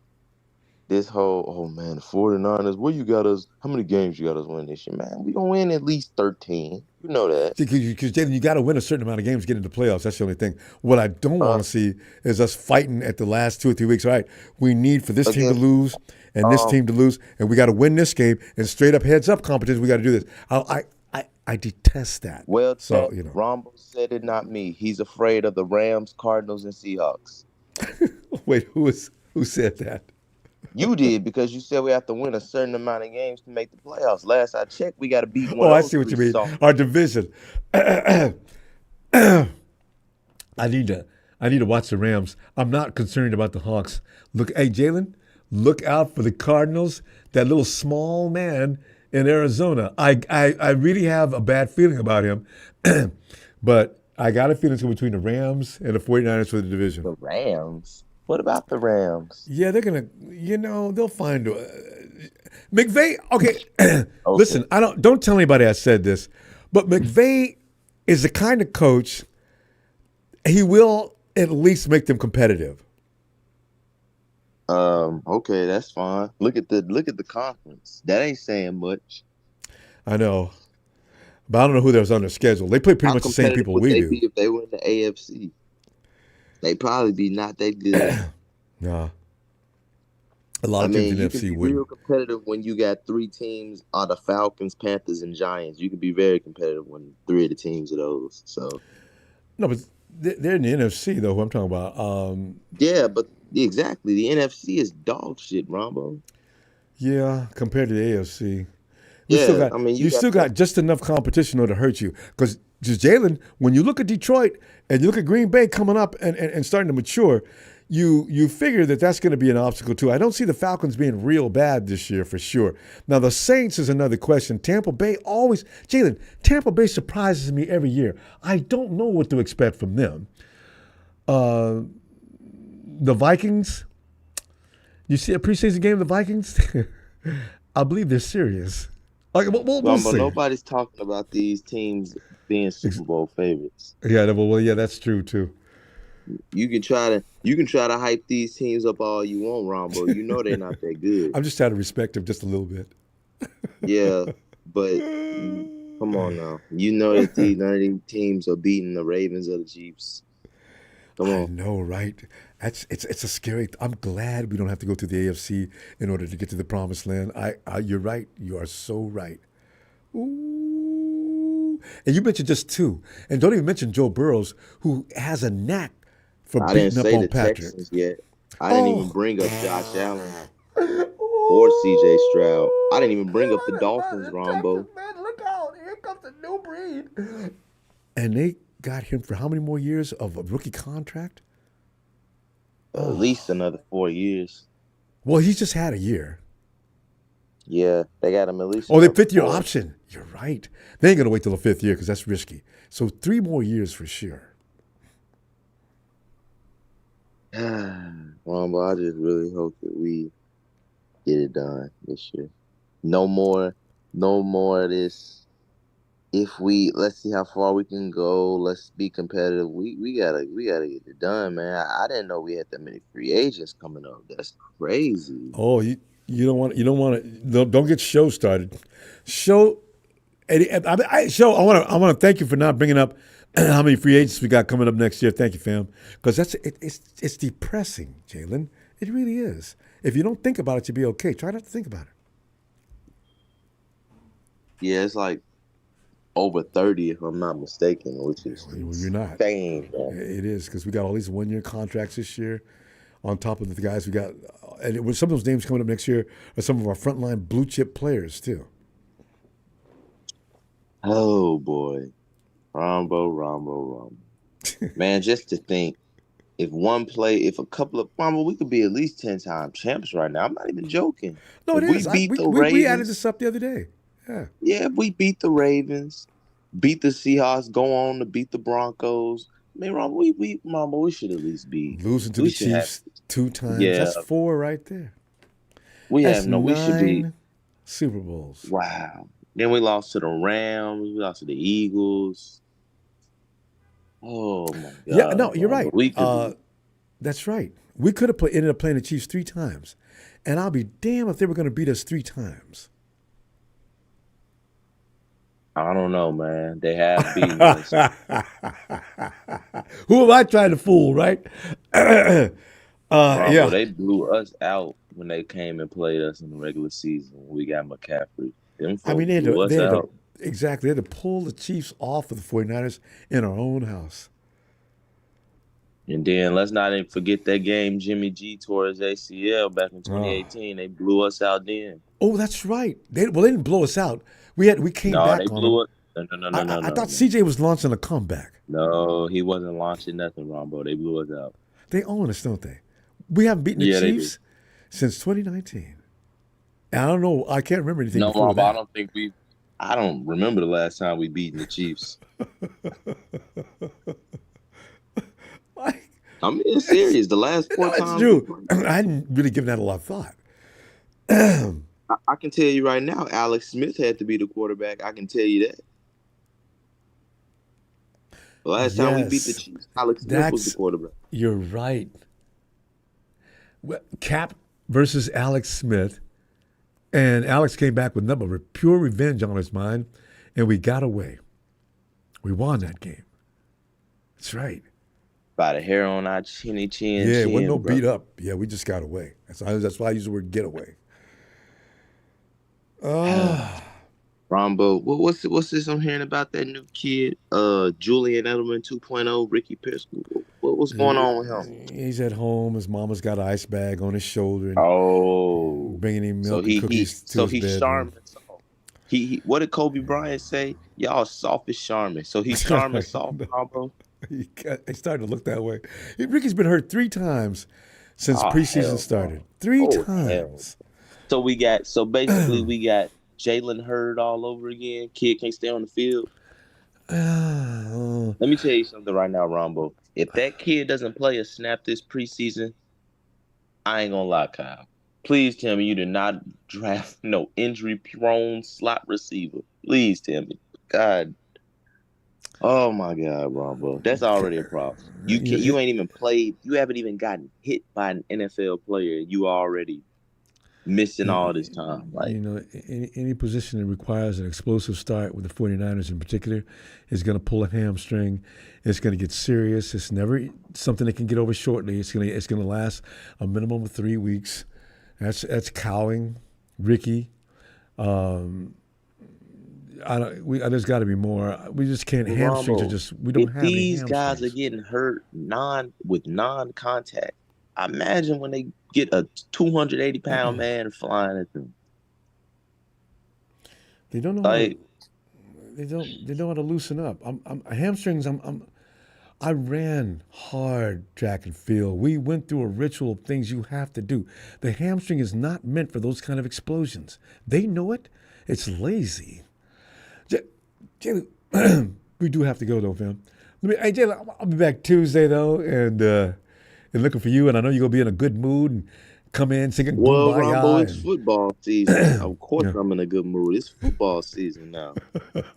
this whole, the 49ers, how many games you got us win this year, man? We gonna win at least 13. You know that. Because Jalen, you got to win a certain amount of games to get into the playoffs. That's the only thing. What I don't want to see is us fighting at the last 2 or 3 weeks. All right, we need for this team to lose and this team to lose, and we got to win this game. And straight up heads up competition, we got to do this. I detest that. Well, so Ronbo said it, not me. He's afraid of the Rams, Cardinals, and Seahawks. Wait, who said that? You did, because you said we have to win a certain amount of games to make the playoffs. Last I checked, we got to beat one. I see what you mean. Our division. I need to watch the Rams. I'm not concerned about the Hawks. Look, hey Jalen, look out for the Cardinals. That little small man in Arizona. I really have a bad feeling about him, but I got a feeling it's between the Rams and the 49ers for the division. The Rams? What about the Rams? Yeah, they're going to, they'll find McVay. Okay. Listen, don't tell anybody I said this, but McVay is the kind of coach, he will at least make them competitive. Okay, that's fine. Look at the conference. That ain't saying much. I know, but I don't know who there's on their schedule. They play pretty much the same people we do. If they were in the AFC, they'd probably be not that good. Nah, a lot of teams in the NFC would. Real competitive when you got three teams are the Falcons, Panthers, and Giants. You could be very competitive when three of the teams are those. So no, but they're in the NFC though. Who I'm talking about? Yeah, but. Exactly. The NFC is dog shit, Ronbo. Yeah, compared to the AFC. You still got just enough competition to hurt you. Because Jalen, when you look at Detroit and you look at Green Bay coming up and starting to mature, you figure that's going to be an obstacle too. I don't see the Falcons being real bad this year for sure. Now, the Saints is another question. Tampa Bay surprises me every year. I don't know what to expect from them. The Vikings, you see a preseason game of the Vikings? I believe they're serious. Like, we'll see. Nobody's talking about these teams being Super Bowl favorites. Yeah, yeah, that's true too. You can try to hype these teams up all you want, Ronbo. You know they're not that good. I'm just trying to respect them just a little bit. Yeah, but come on now. You know that none of these teams are beating the Ravens or the Chiefs. Come on. I know, right? It's a scary. I'm glad we don't have to go through the AFC in order to get to the promised land. You're right. You are so right. Ooh. And you mentioned just two, and don't even mention Joe Burrows, who has a knack for beating up on Patrick. Texans yet. I didn't even bring up Josh Allen or C.J. Stroud. I didn't even bring up the Dolphins, Ronbo. Man, look out! Here comes the new breed. And they got him for how many more years of a rookie contract? At least another 4 years. Well, he just had a year. Yeah, they got him at least. Oh, they fifth-year option. You're right. They ain't going to wait till the fifth year because that's risky. So 3 more years for sure. Ronbo, I just really hope that we get it done this year. No more of this. Let's see how far we can go. Let's be competitive. We gotta get it done, man. I didn't know we had that many free agents coming up. That's crazy. Oh, you don't want to. Don't get show started. I want to thank you for not bringing up how many free agents we got coming up next year. Thank you, fam, because it's depressing, Jalen. It really is. If you don't think about it, you'll be okay. Try not to think about it. Yeah, it's like over 30, if I'm not mistaken, which is you're not. Insane, it is, because we got all these 1-year contracts this year on top of the guys we got. And some of those names coming up next year are some of our frontline blue chip players too. Oh boy, Ronbo. Man, just to think, if a couple of Ronbo, we could be at least 10-time champs right now. I'm not even joking. No, it is. We added this up the other day. Yeah, if we beat the Ravens, beat the Seahawks, go on to beat the Broncos. I mean, Ronbo, we should at least be losing to the Chiefs 2 times. Yeah. That's 4 right there. We should be Super Bowls. Wow. Then we lost to the Rams. We lost to the Eagles. Oh my God. Yeah, no, you're right. We could that's right. We could have ended up playing the Chiefs 3 times, and I'll be damned if they were going to beat us 3 times. I don't know, man. They have beaten us. Who am I trying to fool, right? Yeah. They blew us out when they came and played us in the regular season. We got McCaffrey. I mean, they had to pull the Chiefs off of the 49ers in our own house. And then let's not even forget that game Jimmy G tore his ACL back in 2018. They blew us out then. Oh, that's right. They didn't blow us out. We came back they on blew them. No. I thought CJ was launching a comeback. No, he wasn't launching nothing, Ronbo. They blew us out. They own us, don't they? We haven't beaten the Chiefs since 2019. I don't know. I can't remember anything No, before Ronbo, that. I don't remember the last time we beaten the Chiefs. I'm being serious. The last 4 That's times. true. I hadn't really given that a lot of thought. I can tell you right now, Alex Smith had to be the quarterback. I can tell you that. The last time we beat the Chiefs, Alex Smith was the quarterback. You're right. Well, Cap versus Alex Smith. And Alex came back with nothing but pure revenge on his mind. And we got away. We won that game. That's right. By the hair on our chinny chin. Yeah, it wasn't no beat up. Yeah, we just got away. That's why I use the word get away. Ronbo, what's this I'm hearing about that new kid, Julian Edelman 2.0, Ricky Pisco? What's going on with him? He's at home. His mama's got an ice bag on his shoulder. And bringing him milk and cookies to his bed. Charmin. He what did Kobe Bryant say? Y'all soft as Charmin. So he's Charmin soft, Ronbo. He started to look that way. Ricky's been hurt 3 times since preseason started. 3 times. So basically we got Jalen Hurd all over again. Kid can't stay on the field. Let me tell you something right now, Ronbo. If that kid doesn't play a snap this preseason, I ain't gonna lie, Kyle. Please tell me you did not draft no injury-prone slot receiver. Please tell me. God. Oh, my God, Ronbo. That's already a problem. You ain't even played. You haven't even gotten hit by an NFL player. You already missing all this time. Like, any position that requires an explosive start with the 49ers in particular is going to pull a hamstring. It's going to get serious. It's never something that can get over shortly. It's going to last a minimum of 3 weeks. That's cowing Ricky. There's got to be more. We just can't. Hamstrings are just. We don't have. If these guys are getting hurt with non-contact, imagine when they get a 280-pound man flying at them. They don't know. They don't know how to loosen up. Hamstrings. I ran hard track and field. We went through a ritual of things you have to do. The hamstring is not meant for those kind of explosions. They know it. It's lazy. Jalen, we do have to go though, fam. Hey, Jalen, I'll be back Tuesday though, and looking for you. And I know you're gonna be in a good mood and come in singing. Well, Ronbo, it's football season. Of course, I'm in a good mood. It's football season now.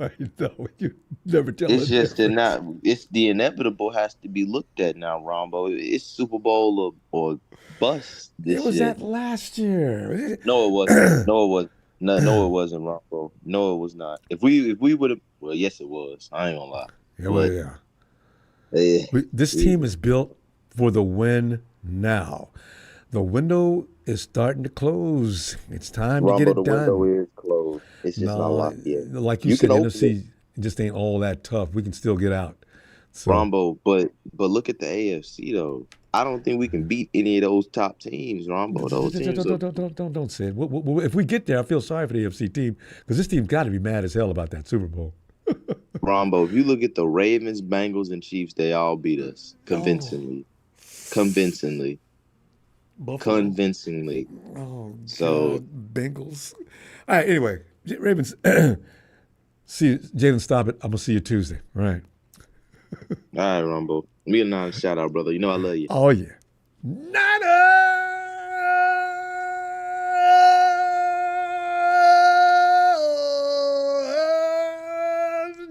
I know you never tell It's us. just it's the inevitable has to be looked at now, Ronbo. It's Super Bowl or bust this year. It was that last year. No, it wasn't. No, it wasn't. No, it wasn't, Ronbo. No, it was not. If we would have, well, yes, it was. I ain't gonna lie. This team is built for the win now. The window is starting to close. It's time to get it done. The window is closed. It's just not locked yet. Like you said, NFC just ain't all that tough. We can still get out. So. Ronbo, but look at the AFC though. I don't think we can beat any of those top teams, Ronbo. Those teams don't say it. If we get there, I feel sorry for the AFC team because this team's got to be mad as hell about that Super Bowl. Ronbo, if you look at the Ravens, Bengals, and Chiefs, they all beat us convincingly. Buffalo. Convincingly. Oh, so God, Bengals. All right. Anyway, Ravens. See you, Jalen. Stop it. I'm gonna see you Tuesday. All right. All right, Ronbo. Me and Nine, shout out, brother. You know I love you. Oh yeah. Niners!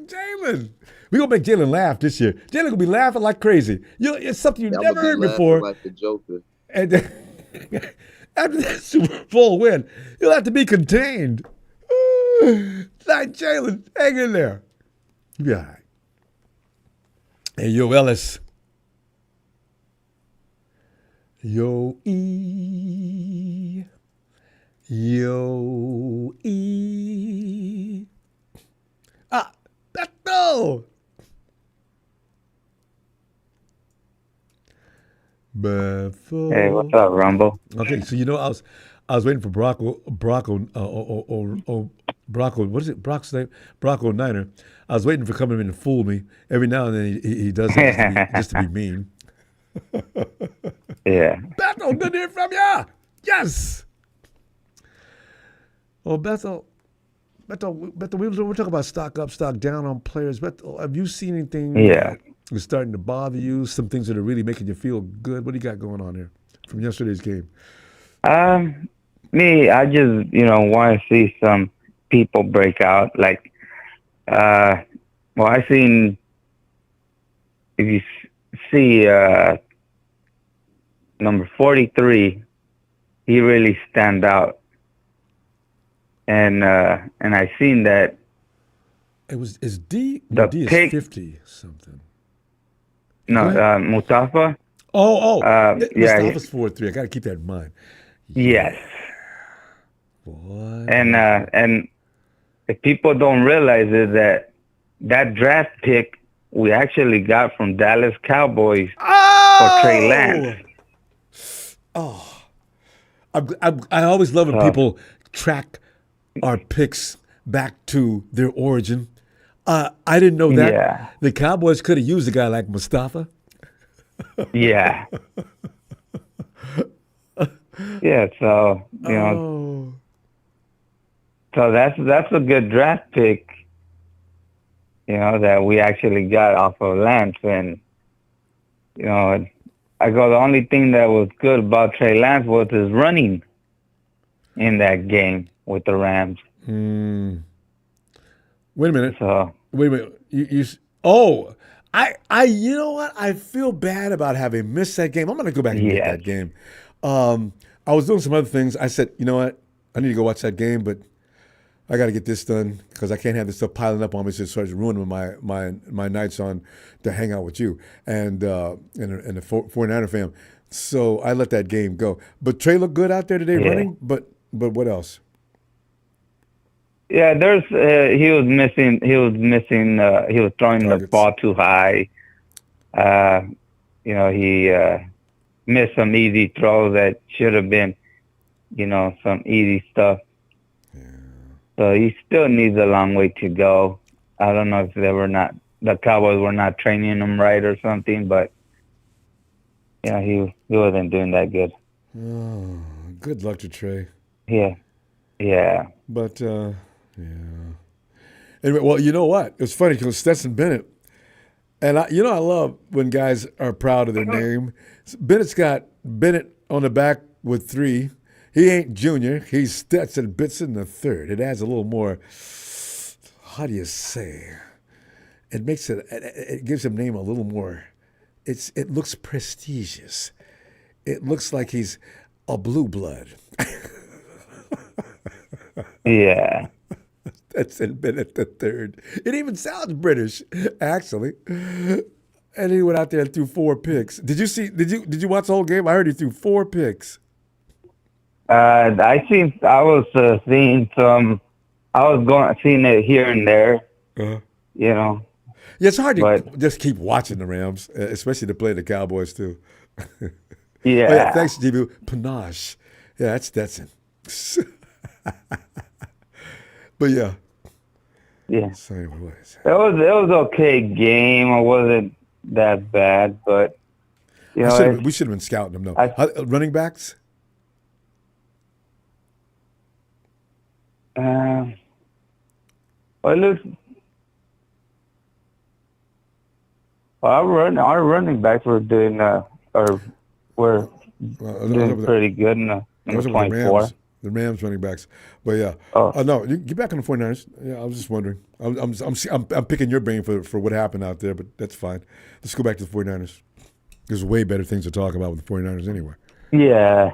Jalen. We're gonna make Jalen laugh this year. Jalen gonna be laughing like crazy. It's something you never heard before. Like the Joker. And after that Super Bowl win, you'll have to be contained. Like Jalen, hang in there. You'll be all right. Hey, yo, Ellis. Yo, E. Ah, Beto. Bethel. Hey, what's up, Ronbo? Okay, so I was waiting for Brocco. What is it? Brock's name? Brocco Niner. I was waiting for coming in to fool me. Every now and then he does that just to be mean. Yeah. Bethel, good to hear from you. Yes. Well, Bethel, we were talking about stock up, stock down on players. Bethel, have you seen anything that is starting to bother you? Some things that are really making you feel good? What do you got going on here from yesterday's game? Me, I just, want to see some people break out. Like, I seen, if you see number 43, he really stand out. And I seen that. Is D? The D is pick, 50 something. No, Mustafa. Mustafa's 4-3. I got to keep that in mind. Yes. Boy. And if people don't realize is that draft pick we actually got from Dallas Cowboys for Trey Lance. Oh. I always love when people track our picks back to their origin. I didn't know that. Yeah. The Cowboys could have used a guy like Mustafa. Yeah. Yeah, so so that's a good draft pick, that we actually got off of Lance. And I go, the only thing that was good about Trey Lance was his running in that game with the Rams. Wait a minute. So wait a minute. You know what? I feel bad about having missed that game. I'm going to go back and get that game. I was doing some other things. I said, you know what? I need to go watch that game, but I got to get this done because I can't have this stuff piling up on me so it starts ruining my nights on to hang out with you and the 49er fam. So I let that game go. But Trey looked good out there today running, but what else? Yeah, he was missing. He was throwing Targets. the ball too high. He missed some easy throws that should have been, some easy stuff. Yeah. So he still needs a long way to go. I don't know if the Cowboys were not training him right or something, but he wasn't doing that good. Oh, good luck to Trey. Yeah. But anyway, well, you know what? It's funny because Stetson Bennett, and I love when guys are proud of their name. Bennett's got Bennett on the back with 3. He ain't Junior. He's Stetson Benson the third. It adds a little more. How do you say? It makes it. It gives him name a little more. It looks prestigious. It looks like he's a blue blood. Yeah. Stetson Bennett the third. It even sounds British, actually. And he went out there and threw 4 picks. Did you watch the whole game? I heard he threw 4 picks. I was seeing some. I was seeing it here and there. Uh-huh. Yeah, it's hard to just keep watching the Rams, especially to play the Cowboys too. Yeah. Oh, yeah. Thanks, GB. Panache. Yeah, that's Stetson. But yeah. So anyway, what is it? It was okay game. It wasn't that bad, but we should have been scouting them. No, running backs. Our running backs were doing doing pretty good in the 24. The Rams running backs, but yeah. No, you get back on the 49ers. Yeah, I was just wondering. I'm picking your brain for what happened out there, but that's fine. Let's go back to the 49ers. There's way better things to talk about with the 49ers anyway. Yeah,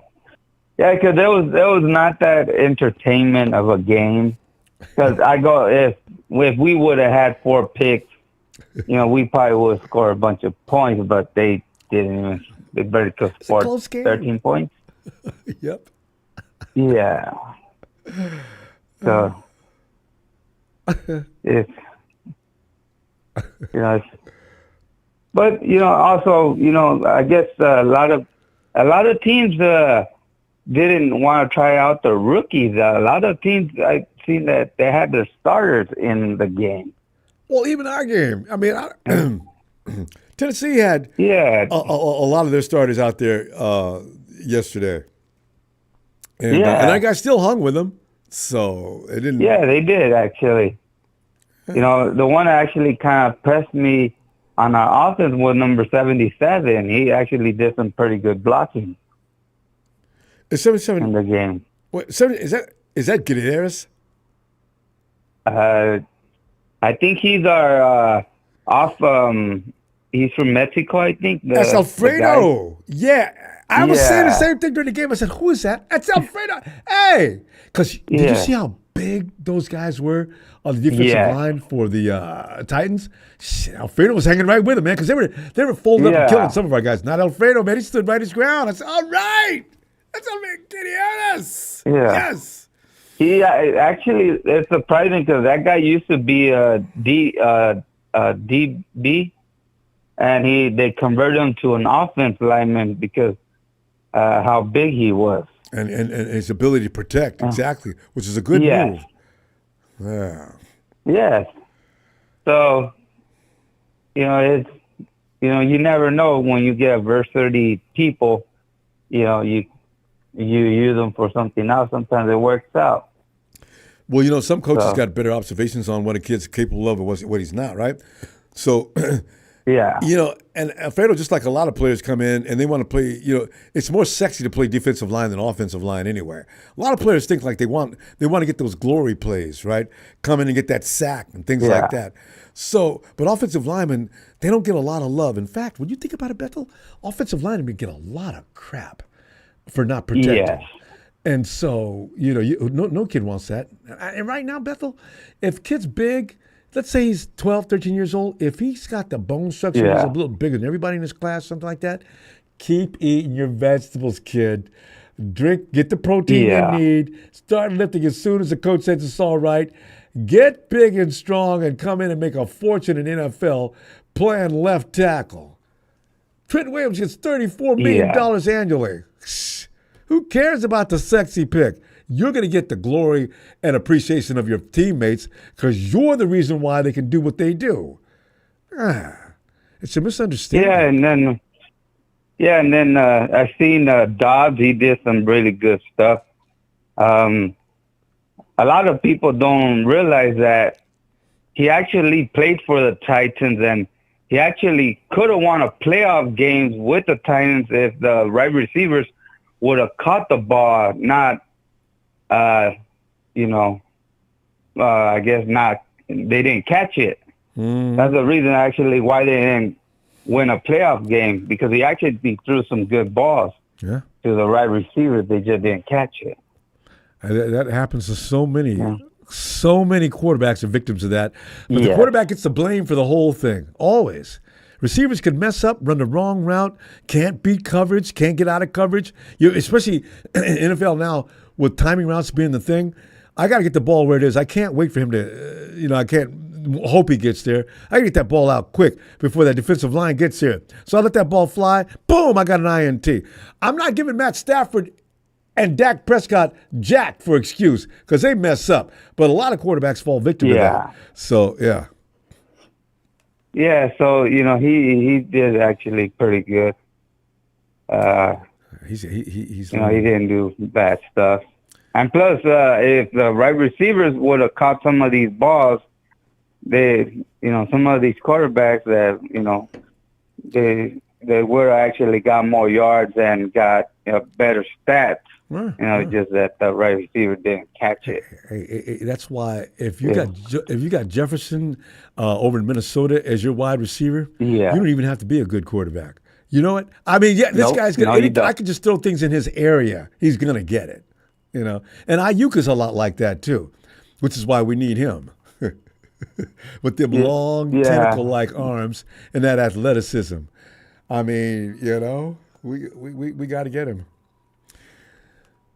because there was not that entertainment of a game. Because if we would have had 4 picks, we probably would have scored a bunch of points, but they didn't even. They barely could score 13 points. Yep. Yeah. So it's but also I guess a lot of teams didn't want to try out the rookies. A lot of teams I seen that they had their starters in the game. Well, even our game. I mean, Tennessee had a lot of their starters out there yesterday. And that guy still hung with them. So it didn't. Yeah, they did actually. You know, the one that actually kind of pressed me on our offense was number 77. He actually did some pretty good blocking. Is 77 in the game? What 70, is that Gutierrez? I think he's our he's from Mexico, I think. That's Alfredo. Yeah. I was saying the same thing during the game. I said, who is that? That's Alfredo. Hey. Because did you see how big those guys were on the defensive line for the Titans? Shit, Alfredo was hanging right with him, man, because they were folding up and killing some of our guys. Not Alfredo, man. He stood right his ground. I said, all right. That's Gutierrez. Yeah. Yes. He actually, it's surprising because that guy used to be a DB, and they converted him to an offense lineman because how big he was. And his ability to protect, exactly, which is a good move. Yeah. Yes. So, it's you never know when you get versatile people, you use them for something else. Sometimes it works out. Well, some coaches got better observations on what a kid's capable of and what he's not, right? So, yeah. And Alfredo, just like a lot of players come in and they want to play, it's more sexy to play defensive line than offensive line anyway. A lot of players think like they want to get those glory plays, right? Come in and get that sack and things like that. So, but offensive linemen, they don't get a lot of love. In fact, when you think about it, Bethel, offensive linemen get a lot of crap for not protecting. Yes. And so, no kid wants that. And right now, Bethel, if kid's big, let's say he's 12, 13 years old, if he's got the bone structure, he's a little bigger than everybody in his class, something like that, keep eating your vegetables, kid. Get the protein you need. Start lifting as soon as the coach says it's all right. Get big and strong and come in and make a fortune in NFL playing left tackle. Trent Williams gets $34 million annually. Who cares about the sexy pick? You're going to get the glory and appreciation of your teammates because you're the reason why they can do what they do. It's a misunderstanding. And then I seen Dobbs. He did some really good stuff. A lot of people don't realize that he actually played for the Titans, and he actually could have won a playoff games with the Titans if the right receivers would have caught the ball, not, I guess not, they didn't catch it. That's the reason actually why they didn't win a playoff game, because he actually threw some good balls to the right receivers. They just didn't catch it. That happens to so many quarterbacks are victims of that. But the quarterback gets the blame for the whole thing, always. Receivers can mess up, run the wrong route, can't beat coverage, can't get out of coverage. Especially in NFL now with timing routes being the thing. I got to get the ball where it is. I can't wait for him to, I can't hope he gets there. I got to get that ball out quick before that defensive line gets here. So I let that ball fly. Boom, I got an INT. I'm not giving Matt Stafford and Dak Prescott jack for excuse because they mess up. But a lot of quarterbacks fall victim to that. So, yeah. Yeah, so he did actually pretty good. He's he didn't do bad stuff. And plus, if the right receivers would have caught some of these balls, some of these quarterbacks that they would have actually got more yards and got better stats. Just that the right receiver didn't catch it. Hey, that's why if you got Jefferson over in Minnesota as your wide receiver, you don't even have to be a good quarterback. You know what? I mean, this guy's gonna. I could just throw things in his area. He's gonna get it. And Ayuk is a lot like that too, which is why we need him with them long tentacle-like arms and that athleticism. I mean, we got to get him.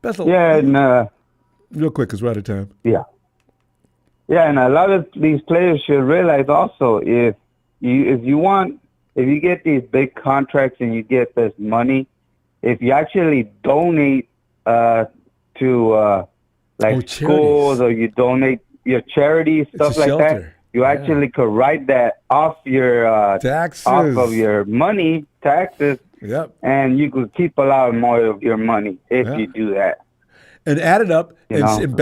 Bethel, real quick, because we're out of time. Yeah, and a lot of these players should realize also if you get these big contracts and you get this money, if you actually donate to schools or you donate your charities, stuff like that, you actually could write that off your taxes, off of your money, taxes. Yep. And you could keep a lot more of your money if you do that. and add it up You and, know? and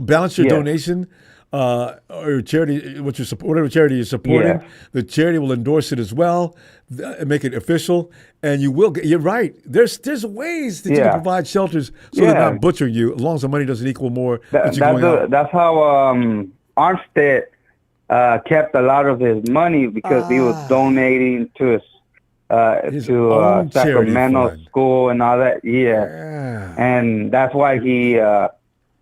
balance your Yeah. donation or charity, whatever charity you're supporting. Yeah. The charity will endorse it as well and make it official. And you will get. You're right. There's ways that you can Yeah. provide shelters so they're Yeah. not butchering you, as long as the money doesn't equal more that you're going out. That's how Armstead kept a lot of his money because he was donating to His own charity Sacramento fund. school and all that. Yeah. And that's why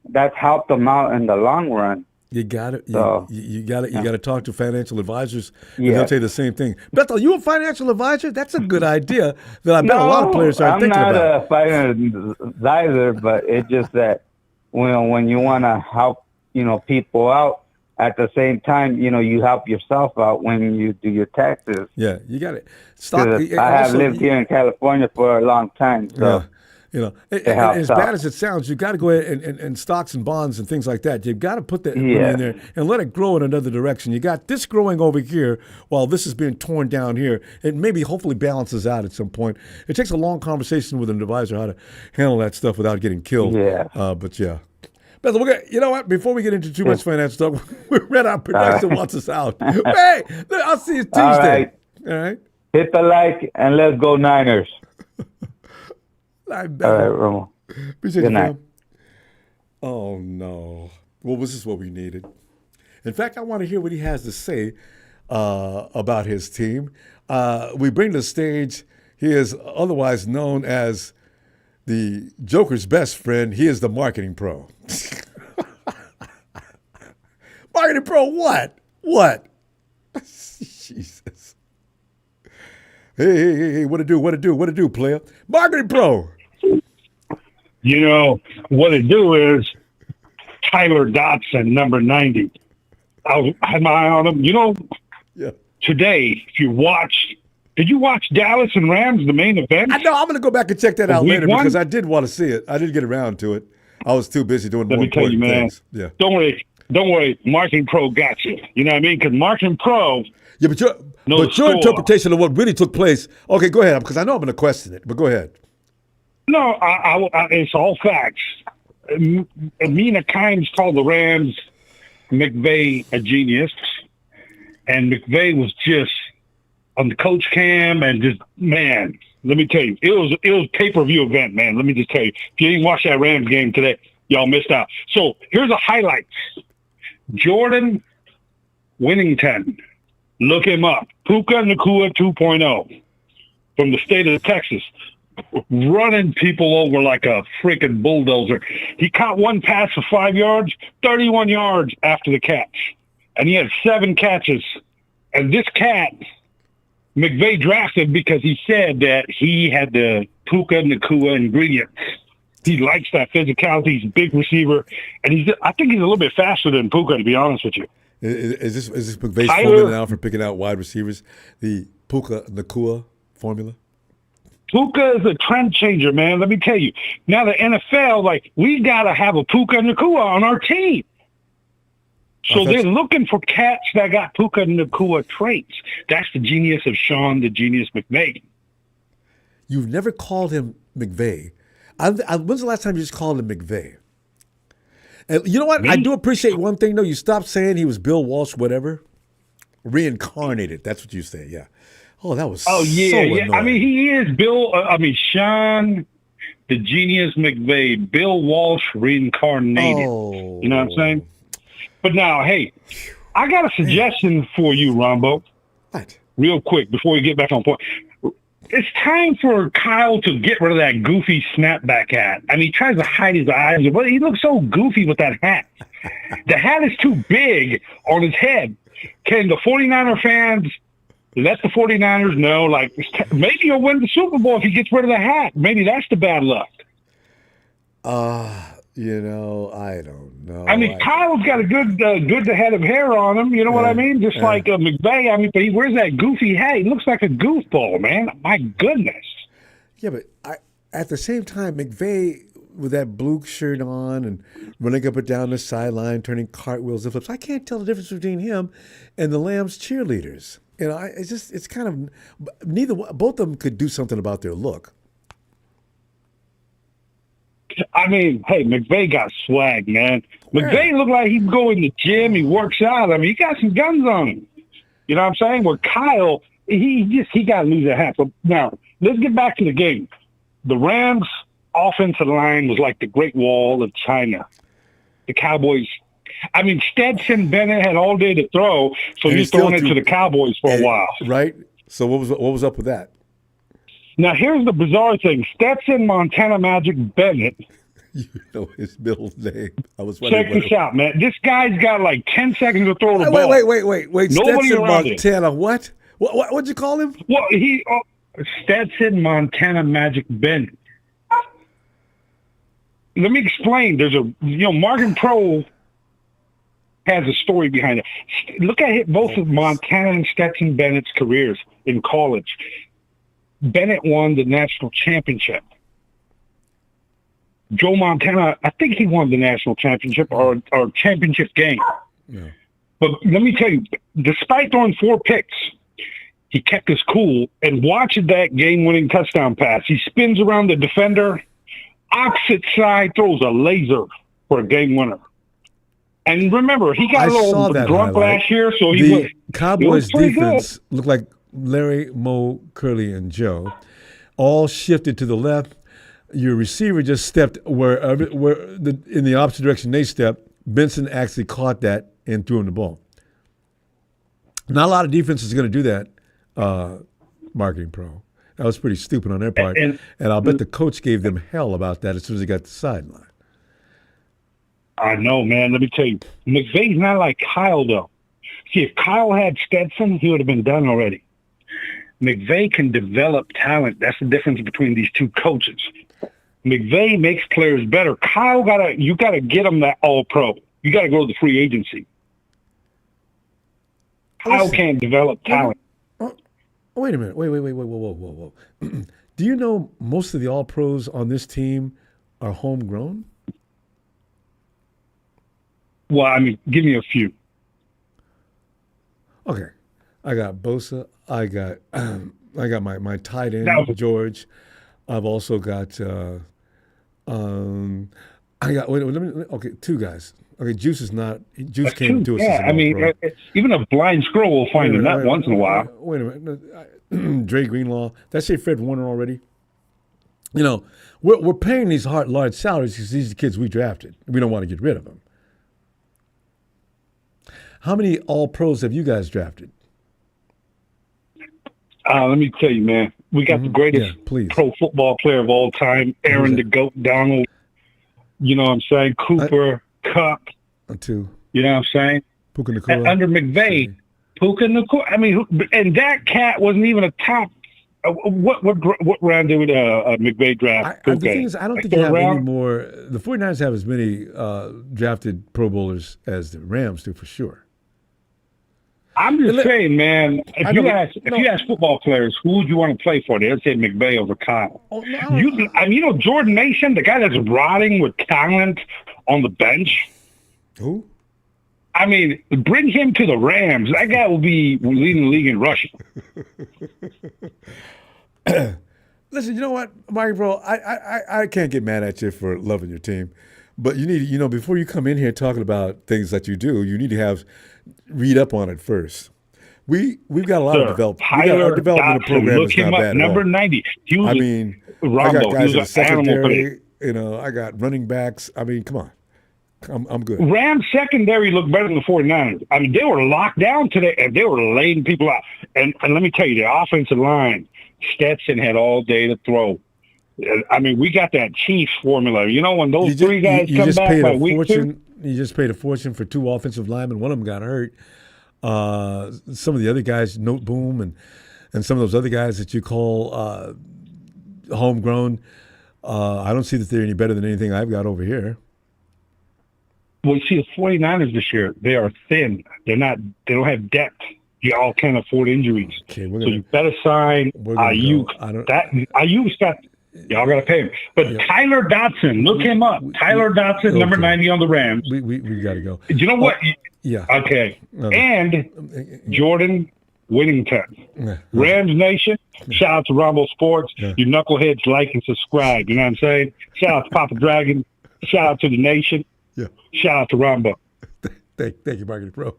that's helped him out in the long run. You got it. So, You got it. You got to talk to financial advisors. And Yeah. they'll tell you the same thing. Bethel, you a financial advisor? That's a good idea that I bet a lot of players are thinking about. I'm not a financial advisor, but it's just that when you want to help, people out, at the same time, you help yourself out when you do your taxes. Yeah, you got it. 'Cause I have lived here in California for a long time, so as helps bad out. as it sounds, you got to go ahead and stocks and bonds and things like that. You've got to put that money Yeah. in there and let it grow in another direction. You got this growing over here while this is being torn down here. It maybe hopefully balances out at some point. It takes a long conversation with an advisor how to handle that stuff without getting killed. Yeah. But yeah. Bethel, you know what? Before we get into too much financial stuff, we read our production wants us out. Hey, I'll see you Tuesday. All right. All right. Hit the like and let's go Niners. All right, Romo. Appreciate Good you, night. fam. Oh, no. Well, this is what we needed. In fact, I want to hear what he has to say about his team. We bring to the stage, he is otherwise known as the Joker's best friend. He is the marketing pro. Marketing pro what? What? Jesus. Hey, what it do, player? Marketing pro. You know, what it do is Tyler Dotson, number 90. I had my eye on him. Yeah. Today, if you watched, did you watch Dallas and Rams, the main event? I know. I'm going to go back and check that out Week later one? because I did want to see it. I didn't get around to it. I was too busy doing Let more me tell you, important man. things. Yeah. Don't worry. Marketing Pro got you. You know what I mean? Because Marketing Pro. Yeah, but your interpretation of what really took place. Okay, go ahead, because I know I'm going to question it, but go ahead. No, it's all facts. Mina Kimes called the Rams McVay a genius, and McVay was just on the coach cam and just, man, let me tell you, it was pay-per-view event, man. Let me just tell you, if you didn't watch that Rams game today, y'all missed out. So here's a highlight. Jordan Winnington, look him up. Puka Nacua 2.0 from the state of Texas, running people over like a freaking bulldozer. He caught one pass for 5 yards, 31 yards after the catch. And he had 7 catches. And this cat, McVay drafted because he said that he had the Puka Nacua ingredients. He likes that physicality. He's a big receiver. And I think he's a little bit faster than Puka, to be honest with you. Is this McVay's formula now for picking out wide receivers? The Puka Nacua formula? Puka is a trend changer, man. Let me tell you. Now the NFL, we got to have a Puka Nacua on our team. So they're looking for cats that got Puka Nacua traits. That's the genius of Sean, the genius McVay. You've never called him McVay. When's the last time you just called him McVay? And you know what? Me? I do appreciate one thing, though. You stopped saying he was Bill Walsh, whatever. Reincarnated. That's what you say, yeah. Oh, that was so annoying. I mean, he is Sean, the genius McVay, Bill Walsh reincarnated. Oh. You know what I'm saying? But now, hey, I got a suggestion for you, Ronbo. What? Real quick, before we get back on point. It's time for Kyle to get rid of that goofy snapback hat. I mean, he tries to hide his eyes, but he looks so goofy with that hat. The hat is too big on his head. Can the 49er fans let the 49ers know, maybe he'll win the Super Bowl if he gets rid of the hat. Maybe that's the bad luck. I don't know. I mean, Kyle's got a good head of hair on him. You know what I mean? Just like McVay. I mean, but he wears that goofy hat. He looks like a goofball, man. My goodness. Yeah, but at the same time, McVay with that blue shirt on and running up and down the sideline, turning cartwheels and flips, I can't tell the difference between him and the Lambs cheerleaders. It's kind of both of them could do something about their look. I mean, hey, McVay got swag, man. McVay looked like he'd go in the gym. He works out. I mean, he got some guns on him. You know what I'm saying? With Kyle, he got to lose a half. But now, let's get back to the game. The Rams' offensive line was like the Great Wall of China. The Cowboys, I mean, Stetson Bennett had all day to throw, so he's throwing it to the Cowboys for a while. Right? So what was up with that? Now, here's the bizarre thing. Stetson Montana Magic Bennett. You know his middle name. I was Check this out, man. This guy's got like 10 seconds to throw the ball. Wait. Nobody Stetson around Montana, what? What'd you call him? Well, Stetson Montana Magic Bennett. Let me explain. There's Martin Pro has a story behind it. Look at both of Montana and Stetson Bennett's careers in college. Bennett won the national championship. Joe Montana, I think he won the national championship or championship game. Yeah. But let me tell you, despite throwing 4 picks, he kept his cool and watched that game-winning touchdown pass. He spins around the defender, opposite side, throws a laser for a game winner. And remember, he got a little drunk last year, so the Cowboys defense looked like Larry, Mo, Curly, and Joe all shifted to the left. Your receiver just stepped in the opposite direction they stepped. Benson actually caught that and threw him the ball. Not a lot of defenses are going to do that, Marketing Pro. That was pretty stupid on their part. And I'll bet the coach gave them hell about that as soon as he got to the sideline. I know, man. Let me tell you. McVay's not like Kyle, though. See, if Kyle had Stetson, he would have been done already. McVay can develop talent. That's the difference between these two coaches. McVay makes players better. Kyle, you gotta get him that all-pro. You got to go to the free agency. Kyle can't develop talent. Wait a minute. Wait. Whoa. Do you know most of the all-pros on this team are homegrown? Well, I mean, give me a few. Okay. I got Bosa. I got my tight end, George. I've also got okay, 2 guys. Okay, Juice came to us. Yeah, I mean, even a blind squirrel will find a nut once in a while. Wait a minute. Dre Greenlaw. Did I say Fred Warner already? You know, we're paying these large salaries because these are the kids we drafted. We don't want to get rid of them. How many All-Pros have you guys drafted? Let me tell you, man. We got the greatest pro football player of all time, Aaron the Goat Donald. You know what I'm saying? Cooper, Cup. 2. You know what I'm saying? Puka Nacua. Under McVay, Puka Nacua. I mean, and that cat wasn't even a top. What round did McVay draft? The thing is, I don't think you have any more. The 49ers have as many drafted Pro Bowlers as the Rams do, for sure. I'm just saying, man, if you ask football players, who would you want to play for, they'd say McVay over Kyle. Oh, no. You know, Jordan Mason, the guy that's rotting with talent on the bench. Who? I mean, bring him to the Rams. That guy will be leading the league in rushing. Listen, you know what, Mike, bro, I can't get mad at you for loving your team. But you need, before you come in here talking about things that you do, you need to read up on it first. We've got a lot of development. Our development program is not bad number at all. 90. Ronbo. I got guys in the secondary. Player. I got running backs. I mean, come on. I'm good. Rams secondary looked better than the 49ers. I mean, they were locked down today, and they were laying people out. And let me tell you, the offensive line, Stetson had all day to throw. I mean, we got that Chiefs formula. You know, when those 3 guys come back by week 2. You just paid a fortune for 2 offensive linemen. One of them got hurt. Some of the other guys, Note Boom, and some of those other guys that you call homegrown, I don't see that they're any better than anything I've got over here. Well, you see, the 49ers this year, they are thin. They don't have depth. Y'all can't afford injuries. Okay, so you better sign Ayuk. Ayuk's got. Y'all got to pay him. But Tyler Dotson, look him up. Tyler Dotson, number 90 on the Rams. We got to go. Do you know what? Yeah. Okay. And Jordan winning test. Rams Nation, shout out to Ronbo Sports. You knuckleheads like and subscribe. You know what I'm saying? Shout out to Papa Dragon. Shout out to the nation. Yeah. Shout out to Ronbo. Thank you, Marketing Pro.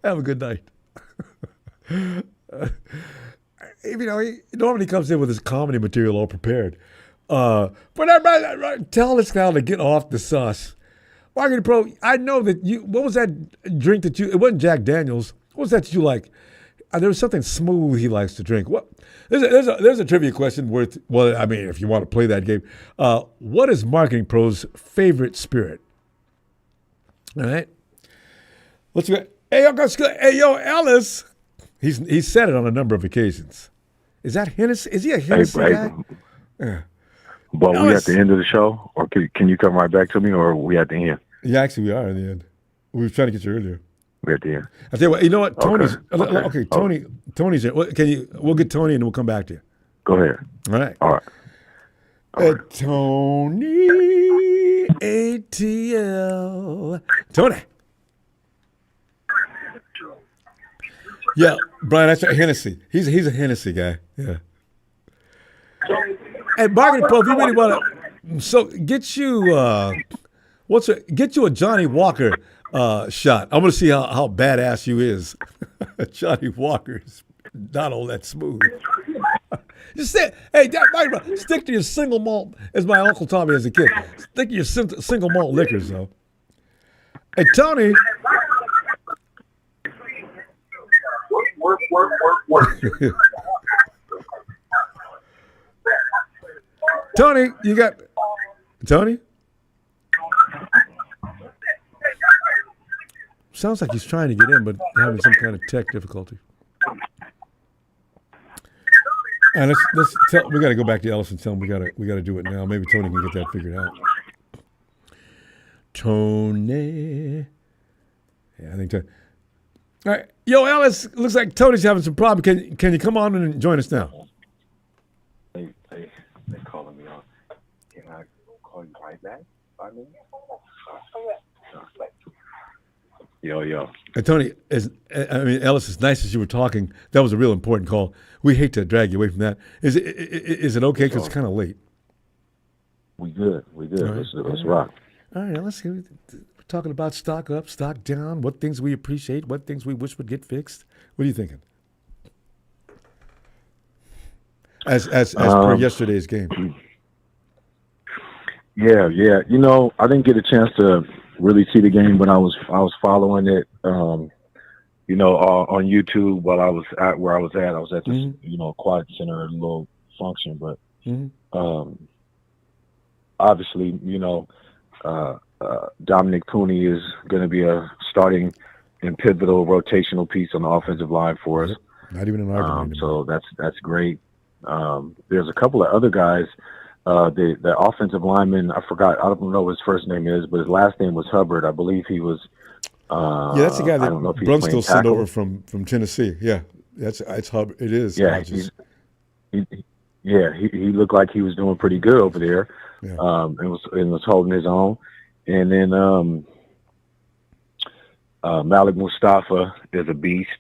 Have a good night. You know, he normally comes in with his comedy material all prepared. But everybody, tell this guy to get off the sauce. Marketing Pro, I know that you, what was that drink that you, it wasn't Jack Daniels. What was that you like? There was something smooth he likes to drink. What? There's a trivia question worth, well, I mean, if you want to play that game. What is Marketing Pro's favorite spirit? All right. Let's go. Hey, yo, Ellis. He's said it on a number of occasions. Is that Hennessy? Is he a Hennessy guy? Yeah. But we at the end of the show, or can you come right back to me, or are we at the end? Yeah, actually, we are at the end. We were trying to get you earlier. We're at the end. I tell you what, you know what? Tony's Okay. Tony's here. We'll get Tony and we'll come back to you. Go ahead. All right. All right. Tony ATL. Tony. Yeah, Brian, that's Hennessy. He's a Hennessy guy. Yeah. And Marketing Pro, if you really want to, so get you get you a Johnny Walker shot. I want to see how badass you is. Johnny Walker is not all that smooth. Just say, hey, Marketing Pro, stick to your single malt, as my uncle taught me as a kid. Stick to your single malt liquors, though. Hey, Tony. Work. Tony, you got Tony? Sounds like he's trying to get in, but having some kind of tech difficulty. And let's tell. We got to go back to Ellis and tell him we got to do it now. Maybe Tony can get that figured out. Tony. Yeah, I think Tony. All right, yo, Ellis. Looks like Tony's having some problem. Can you come on and join us now? They calling me on. Can I call you right back? 5 minutes? Yo. Tony, Ellis, as nice as you were talking, that was a real important call. We hate to drag you away from that. Is it okay? Because it's kind of late. We good. Right. Let's rock. All right, let's get. We're talking about stock up, stock down, what things we appreciate, what things we wish would get fixed. What are you thinking? As per yesterday's game. Yeah. You know, I didn't get a chance to really see the game, but I was following it. You know, on YouTube while I was at where I was at. I was at this, Aquatic Center little function, but obviously, Dominic Puni is going to be a starting and pivotal rotational piece on the offensive line for us. Not even an argument. So that's great. There's a couple of other guys. The offensive lineman, I forgot. I don't know what his first name is, but his last name was Hubbard. I believe he was. That's the guy that Brunskill sent over from Tennessee. Yeah, it's Hubbard. It is. Yeah, he looked like he was doing pretty good over there. Yeah. And was holding his own. And then Malik Mustafa is a beast.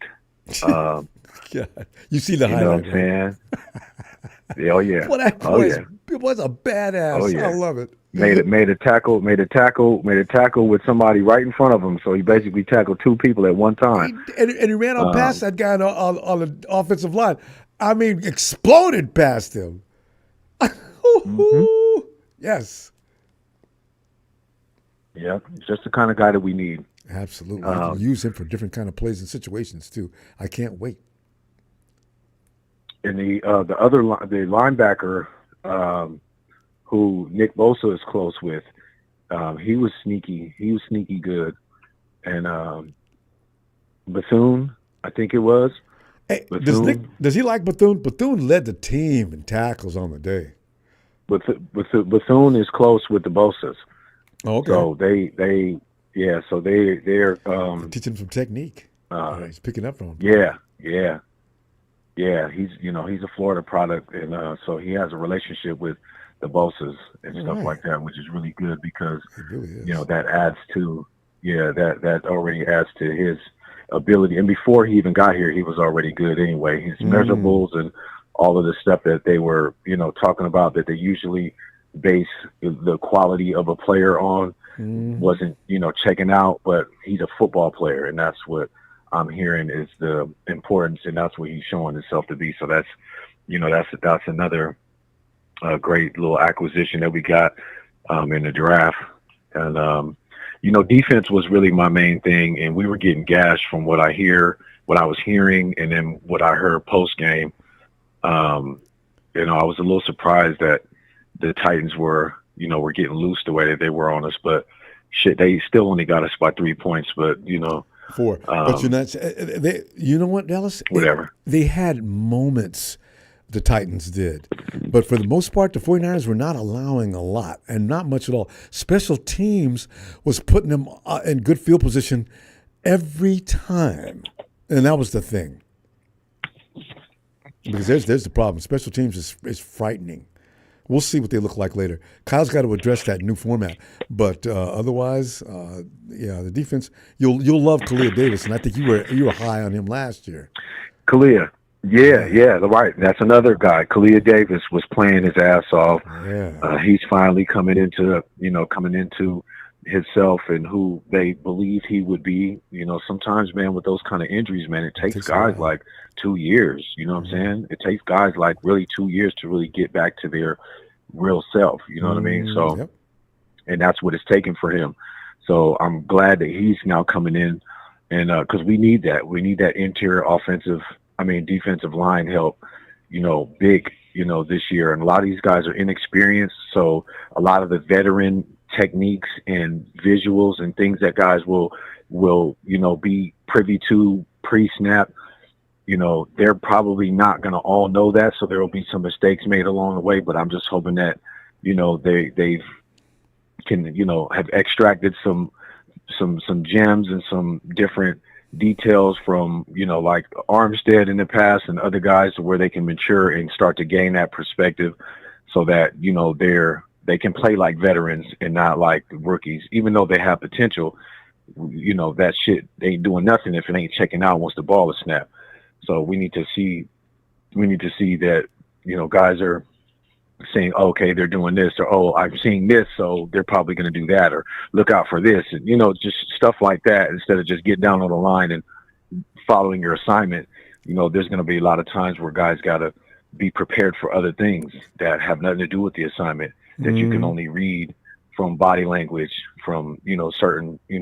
Yeah, you see the highlight. You know what I'm saying? Oh yeah. Well, that was a badass. Oh, yeah. I love it. Made a tackle with somebody right in front of him. So he basically tackled two people at one time. And he ran on past that guy on the offensive line. I mean, exploded past him. Yes. Yeah, he's just the kind of guy that we need. Absolutely. You can use him for different kind of plays and situations too. I can't wait. And the linebacker who Nick Bosa is close with, he was sneaky. He was sneaky good. And Bethune, I think it was. Hey, does he like Bethune? Bethune led the team in tackles on the day. Bethune is close with the Bosas. Oh, okay. So they're teaching him some technique. He's picking up from him. Yeah. He's a Florida product, and so he has a relationship with the Bosas and stuff like that, which is really good because it really is. that adds to that already adds to ability. And before he even got here, he was already good anyway. His measurables and all of the stuff that they were, talking about that they usually base the quality of a player on wasn't, checking out, but he's a football player, and that's what I'm hearing is the importance, and that's what he's showing himself to be. So that's, that's another great little acquisition that we got in the draft. And, defense was really my main thing, and we were getting gashed from what I was hearing, and then what I heard post game. I was a little surprised that the Titans were getting loose the way that they were on us, but shit, they still only got us by 3 points, but 4. But you're not. You know what, Dallas? Whatever. They had moments. The Titans did. But for the most part, the 49ers were not allowing a lot and not much at all. Special teams was putting them in good field position every time. And that was the thing. Because there's the problem. Special teams is frightening. We'll see what they look like later. Kyle's got to address that new format. But otherwise, the defense, you'll love Khalil Davis, and I think you were high on him last year. Khalil. Yeah, right. That's another guy. Khalil Davis was playing his ass off. Yeah. He's finally coming into himself and who they believed he would be. Sometimes, man, with those kind of injuries, man, it takes guys like 2 years. You know what I'm saying? It takes guys like really 2 years to really get back to their real self. You know what I mean? So, and that's what it's taken for him. So I'm glad that he's now coming in, and because we need that. We need that interior defensive line help, big, this year. And a lot of these guys are inexperienced. So a lot of the veteran techniques and visuals and things that guys will, be privy to pre-snap, they're probably not going to all know that. So there will be some mistakes made along the way, but I'm just hoping that, they've can, have extracted some gems and some different details from, like Armstead in the past and other guys where they can mature and start to gain that perspective so that, they can play like veterans and not like rookies, even though they have potential. That shit ain't doing nothing if it ain't checking out once the ball is snapped. So we need to see that, guys are saying, okay, they're doing this, or, I'm seeing this, so they're probably going to do that, or look out for this. And, just stuff like that, instead of just get down on the line and following your assignment. There's going to be a lot of times where guys got to be prepared for other things that have nothing to do with the assignment that you can only read from body language, from, certain, you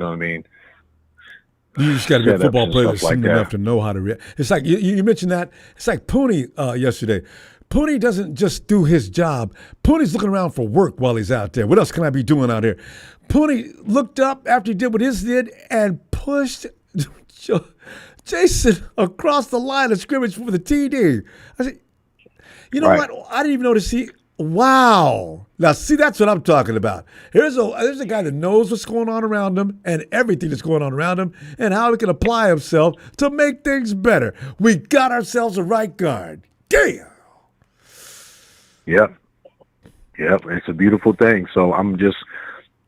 just got to be a football player that's seen enough to know how to react. It's like, you mentioned that. It's like Puni yesterday. Puni doesn't just do his job. Puni's looking around for work while he's out there. What else can I be doing out here? Puni looked up after he did what his did and pushed Jason across the line of scrimmage for the TD. I said, what? I didn't even notice wow. Now, see, that's what I'm talking about. There's a guy that knows what's going on around him and everything that's going on around him and how he can apply himself to make things better. We got ourselves a right guard. Damn. Yep. It's a beautiful thing. So I'm just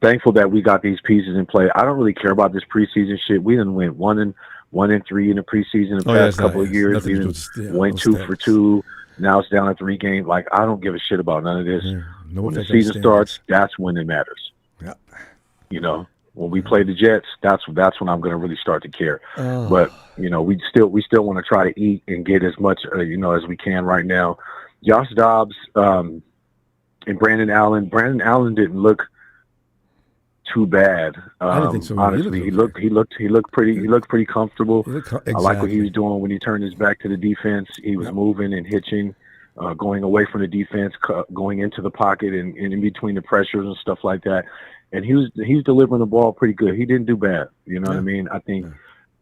thankful that we got these pieces in play. I don't really care about this preseason shit. We done went 1-3 in the preseason the past couple of years. We went 2 for 2. Now it's down to 3 games. Like, I don't give a shit about none of this. When the season starts, that's when it matters. Yeah. When we play the Jets, that's when I'm going to really start to care. But we still want to try to eat and get as much as we can right now. Josh Dobbs and Brandon Allen. Brandon Allen didn't look too bad. I didn't think so. Honestly, he looked pretty comfortable. Exactly. I like what he was doing when he turned his back to the defense. He was moving and hitching, going away from the defense, going into the pocket and in between the pressures and stuff like that. And he was delivering the ball pretty good. He didn't do bad. You know what I mean? I think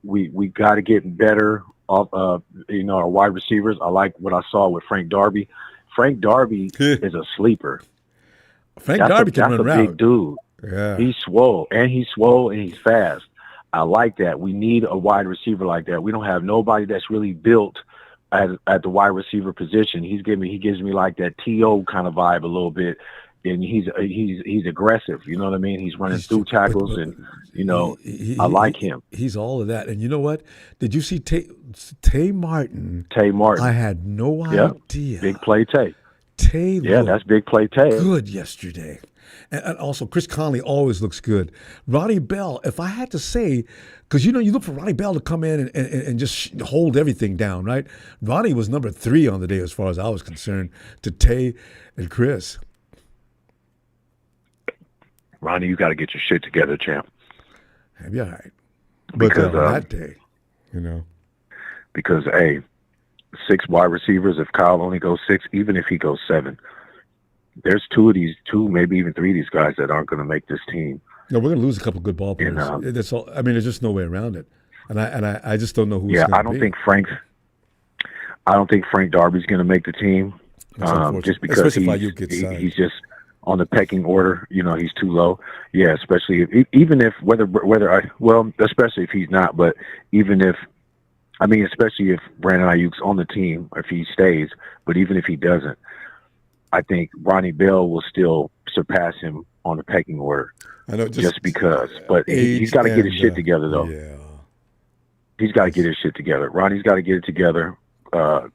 we got to get better off our wide receivers. I like what I saw with Frank Darby. Frank Darby is a sleeper. Darby can run around. Big dude. Yeah. He's swole and he's fast. I like that. We need a wide receiver like that. We don't have nobody that's really built at the wide receiver position. He gives me like that T.O. kind of vibe a little bit. and he's aggressive. You know what I mean? He's running through tackles, and I like him. He's all of that. And you know what? Did you see Tay Martin? Tay Martin. I had no idea. Big play Tay. Tay. Yeah, that's big play Tay. Good yesterday. And also, Chris Conley always looks good. Ronnie Bell, if I had to say, because you look for Ronnie Bell to come in and just hold everything down, right? Ronnie was number 3 on the day as far as I was concerned to Tay and Chris. Ronnie, you got to get your shit together, champ. He'll be all right. Because that day, Because, 6 wide receivers, if Kyle only goes 6, even if he goes 7, there's 2, maybe even 3 of these guys that aren't going to make this team. No, we're going to lose a couple good ball players. That's all. I mean, there's just no way around it. And I just don't know who. Yeah, I don't think Frank Darby's going to make the team. Just because he's just on the pecking order. He's too low. Yeah, especially especially if he's not. But especially if Brandon Ayuk's on the team, if he stays. But even if he doesn't, I think Ronnie Bell will still surpass him on the pecking order. I know, just because. But he's got to get his shit together, though. Yeah. He's got to get his shit together. Ronnie's got to get it together.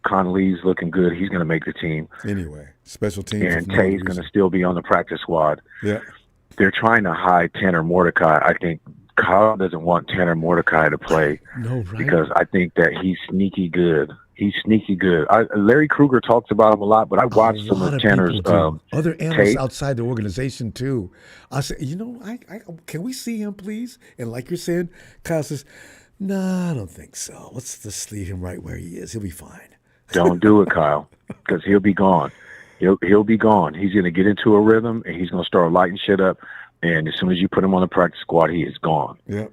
Conley's looking good. He's going to make the team. Anyway, special teams. And Tay's going to still be on the practice squad. Yeah. They're trying to hide Tanner Mordecai. I think Kyle doesn't want Tanner Mordecai to play. No, right? Because I think that he's sneaky good. He's sneaky good. Larry Kruger talks about him a lot, but I watched some of Tanner's other analysts tape. outside the organization too. I said, I can we see him, please? And like you're saying, Kyle says, no, I don't think so. Let's just leave him right where he is. He'll be fine. Don't do it, Kyle, because he'll be gone. He'll be gone. He's going to get into a rhythm, and he's going to start lighting shit up. And as soon as you put him on the practice squad, he is gone. Yeah,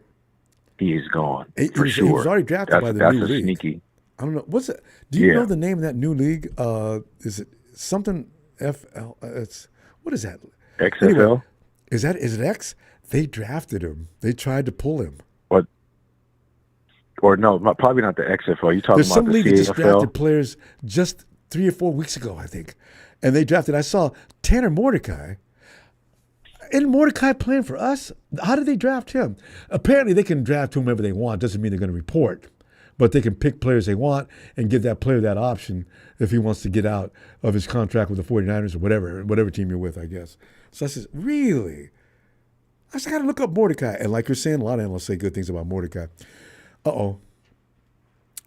he is gone sure. He was already drafted by the new league. Sneaky. I don't know. What's it? Do you know the name of that new league? Is it something FL? What is that? XFL. Anyway, is it X? They drafted him. They tried to pull him. Or no, probably not the XFL. You're talking There's about some the league CFL? that just drafted players just 3 or 4 weeks ago, I think. And they drafted, I saw Tanner Mordecai. Isn't Mordecai playing for us? How did they draft him? Apparently they can draft whomever they want. Doesn't mean they're going to report. But they can pick players they want and give that player that option if he wants to get out of his contract with the 49ers or whatever team you're with, I guess. So I said, really? I just got to look up Mordecai. And like you're saying, a lot of analysts say good things about Mordecai. Uh-oh.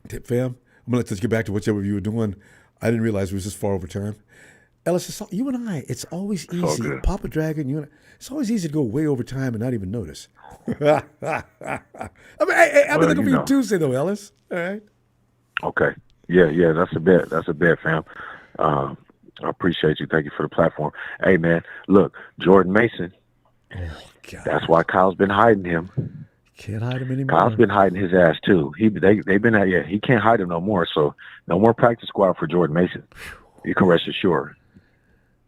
Fam, I'm going to let get back to whichever you were doing. I didn't realize it was this far over time. Ellis, you and I, it's always easy. Papa Dragon, you and I, it's always easy to go way over time and not even notice. I've been looking for you Tuesday, though, Ellis. All right. Okay. Yeah, that's a bet. That's a bet, fam. I appreciate you. Thank you for the platform. Hey, man, look, Jordan Mason. Oh, God. That's why Kyle's been hiding him. Can't hide him anymore. Kyle's been hiding his ass too. They've been he can't hide him no more. So no more practice squad for Jordan Mason. You can rest assured.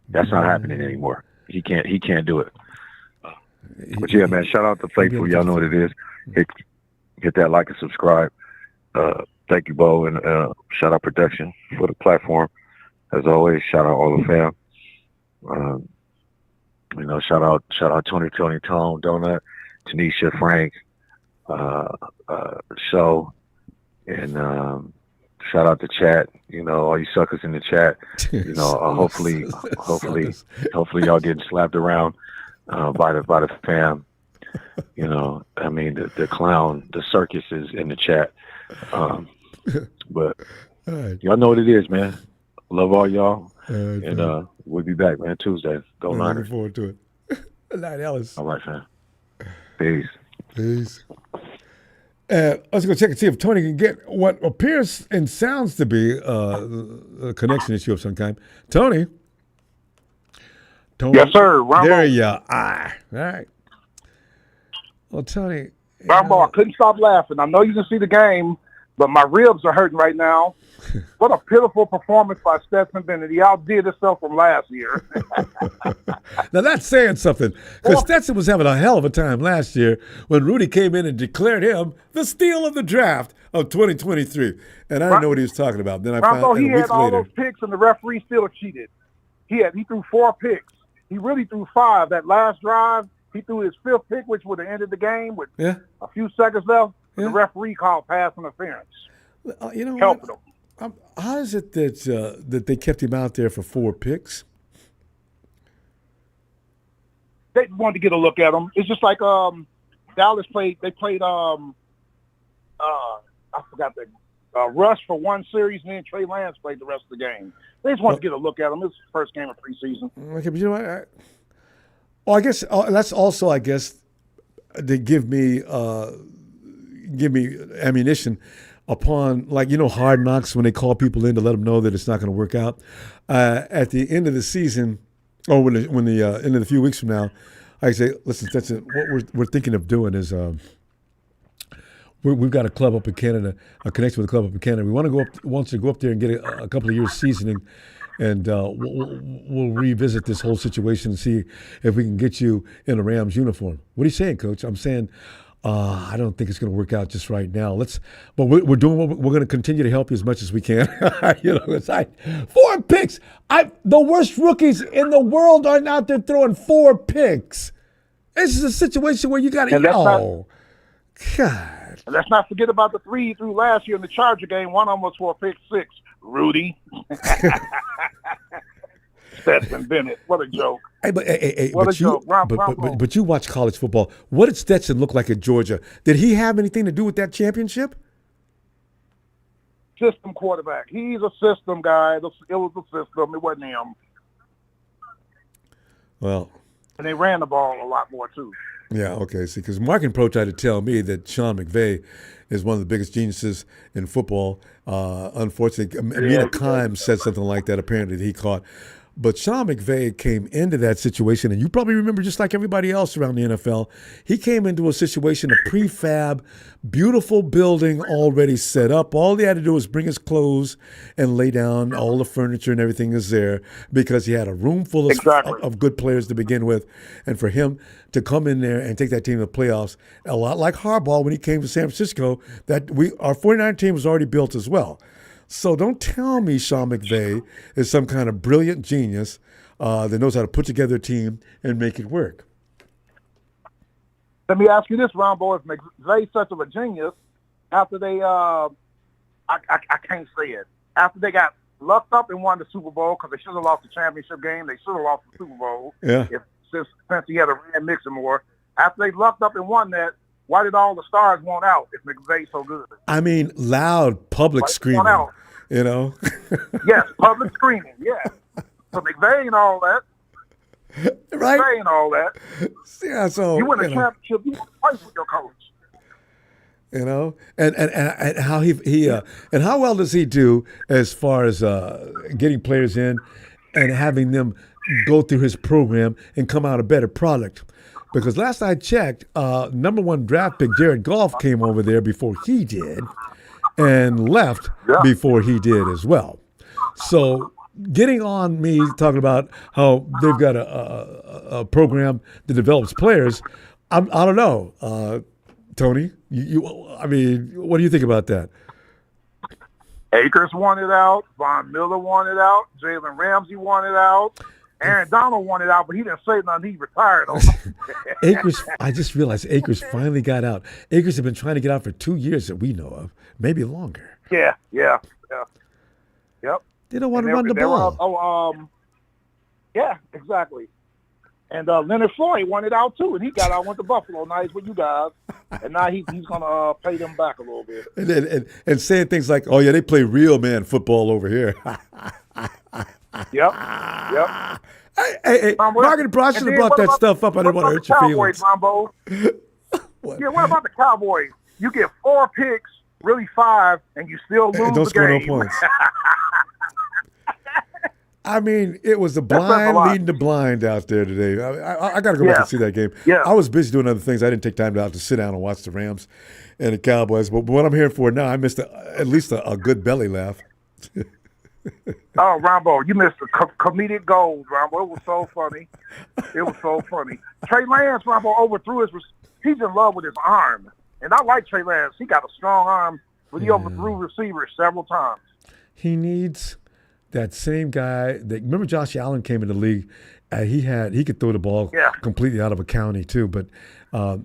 That's not happening anymore. He can't do it. But yeah, man, shout out to Faithful. Y'all know what it is. Hit that like and subscribe. Thank you, Bo, and shout out Production for the platform. As always, shout out all the fam. Shout out Tony Tone, Donut, Tanisha, Frank, Show, and shout out the chat. All you suckers in the chat. Hopefully y'all getting slapped around by the fam. The clown, the circus is in the chat. But y'all know what it is, man. Love all y'all. And we'll be back, man, Tuesday. Go Niners. Looking forward to it. Good night, Ellis. All right, fam. Peace. Let's go check and see if Tony can get what appears and sounds to be a connection issue of some kind. Tony? Yes, sir. Ronbo. There you are. All right. Well, Tony. Ronbo, I couldn't stop laughing. I know you can see the game, but my ribs are hurting right now. What a pitiful performance by Stetson Bennett. He outdid himself from last year. Now, that's saying something, because Stetson was having a hell of a time last year when Rudy came in and declared him the steal of the draft of 2023. And I didn't know what he was talking about. Then I found out he a week had all later. those picks, and the referee still cheated. He threw 4 picks. He really threw 5. That last drive, he threw his 5th pick, which would have ended the game with a few seconds left. The referee called pass interference. You know Helping what? him. How is it that that they kept him out there for 4 picks? They wanted to get a look at him. It's just like Dallas played. They played. I forgot the Russ for one series, and then Trey Lance played the rest of the game. They just wanted to get a look at him. It's his first game of preseason. Okay, but you know what? I guess that's also, I guess, they give me ammunition upon, like, Hard Knocks, when they call people in to let them know that it's not going to work out. At the end of the season, or when the end of the few weeks from now, I say, listen, what we're thinking of doing is we've got a club up in Canada, a connection with a club up in Canada. We want to go up there and get a couple of years seasoning, and we'll revisit this whole situation and see if we can get you in a Rams uniform. What are you saying, Coach? I'm saying I don't think it's going to work out just right now. But we're doing what we're going to continue to help you as much as we can. It's 4 picks. The worst rookies in the world are out there throwing 4 picks. This is a situation where you got to God. And let's not forget about the 3 he threw last year in the Charger game. One of them was for a pick 6. Rudy. Stetson Bennett. What a joke. What a joke. But you watch college football. What did Stetson look like at Georgia? Did he have anything to do with that championship? System quarterback. He's a system guy. It was a system. It wasn't him. Well. And they ran the ball a lot more, too. Yeah, okay. See, because Mark and Pro tried to tell me that Sean McVay is one of the biggest geniuses in football. Unfortunately, Amina Kimes said something like that, apparently, that he caught. But Sean McVay came into that situation, and you probably remember, just like everybody else around the NFL, he came into a situation, a prefab, beautiful building already set up. All he had to do was bring his clothes and lay down. All the furniture and everything is there because he had a room full of good players to begin with. And for him to come in there and take that team to the playoffs, a lot like Harbaugh when he came to San Francisco, our 49 team was already built as well. So don't tell me Sean McVay is some kind of brilliant genius that knows how to put together a team and make it work. Let me ask you this, Ronbo. If McVay's such of a genius, after they, I can't say it, after they got lucked up and won the Super Bowl, because they should have lost the championship game, they should have lost the Super Bowl. Yeah. Since he had a Rand Mixon more. After they lucked up and won that, why did all the stars want out if McVay's so good? I mean, loud public screaming. Yes, public screaming, yeah. So McVay and all that. Right? McVay and all that. Yeah, so you win a championship, you fight with your coach. And how he and how well does he do as far as getting players in and having them go through his program and come out a better product? Because last I checked, number 1 draft pick Jared Goff came over there before he did and left before he did as well. So getting on me talking about how they've got a program that develops players, I don't know. Tony, I mean, what do you think about that? Akers wanted out. Von Miller wanted out. Jalen Ramsey wanted out. Aaron Donald wanted out, but he didn't say nothing. He retired on Akers, I just realized Akers finally got out. Akers have been trying to get out for 2 years that we know of, maybe longer. Yeah. Yep. They don't want to run the ball. Yeah, exactly. And Leonard Floyd wanted out too, and he got out, went to Buffalo. Now he's with you guys, and now he's going to pay them back a little bit. And saying things like, "Oh yeah, they play real man football over here." Yep. Hey, Margaret Brown should have brought that stuff up. I didn't want to hurt your feelings. Ronbo? Yeah, what about the Cowboys? You get 4 picks, really 5, and you still lose the game. Don't score no points. I mean, it was the blind leading the blind out there today. I got to go back and see that game. Yeah. I was busy doing other things. I didn't take time to sit down and watch the Rams and the Cowboys. But what I'm hearing for now, I missed at least a good belly laugh. Oh, Ronbo, you missed a comedic gold, Ronbo. It was so funny. Trey Lance, Ronbo, overthrew he's in love with his arm. And I like Trey Lance. He got a strong arm, but he overthrew receivers several times. He needs that same guy. Remember Josh Allen came in the league he could throw the ball completely out of a county too, but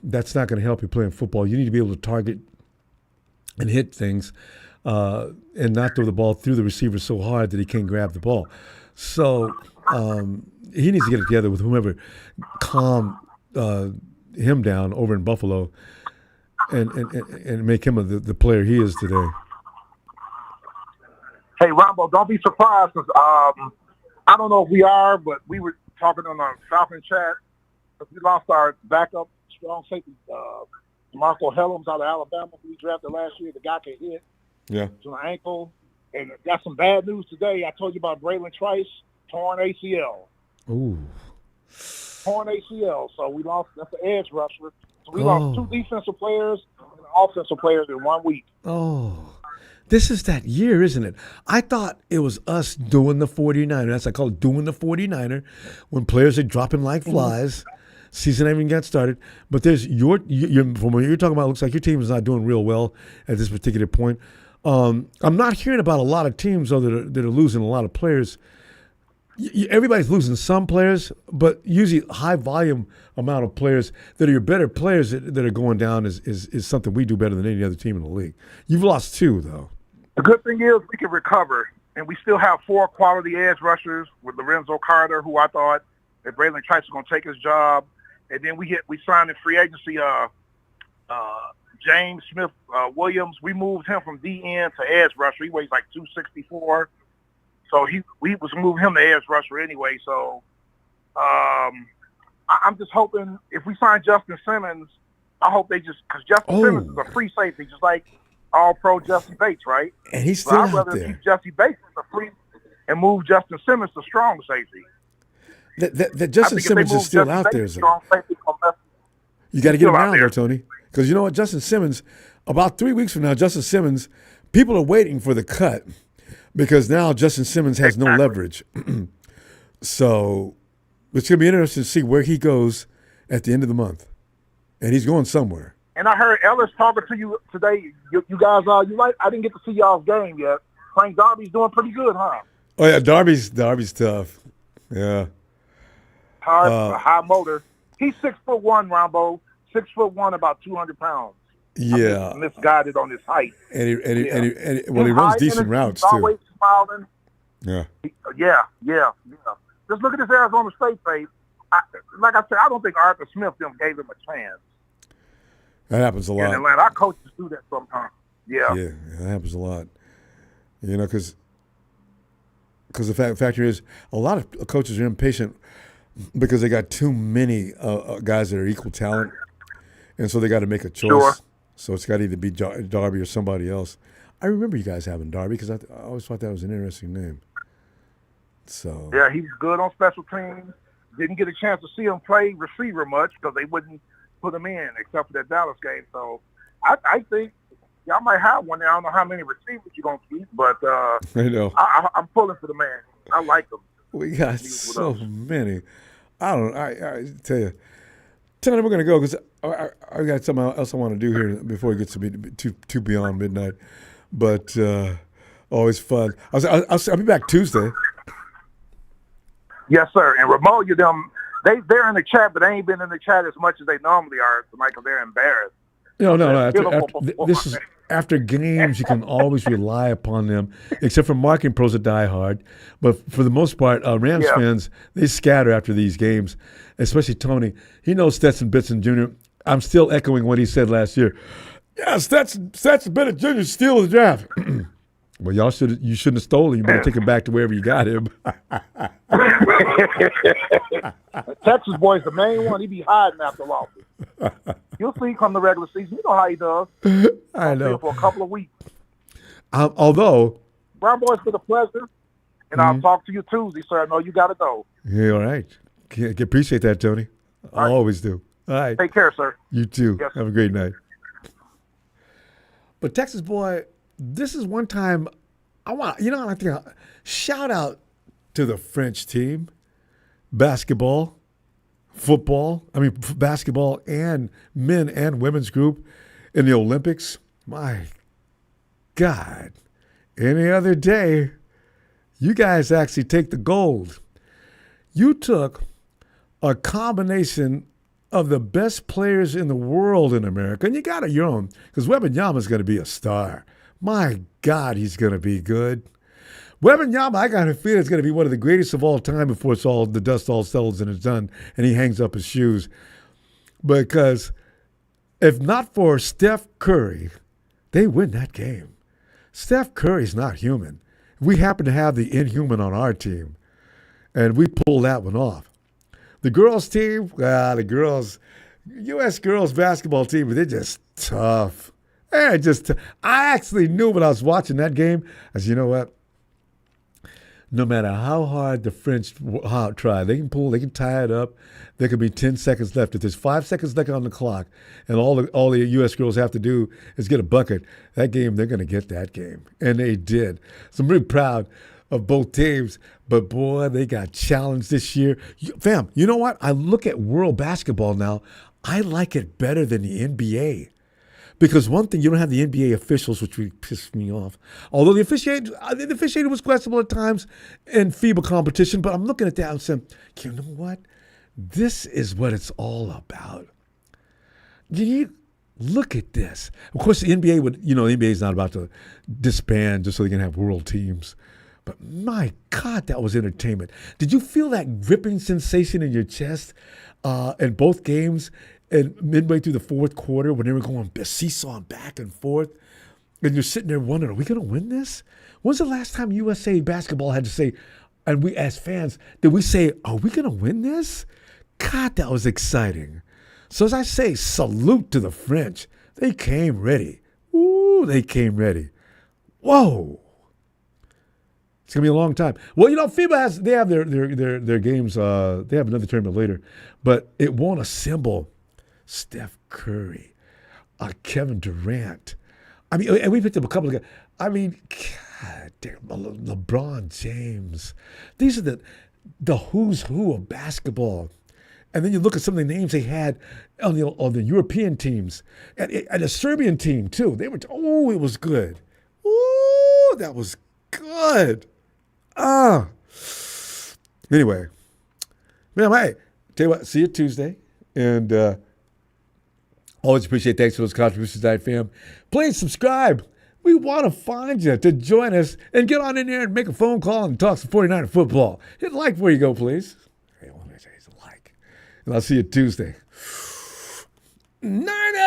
that's not going to help you playing football. You need to be able to target and hit things and not throw the ball through the receiver so hard that he can't grab the ball. So he needs to get it together with whomever calm him down over in Buffalo and make him the player he is today. Hey, Ronbo, don't be surprised. 'Cause, I don't know if we are, but we were talking on our Falcon chat. We lost our backup strong safety, Marco Helms out of Alabama, who we drafted last year. The guy can hit to an ankle. And got some bad news today. I told you about Braylon Trice, torn ACL. Ooh. Torn ACL. So we lost, that's the edge rusher. So we lost 2 defensive players and offensive players in 1 week. Oh. This is that year, isn't it? I thought it was us doing the 49er. That's what I call it, doing the 49er, when players are dropping like flies. Season ain't even got started. But there's from what you're talking about, it looks like your team is not doing real well at this particular point. I'm not hearing about a lot of teams, though, that are losing a lot of players. Everybody's losing some players, but usually high volume amount of players that are your better players that are going down is something we do better than any other team in the league. You've lost 2, though. The good thing is we can recover, and we still have 4 quality edge rushers with Lorenzo Carter, who I thought that Braylon Trice was going to take his job. And then we signed in free agency James Smith Williams. We moved him from DN to edge rusher. He weighs like 264. So we was moving him to edge rusher anyway. So I'm just hoping if we sign Justin Simmons, I hope they just, because Justin Simmons is a free safety, just like All-Pro Jesse Bates, right? And he's still I'd out rather there. keep Jesse Bates as a free and move Justin Simmons to strong safety. That Justin Simmons is still out there. You got to get him around there, Tony. Because you know what? Justin Simmons, about 3 weeks from now, Justin Simmons, people are waiting for the cut because now Justin Simmons has no leverage. So it's going to be interesting to see where he goes at the end of the month. And he's going somewhere. And I heard Ellis talking to you today. You guys, I didn't get to see y'all's game yet. Frank Darby's doing pretty good, huh? Oh, yeah, Darby's tough. Yeah. High motor. He's 6'1", Ronbo. 6'1", about 200 pounds. Yeah. I'm misguided on his height. And he runs decent routes too. Always smiling. Yeah. Yeah. Just look at this Arizona State face. Like I said, I don't think Arthur Smith gave him a chance. That happens a lot. In Atlanta, our coaches do that sometimes. Yeah, that happens a lot. You know, because the factor is a lot of coaches are impatient because they got too many guys that are equal talent, and so they got to make a choice. Sure. So it's got to either be Darby or somebody else. I remember you guys having Darby because I always thought that was an interesting name. So yeah, he was good on special teams. Didn't get a chance to see him play receiver much because they wouldn't put him in except for that Dallas game. So I think y'all might have one there. I don't know how many receivers you're going to keep, but I know. I'm pulling for the man. I like him. We got so many. I tell you. Tony, we're going to go because I got something else I want to do here before it gets to be too beyond midnight. But always fun. I'll be back Tuesday. Yes, sir. And Ramon, they're in the chat, but they ain't been in the chat as much as they normally are, Michael. They're embarrassed. No. This is after games. You can always rely upon them, except for marketing pros that die hard. But for the most part, Rams fans, they scatter after these games, especially Tony. He knows Stetson Bennett Jr. I'm still echoing what he said last year. Yeah, Stetson Bennett Jr. steal the draft. Well, you shouldn't have stolen him. You better take him back to wherever you got him. Texas boy's the main one. He be hiding after losses. You'll see come the regular season. You know how he does. I know. For a couple of weeks. Although. Brown boys, for the pleasure. And I'll talk to you Tuesday, sir. I know you got to go. Yeah, all right. Appreciate that, Tony. I always do. All right. Take care, sir. You too. Yes. Have a great night. But Texas boy, this is one time I think shout out to the French team, basketball and men and women's group in the Olympics. My God, any other day, you guys actually take the gold. You took a combination of the best players in the world in America, and you got it your own, because Wembanyama's going to be a star. My God, he's going to be good. Wembanyama, I got a feeling is going to be one of the greatest of all time before the dust all settles and it's done, and he hangs up his shoes. Because if not for Steph Curry, they win that game. Steph Curry's not human. We happen to have the inhuman on our team, and we pull that one off. The girls' team, U.S. girls basketball team, they're just tough. They're just I actually knew when I was watching that game, I said, you know what? No matter how hard the French try, they can pull, they can tie it up. There could be 10 seconds left. If there's 5 seconds left on the clock, and all the U.S. girls have to do is get a bucket, that game, they're going to get that game. And they did. So I'm really proud of both teams. But, boy, they got challenged this year. Fam, you know what? I look at world basketball now. I like it better than the NBA. Because one thing, you don't have the NBA officials, which really pissed me off. Although the officiating was questionable at times in FIBA competition, but I'm looking at that and saying, you know what? This is what it's all about. You look at this. Of course, the NBA the NBA is not about to disband just so they can have world teams. But my God, that was entertainment. Did you feel that gripping sensation in your chest in both games? And midway through the fourth quarter, when they were going seesaw back and forth, and you're sitting there wondering, are we going to win this? When's the last time USA basketball had to say, and we as fans, did we say, are we going to win this? God, that was exciting. So as I say, salute to the French. They came ready. Ooh, they came ready. Whoa. It's going to be a long time. Well, FIBA they have their games. They have another tournament later, but it won't assemble Steph Curry, Kevin Durant. I mean, and we picked up a couple of guys. I mean, God damn, LeBron James. These are the who's who of basketball. And then you look at some of the names they had on the European teams and a Serbian team too. It was good. Ooh, that was good. Anyway, man, hey, tell you what, see you Tuesday, and always appreciate thanks for those contributions tonight, fam. Please subscribe. We want to find you to join us and get on in there and make a phone call and talk some 49er football. Hit like before you go, please. Hey, I want to say like. And I'll see you Tuesday. Niners!